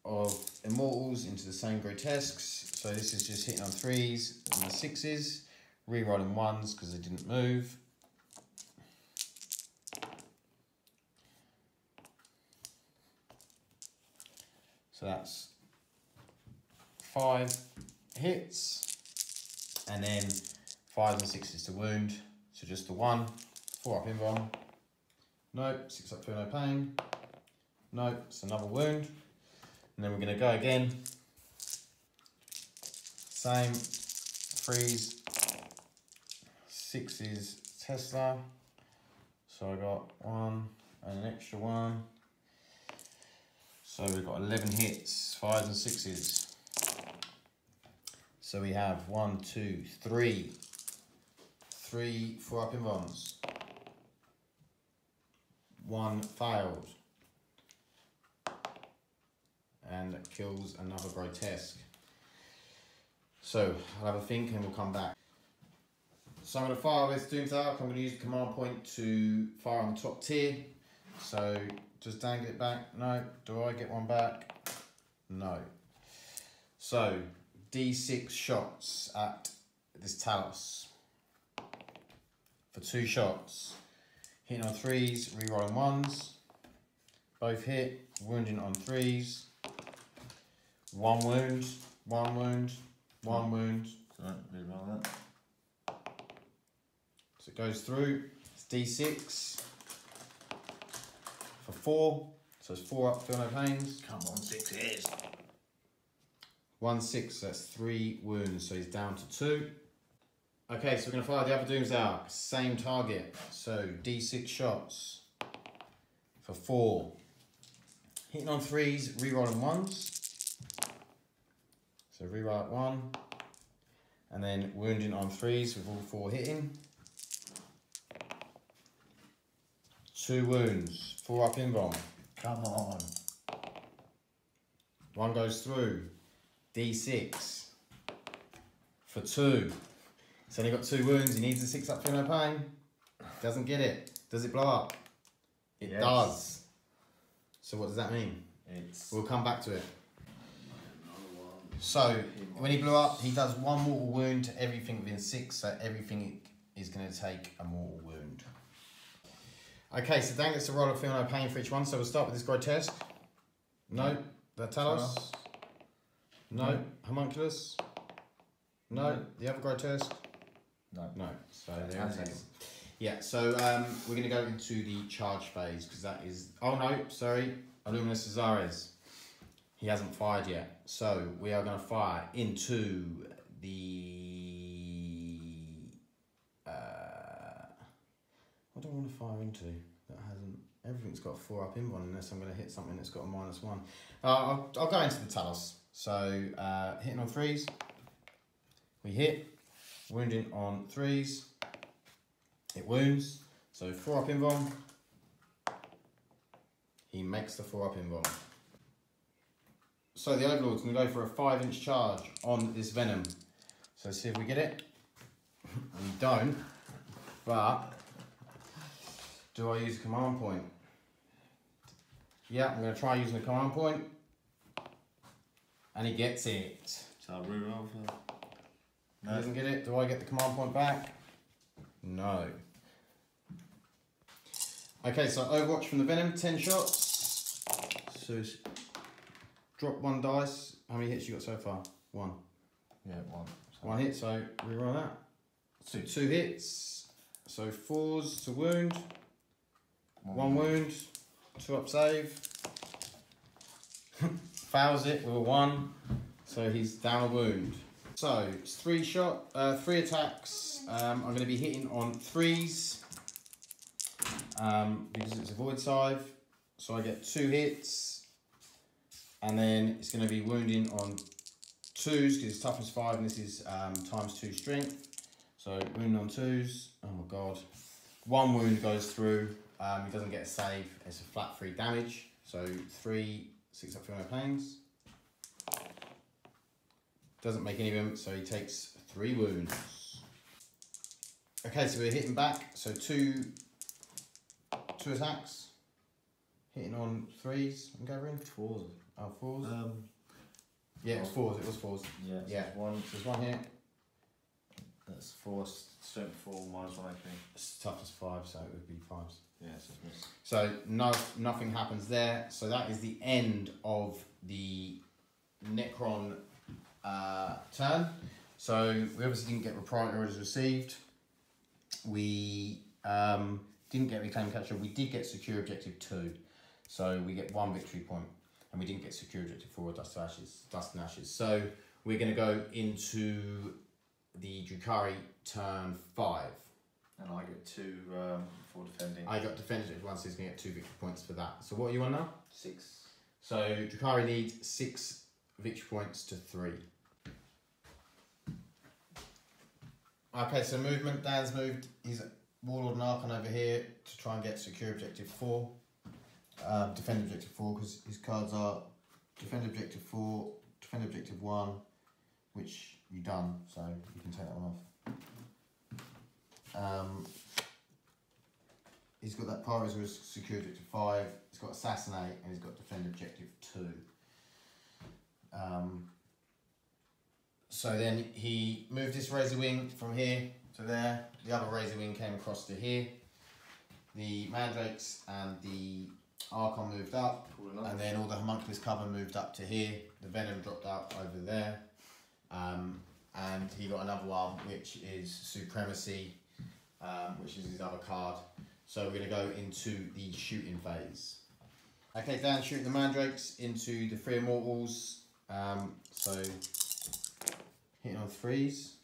of Immortals into the same grotesques. So this is just hitting on 3s and the 6s. Rerolling 1s because they didn't move. So that's 5 hits, and then 5s and 6s to wound. So just the 1, 4 up invuln. Nope, 6 up for no pain. Nope, it's another wound. And then we're going to go again. Same, 3s, 6s Tesla. So I got 1 and an extra 1. So we've got 11 hits, 5s and 6s. So we have 1, 2, 3. 3 4 up invulns. 1 failed. And that kills another grotesque. So I'll have a think and we'll come back. So I'm going to fire with Doom's Arc. I'm going to use the command point to fire on the top tier. So just dangle it back. No. Do I get one back? No. So D6 shots at this Talos. For 2 shots. Hitting on 3s, rerolling 1s. Both hit. Wounding on 3s. 1 wound. 1 wound. 1 wound. Right, reroll that. So it goes through. It's D6 for 4. So it's 4 up, feel no pains. Come on, 6 hits. 1, 6, so that's 3 wounds. So he's down to 2. Okay, so we're going to fire the other Doom's Arc. Same target. So D6 shots for 4. Hitting on 3s, rerolling 1s. So reroll 1. And then wounding on 3s with all 4 hitting. 2 wounds, 4 up invuln. Come on. 1 goes through. D6 for 2. He's only got 2 wounds. He needs a 6 up for no pain. Doesn't get it. Does it blow up? It Yes. does. So what does that mean? We'll come back to it. So when he blew up, he does 1 mortal wound to everything within 6. So everything is going to take a mortal wound. Okay, so Dan gets to roll a feel no pain for each one. So we'll start with this grotesque. No, the Talos. No, homunculus. No, the other grotesque. No. No. So there it is. Yeah. So we're going to go into the charge phase because that is. Oh no, sorry, Illuminus Cesares. He hasn't fired yet. So we are going to fire into the. What do I want to fire into? That hasn't. Everything's got 4 up invuln unless I'm going to hit something that's got a -1. I'll go into the Talos. So hitting on 3s. We hit. Wounding on 3s. It wounds. So 4 up invuln. He makes the 4 up invuln. So the Overlord's going to go for a 5-inch charge on this Venom. So see if we get it. We don't. But do I use a command point? Yeah, I'm going to try using a command point. And he gets it. So I'll reroll for. He doesn't get it. Do I get the command point back? No. Okay, so Overwatch from the Venom, 10 shots. So drop 1 dice. How many hits you got so far? 1. Yeah, 1. So 1 hit, so reroll that. 2. 2 hits. So 4s to wound. 1 wound. 2 up save. Fails it with a 1. So he's down a wound. So it's 3 attacks. I'm going to be hitting on 3s. because it's a void scythe. So I get 2 hits, and then it's going to be wounding on 2s because it's toughness 5, and this is ×2 strength. So wounding on 2s. Oh my god! 1 wound goes through. He doesn't get a save. It's a flat 3 damage. So 3 6-up Fiona planes. Doesn't make any of them, so he takes 3 wounds. Okay, so we're hitting back. So two attacks. Hitting on 3s, I'm gathering. 4s. Oh, 4s. Yeah, it was 4s. It was 4s. Yeah. Yeah. One. So there's 1 hit. That's 4. Strength 4 -1 AP. It's toughness 5, so it would be 5s. Yeah, it's just missed. So nothing happens there. So that is the end of the Necron turn. So we obviously didn't get Proprietary Orders received. We didn't get Reclaim Capture. We did get Secure Objective 2. So we get 1 victory point. And we didn't get Secure Objective 4, Dust and Ashes. So we're going to go into the Drukhari turn 5. And I get 2 for defending. I got Defended 1, so he's going to get 2 victory points for that. So what are you on now? 6. So Drukhari needs 6 victory points to 3. Okay, so movement. Dan's moved his Warlord and Archon over here to try and get Secure Objective 4. Defend Objective 4, because his cards are Defend Objective 4, Defend Objective 1, which you've done, so you can take that one off. He's got that Pyros with Secure Objective 5, he's got Assassinate, and he's got Defend Objective 2. So then he moved this Razor Wing from here to there. The other Razor Wing came across to here. The Mandrakes and the Archon moved up. And then all the Homunculus cover moved up to here. The Venom dropped out over there. And he got another one, which is Supremacy, which is his other card. So we're going to go into the shooting phase. Okay, Dan shooting the Mandrakes into the 3 Immortals. So hitting on 3s,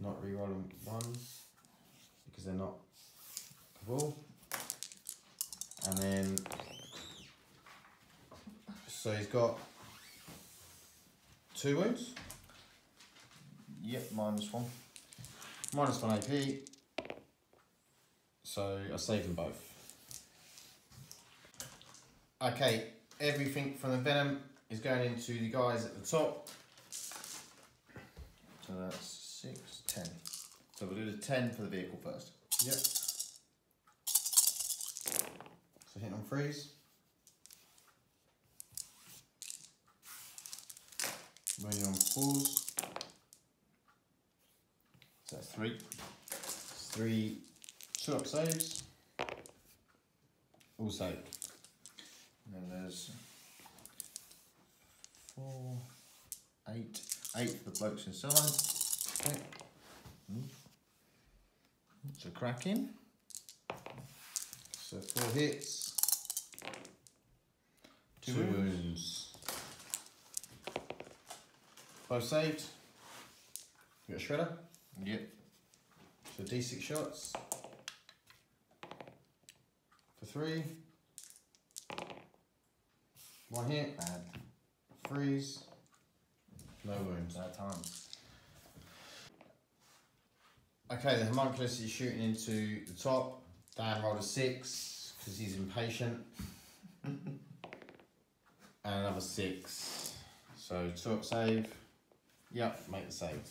not rerolling 1s because they're not Cabal. And then, so he's got 2 wounds. Yep, -1. -1 AP. So I saved them both. Okay, everything from the Venom is going into the guys at the top. So that's 6, 10. So we'll do the 10 for the vehicle first. Yep. So hitting on 3s. Running on 4s. So that's 3. 3 2-up saves. All saved. And then there's 4, 8. 8 for the blokes inside. Okay. So cracking. So 4 hits. 2 wounds. Both saved. You got a shredder. Yep. So D6 shots. For 3. 1 hit. Bad. 3s. No wounds. Bad time. Okay, the Homunculus is shooting into the top. Dan rolled a 6 because he's impatient. And another 6. So 2-up save. Yep, make the save.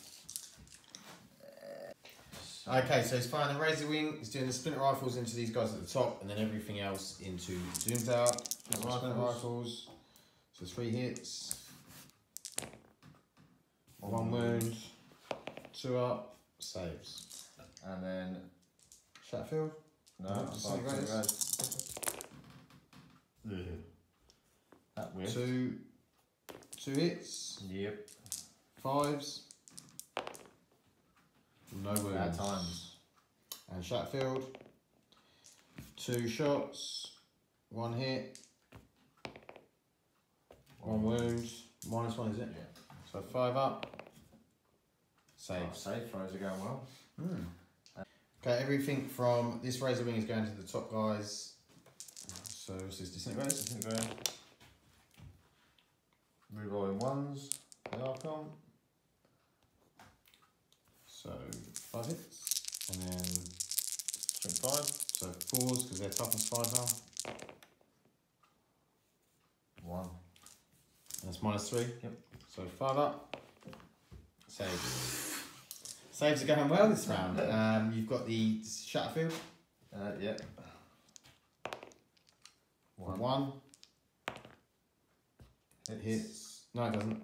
Okay, so he's firing the Razor Wing. He's doing the Splinter Rifles into these guys at the top, and then everything else into the Doom Tower. Splinter Rifles. So 3 hits. 1 wound. 2-up. Saves. And then... Shatterfield? No, Disintegrates. That weird. 2 hits. Yep. 5s. No wounds. Bad times. And Shatterfield. 2 shots. 1 hit. 1 wound. -1, is it? Yeah. So 5 up. Saves. Safe throws are going well. Okay, everything from this razor wing is going to the top guys. So this is disintegrate. Rerolling ones. The Archon. So 5 hits, and then Strength 5. so 4s because they're toughness 5 now. 1. That's -3. Yep. So 5 up. Saves. Saves are going well this round. You've got the Shatterfield. Yep. 1. Hits. No, it doesn't.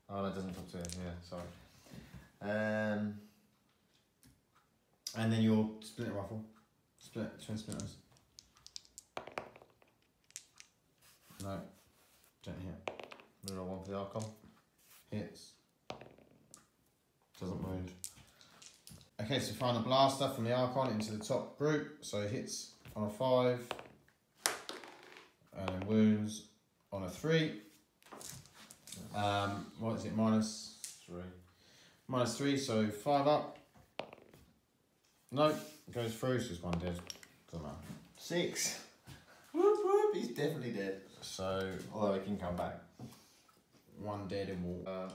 Oh, that doesn't talk to him. Yeah, sorry. And then your Splinter Rifle. Twin Splinters. No. Don't hit. Reroll 1 for the Archon. Hits. Doesn't wound. Okay, so find the blaster from the Archon into the top group. So it hits on a 5. And then wounds on a 3. What is it? -3. -3, so 5 up. Nope, goes through, so it's 1 dead. Doesn't matter. 6. Whoop whoop, he's definitely dead. So, Although he can come back. 1 dead in war.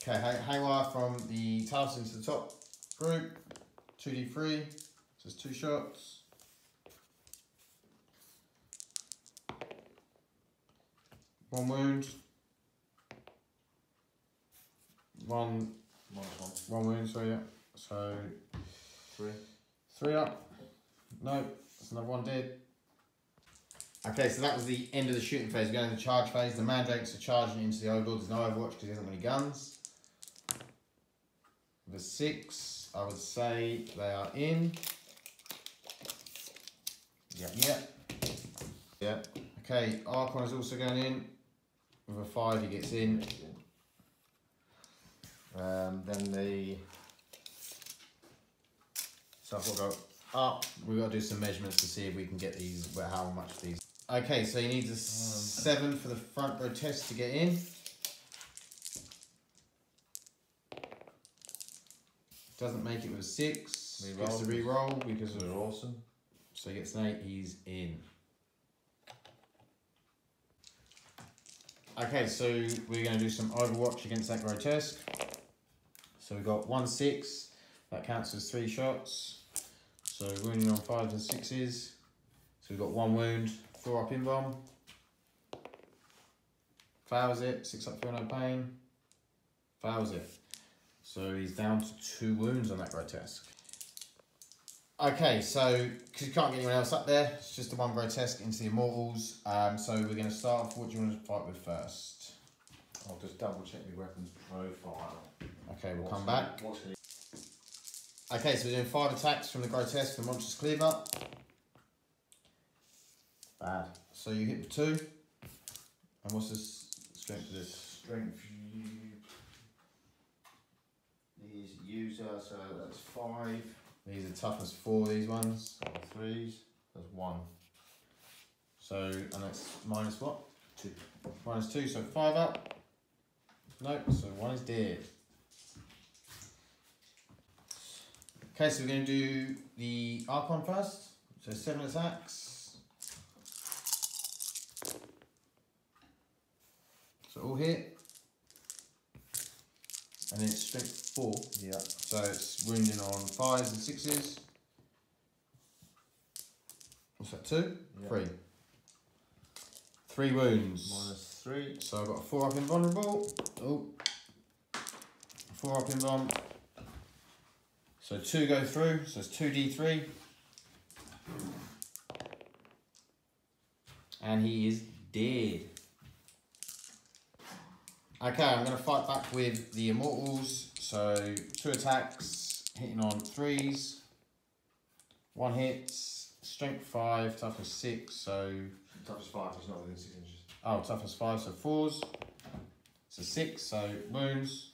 Okay, Haywire from the Talos into the top group. 2d3, so it's 2 shots. One wound. One wound, sorry, yeah. So 3 up. No, that's another 1 dead. Okay, so that was the end of the shooting phase. We're going into the charge phase. The Mandrakes are charging into the Overlord. There's no Overwatch because he hasn't got any guns. The 6, I would say they are in. Yep. Okay, Archon is also going in. With a 5, he gets in. Then the... So I've got to go up. We've got to do some measurements to see if we can get these, how much these. Okay, so you need a 7 for the front grotesque to get in. Doesn't make it with a 6. Gets to re-roll because of... They're awesome. So he gets an 8, he's in. Okay, so we're going to do some Overwatch against that grotesque. So we've got 1 6, that counts as 3 shots. So wounding on 5s and 6s. So we've got 1 wound, 4 up in bomb. Fails it, 6 up, feel no pain. Fails it. So he's down to 2 wounds on that grotesque. Okay, so because you can't get anyone else up there, it's just the 1 grotesque into the Immortals. So we're going to start off. What do you want to fight with first? I'll just double check the weapons profile. Okay, we'll come back. Okay, so we're doing 5 attacks from the grotesque, the monstrous cleaver. Bad. So you hit with 2. And what's the strength of this? Strength. These user, so that's 5. These are toughness 4, these ones. 3s. That's 1. So, and that's minus what? 2. Minus 2, so 5 up. Nope, so 1 is dead. Okay, so we're going to do the Archon first. So 7 attacks. So all hit. And then it's strength 4. Yeah. So it's wounding on 5s and 6s. What's that, 2? Yeah. 3. 3 wounds. -3. So I've got a 4 up invulnerable. Oh. 4 up invuln. So 2 go through, so it's 2d3. And he is dead. Okay, I'm going to fight back with the Immortals. So 2 attacks, hitting on 3s. 1 hits, strength 5, toughness 6, so... Toughness 5 is not within 6 inches. Oh, toughness 5, so 4s. So 6, so wounds.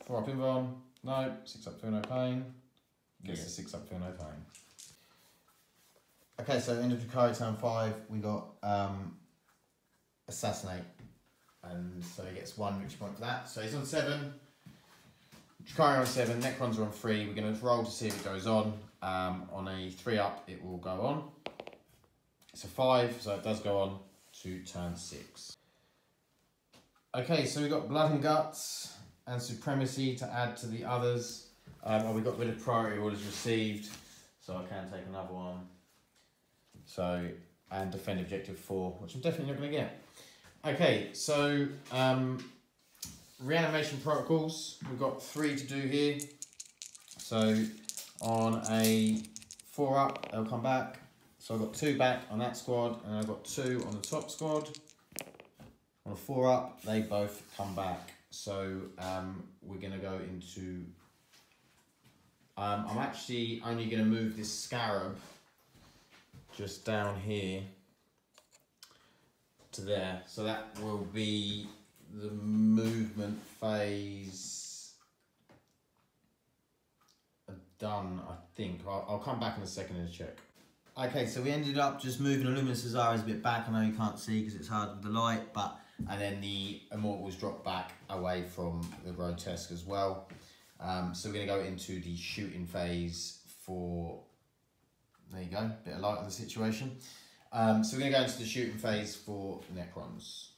4 up invuln. No, 6 up, feel no pain. Gets the 6 up, feel no pain. Okay, so end of Drukhari turn 5, we got Assassinate. And so he gets 1 victory point for that. So he's on 7. Drukhari on 7, Necrons are on 3. We're going to roll to see if it goes on. On a 3 up, it will go on. It's a 5, so it does go on to turn 6. Okay, so we've got Blood and Guts and Supremacy to add to the others. We got rid of Priority Orders Received, so I can take another one. So, and Defend Objective 4, which I'm definitely not going to get. Okay, so Reanimation Protocols, we've got 3 to do here. So on a 4 up, they'll come back. So I've got 2 back on that squad, and I've got 2 on the top squad. On a 4 up, they both come back. So we're going to go into... I'm actually only going to move this Scarab just down here to there. So that will be the movement phase done, I think. I'll come back in a second and check. Okay, so we ended up just moving Illuminous Azaris a bit back. I know you can't see because it's hard with the light, but and then the Immortals drop back away from the Grotesque as well. So we're going to go into the shooting phase for, there you go, bit of light on the situation. So we're going to go into the shooting phase for Necrons.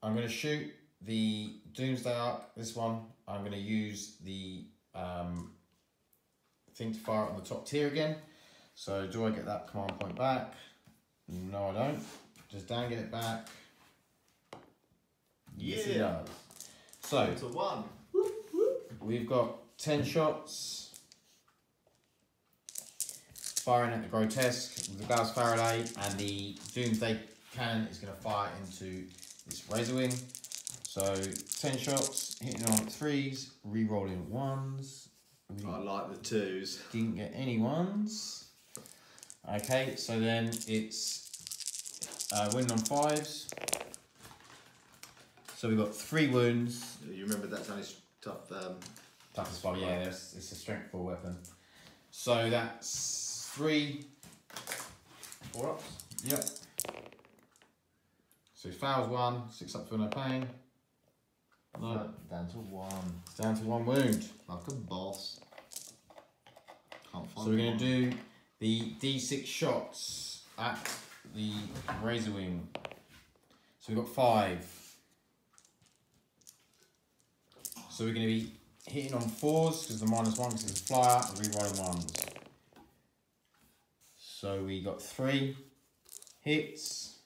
I'm going to shoot the Doomsday Arc, this one. I'm going to use the thing to fire it on the top tier again. So do I get that command point back? No, I don't. Just Dan get it back. Yes, it does. So It's a 1. we've got 10 shots firing at the Grotesque with the Gauss Faraday, and the Doomsday Cannon is going to fire into this Razor Wing. So 10 shots, hitting on 3s, re-rolling 1s. I like the 2s. Didn't get any 1s. Okay, so then it's winning on 5s. So we've got 3 wounds. You remember that's only tough. Toughest 5, yeah, it's a strength 4 weapon. So that's 3 4 ups. Yep. So he fails 1, 6 up for no pain. No, Down to 1. it's down to 1 wound. Like a boss. Can't find So we're going one. to do the D6 shots at the Razor Wing. So we've got 5. So we're going to be hitting on 4s because the -1 because it's a flyer, and re-rolling 1s. So we got 3 hits,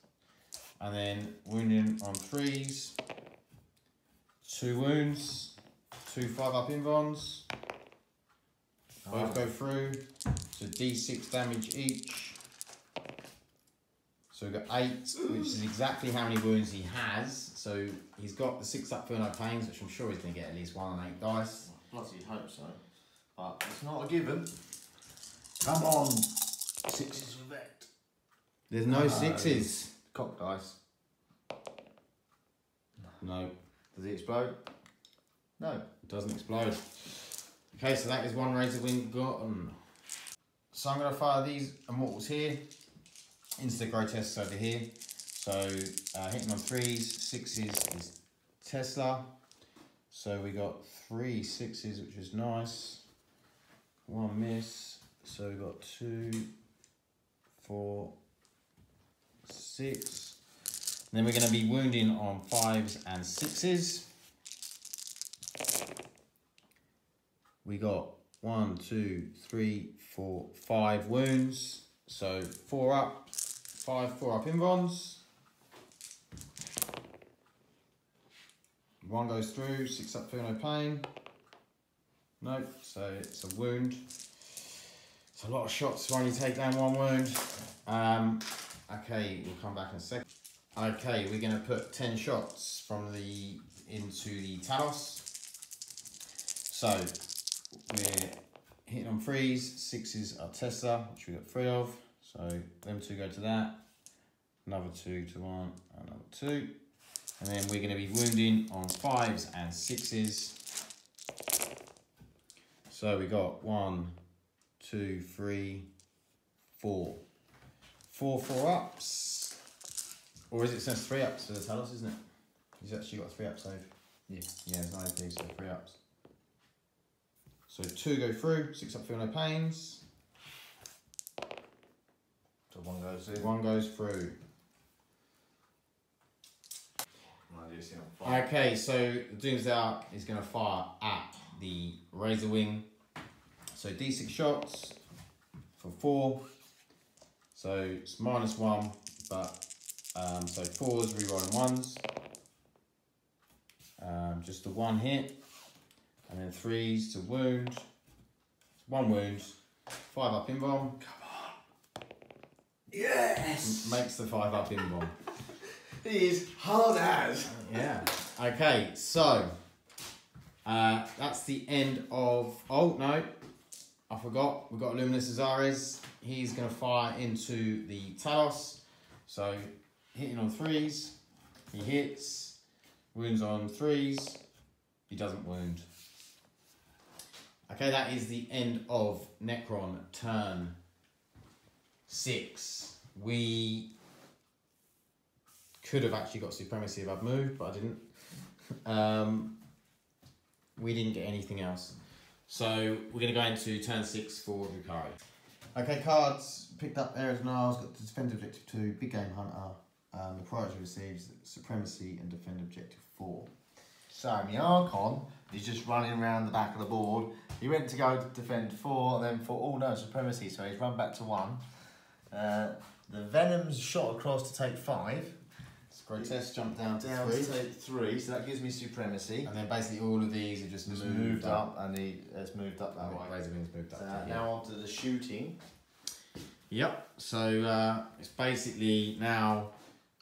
and then wounding on 3s, 2 wounds, 2 5-up invons. Both go through, so D6 damage each. So we've got 8, which is exactly how many wounds he has. So he's got the 6-up for no pains, which I'm sure he's going to get at least 1 on 8 dice. Bloody hope so. But it's not a given. Come on. 6s for Vect. There's no 6s. Cock dice. No, Does he explode? No. it doesn't explode. Okay, so that is 1 Razor Wing gotten. So I'm going to fire these Immortals here into the Grotesques over here. So hitting on 3s, 6s is Tesla. So we got 3 6s, which is nice. 1 miss. So we got 2, 4, 6. Then we're going to be wounding on 5s and 6s. We got 1, 2, 3, 4, 5 wounds. So 4 up, 5 4-up invons. 1 goes through, 6 up, feel no pain. Nope, so it's a wound. It's a lot of shots to only take down 1 wound. Okay, we'll come back in a second. Okay, we're going to put 10 shots from into the Talos. So we're hitting on 3s, 6s are Tesla, which we got 3 of. So them 2 go to that. Another 2 to 1, another 2. And then we're going to be wounding on 5s and 6s. So we got 1, 2, 3, 4. 4 4-ups. Or is it says 3 ups for the Talos, isn't it? He's actually got 3 ups, so. Yeah. Yeah, it's 9 so 3 ups. So 2 go through, 6 up, feel no pains. So 1 goes in. 1 goes through. Right, you see on fire. Okay, so the Doomsday Ark is going to fire at the Razor Wing. So D6 shots for 4. So it's -1, but so 4s rerolling 1s. Just the 1 hit, and then 3s to wound. 1 wound, 5 up in bomb. Come on. Yes! Makes the 5 up in bomb. He is hard as. Yeah. Okay, so that's the end of. Oh no, I forgot. We've got Luminous Azares. He's going to fire into the Talos. So hitting on 3s, he hits. Wounds on 3s, he doesn't wound. Okay, that is the end of Necron turn 6. We could have actually got Supremacy if I'd moved, but I didn't. We didn't get anything else. So we're going to go into turn 6 for Drukhari. Okay, cards. Picked up Ares and Isles, got the Defend Objective 2, Big Game Hunter. The priority receives Supremacy and Defend Objective 4. So my Archon is just running around the back of the board. He went to go to defend 4 and then thought, oh no, Supremacy, so he's run back to 1. The Venom's shot across to take 5. Grotesque jumped down to Down 3. to take 3, so that gives me Supremacy. And then basically all of these are just Moved up, and he has moved up that Oh, way. Razor Wing's moved up. So to, yeah. now on to the shooting. Yep, so it's basically now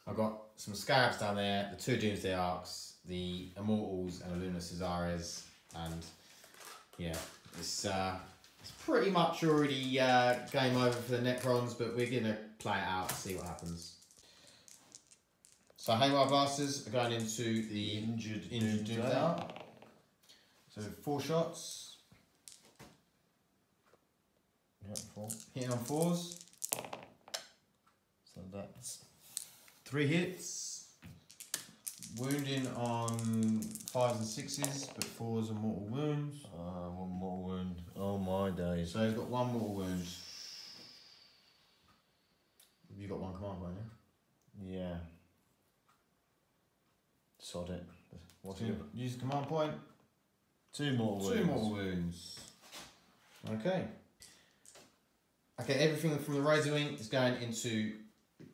I've got some Scarabs down there, the 2 Doomsday Arks, the Immortals and a Luminous Azares, and yeah, it's pretty much already game over for the Necrons, but we're going to play it out, see what happens. So Haywire Blasters are going into the injured Doomsday Ark. So 4 shots. Yep, 4. Hitting on 4s. So that's 3 hits. Wounding on 5s and 6s, but 4s are mortal wounds. 1 more wound. Oh my days. So he's got 1 mortal wound. You've got 1 command point, yeah? Yeah. Sod it. What's So it? use the command point. 2 mortal 2 wounds. mortal wounds. Okay. Okay, everything from the Razor Wing is going into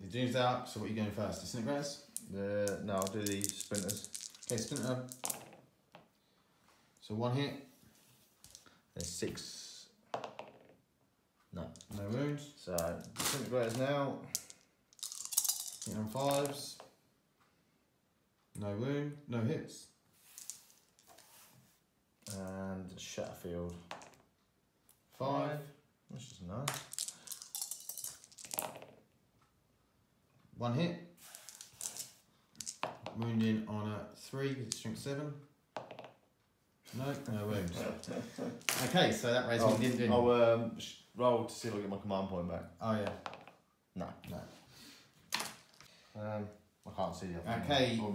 the Doomsday Ark. So what are you going first? Disintegrators? No, I'll do the Splinters. Okay, Splinter. So 1 hit. There's 6. No. No wounds. So, Disintegrators now. Hitting on 5s. No wound. No hits. And Shatterfield. 5. Which is nice. 1 hit. Wounding on a 3 because it's strength 7. No wounds. Okay, so that Razor Wing didn't do anything. I'll roll to see if I get my command point back. Oh yeah. No. No. I can't see the other Okay, one.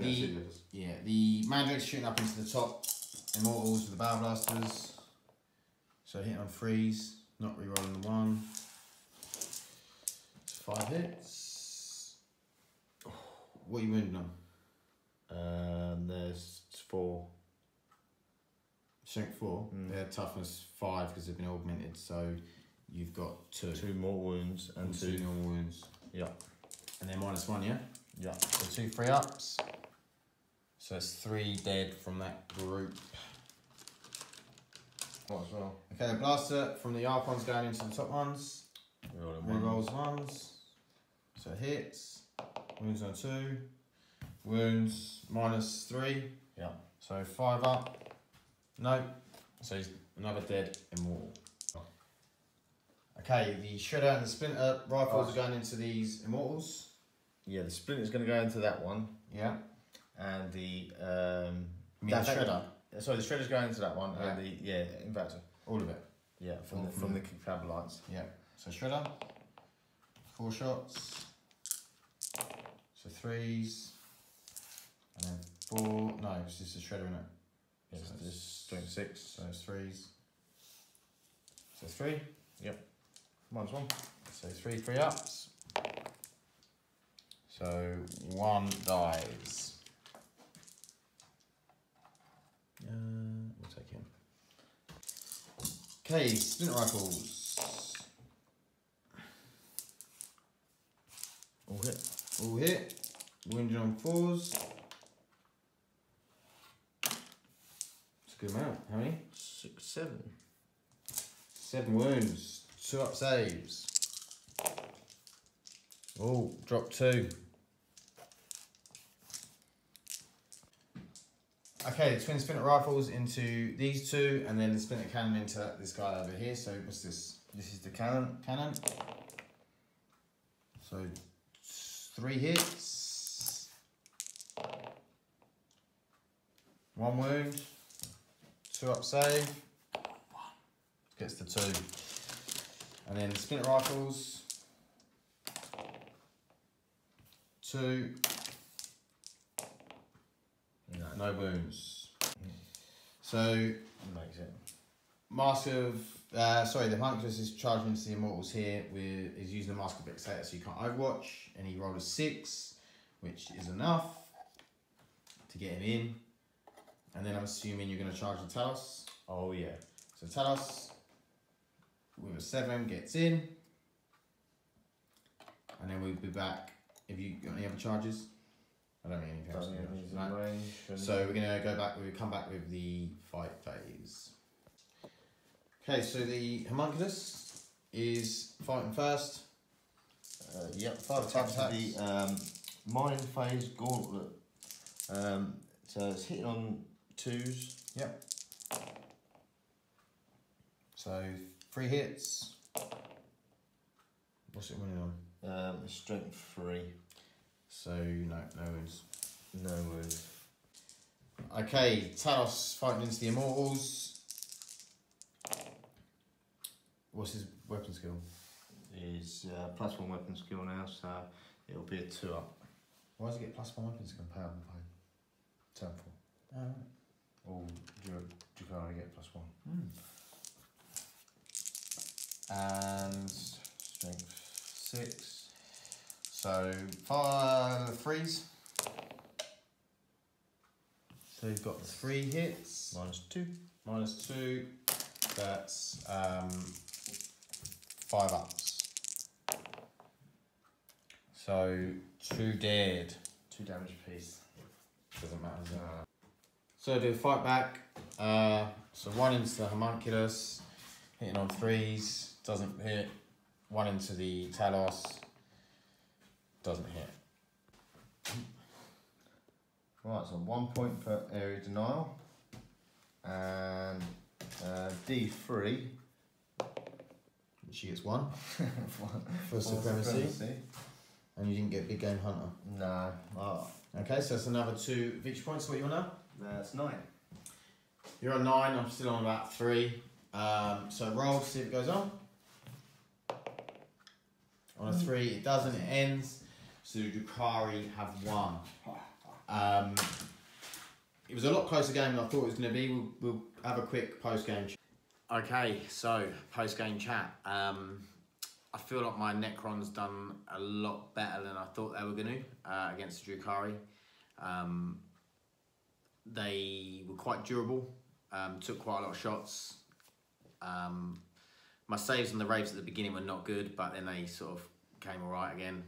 the Mandrake's shooting up into the top. Immortals with the Bow Blasters. So hit on 3s, not rerolling the 1. It's 5 hits. What are you wounding on? There's 4. Strength 4. They're toughness 5 because they've been augmented. So you've got 2. 2 more wounds and 2 2. normal wounds. Yeah. And they're -1, yeah? Yeah. So 2 free ups. So it's 3 dead from that group. What as well? Okay, the blaster from the Archons going into the top ones. Rerolls 1s. So hits. Wounds on 2. Wounds -3. Yeah. So 5 up. No. So he's another dead immortal. Okay, the Shredder and the Splinter rifles are going into these immortals. Yeah, the Splinter's going to go into that one. Yeah. And the... You mean the Shredder? Sorry, the Shredder's going into that one. Yeah. And the... in fact... All of it? Yeah, from the Fabalites. Yeah. So Shredder. 4 shots. So 3s. And then 4. No, it's just a Shredder, isn't it? Yes, So this strength 6. So it's 3s. So 3. Yep. -1. So 3 3-ups. So 1 dies. We'll take him. Okay, splinter rifles. All hit. All hit. Wounded on 4s. It's a good amount. How many? 6, 7. 7 wounds. 2-up saves. Oh, drop 2. Okay, the twin splinter rifles into these 2, and then the splinter cannon into this guy over here. So what's this? This is the cannon. So 3 hits. 1 wound. 2-up save. Gets the 2. And then the splinter rifles. 2. No wounds. So Makes it. Mask of the Homunculus is charging into the Immortals here is using the Mask of Vexator, so you can't overwatch, and he rolled a 6, which is enough to get him in. And then I'm assuming you're going to charge the Talos. Oh yeah. So Talos with a 7 gets in, and then we'll be back. Have you got any other charges? I don't think anything else. No. So we're gonna go back. We'll come back with the fight phase. Okay, so the Homunculus is fighting first. Yep, 5 attacks to the Mind Phase Gauntlet. So it's hitting on 2s. Yep. So 3 hits. What's it winning on? Strength 3. So no wounds. No wounds. Okay, Talos fighting into the Immortals. What's his weapon skill? Is +1 weapon skill now, so it'll be a 2-up. Why does it get +1 weapon skill? Power and pain. Turn 4. All Drukhari get +1. And Strength 6. so 5 threes. So you've got 3 hits. -2. -2. That's 5 ups. So 2 dead. 2 damage apiece. Doesn't matter. Does it? So do fight back. So 1 into the Homunculus, hitting on 3s, doesn't hit. 1 into the Talos, doesn't hit. Right, so 1 point per area denial. And D3. She gets 1 for supremacy. And you didn't get Big Game Hunter. No. Oh, Okay, so that's another 2 victory points. What you on now? that's 9. You're on 9, I'm still on about 3. So roll to see if it goes on. On a 3, it doesn't, it ends. So Drukhari have won. It was a lot closer game than I thought it was going to be. We'll have a quick post-game chat. Okay, so post-game chat. I feel like my Necrons done a lot better than I thought they were going to against the Drukhari. They were quite durable, took quite a lot of shots. My saves on the Wraiths at the beginning were not good, but then they sort of came alright again.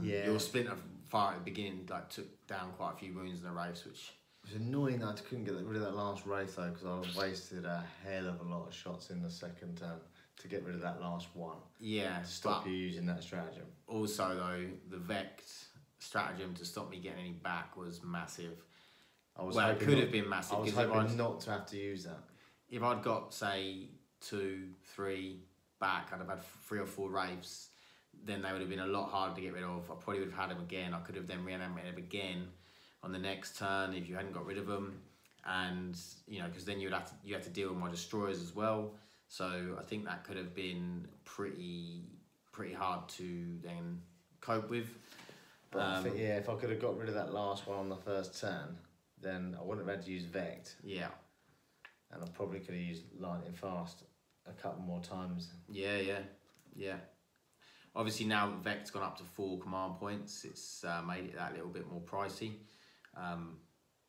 Your Splinter fire at the beginning took down quite a few wounds in the Wraiths, which... It was annoying that I couldn't get rid of that last Wraith though, because I wasted a hell of a lot of shots in the second turn to get rid of that last one. Yeah, to stop you using that stratagem. Also though, the Vect stratagem to stop me getting any back was massive. It could have been massive. I was hoping not to have to use that. If I'd got, say, 2, 3 back, I'd have had 3 or 4 Wraiths, then they would have been a lot harder to get rid of. I probably would have had them again. I could have then reanimated them again on the next turn if you hadn't got rid of them. And, you know, because then you had to deal with my destroyers as well. So I think that could have been pretty hard to then cope with. But I think, if I could have got rid of that last one on the first turn, then I wouldn't have had to use Vect. Yeah. And I probably could have used Lightning Fast a couple more times. Yeah. Obviously now that Vec's gone up to 4 command points, it's made it that little bit more pricey,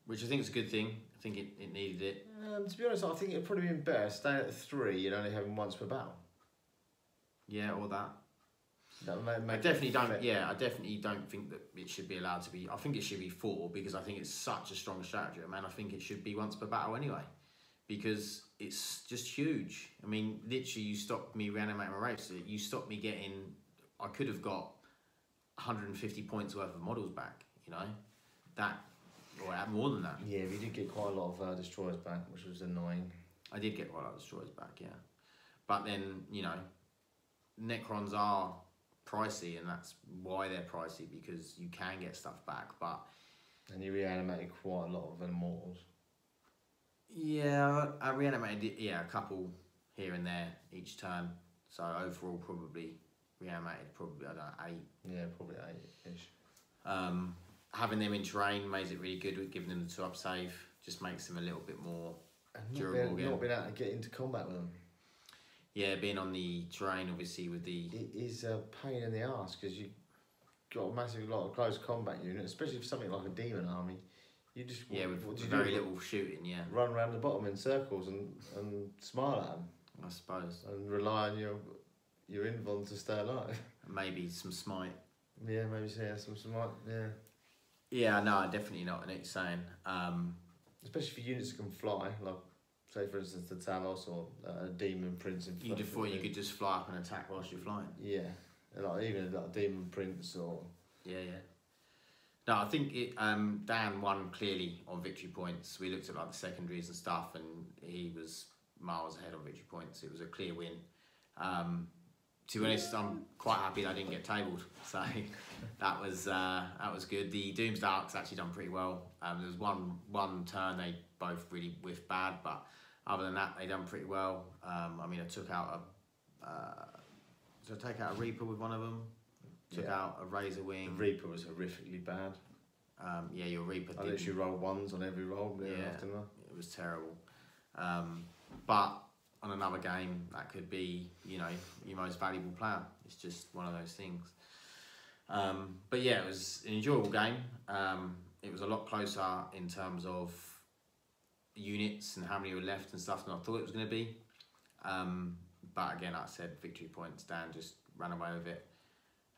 which I think is a good thing. I think it needed it. To be honest, I think it'd probably been better staying at 3 and only having once per battle. Yeah, or that. That would I definitely don't. Yeah, I definitely don't think that it should be allowed to be. I think it should be 4 because I think it's such a strong strategy, man. I think it should be once per battle anyway, because it's just huge. I mean, literally, you stopped me reanimating my race. You stopped me getting. I could have got 150 points worth of models back. You know, that or more than that. Yeah, we did get quite a lot of destroyers back, which was annoying. I did get quite a lot of destroyers back, yeah. But then, you know, Necrons are pricey, and that's why they're pricey, because you can get stuff back, but... And you reanimated quite a lot of Immortals. Yeah, I reanimated, a couple here and there each turn. So overall, probably reanimated, I don't know, 8. Yeah, probably 8-ish. Having them in terrain makes it really good with giving them the 2-up save. Just makes them a little bit more durable again. Not being able to get into combat with them. Yeah, being on the terrain, obviously, with the... It is a pain in the arse, because you've got a massive lot of close combat unit, especially for something like a demon army. You just... Yeah, with very little shooting, yeah. Run around the bottom in circles and smile at them. I suppose. And rely on your invuln to stay alive. Maybe some smite. Yeah, maybe some smite, yeah. Yeah, no, definitely not. I know what you're saying. Especially for units that can fly, like, say for instance, the Talos or a Demon Prince. You just thought you could just fly up and attack whilst you're flying. Yeah, like even like a Demon Prince or... Yeah. No, I think Dan won clearly on victory points. We looked at like the secondaries and stuff, and he was miles ahead on victory points. It was a clear win. To be honest, I'm quite happy that I didn't get tabled. So that was good. The Doomsday Arcs actually done pretty well. There was one turn they both really whiffed bad, but other than that, they done pretty well. I mean, I took out a Reaper with one of them. Took out a Razor Wing. The Reaper was horrifically bad. Yeah, your Reaper. I literally rolled 1s on every roll. Yeah, after that. It was terrible. But on another game, that could be, you know, your most valuable player. It's just one of those things. But yeah, it was an enjoyable game. It was a lot closer in terms of units and how many were left and stuff than I thought it was going to be. But again, like I said, victory points, Dan just ran away with it.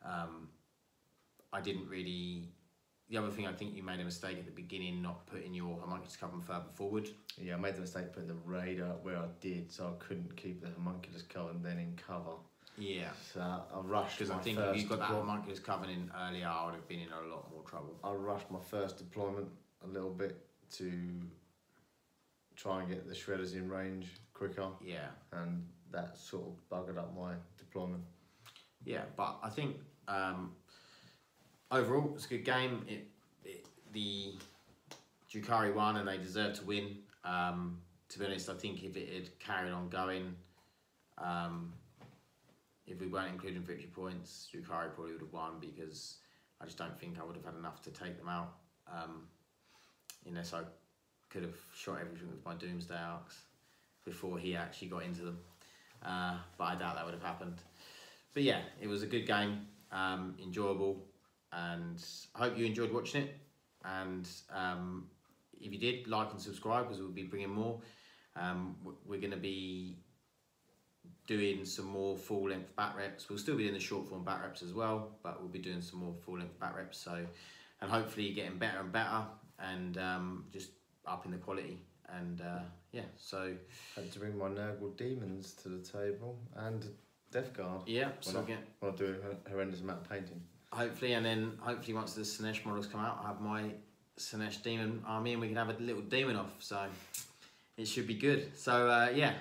I didn't really... The other thing, I think you made a mistake at the beginning, not putting your homunculus coven further forward. Yeah, I made the mistake putting the radar where I did, so I couldn't keep the homunculus coven then in cover. Yeah. So I rushed because I think if you got that homunculus coven in earlier, I would have been in a lot more trouble. I rushed my first deployment a little bit to try and get the shredders in range quicker. Yeah. And that sort of buggered up my deployment. Yeah, but I think overall it's a good game. The Drukhari won and they deserved to win. To be honest, I think if it had carried on going, if we weren't including victory points, Drukhari probably would have won, because I just don't think I would have had enough to take them out. Unless I could have shot everything with my Doomsday Arcs before he actually got into them. But I doubt that would have happened. But yeah, it was a good game, enjoyable, and I hope you enjoyed watching it. And if you did, like and subscribe, because we'll be bringing more. We're going to be doing some more full-length bat reps. We'll still be doing the short-form bat reps as well, but we'll be doing some more full-length bat reps. So, and hopefully getting better and better, and just upping the quality. And yeah, so had to bring my Nurgle demons to the table and Death Guard. Yeah, so I'll do a horrendous amount of painting. Hopefully, and then hopefully once the Sinesh models come out, I'll have my Sinesh demon army and we can have a little demon off. So it should be good. So yeah,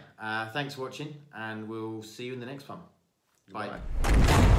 thanks for watching, and we'll see you in the next one. Bye. Bye.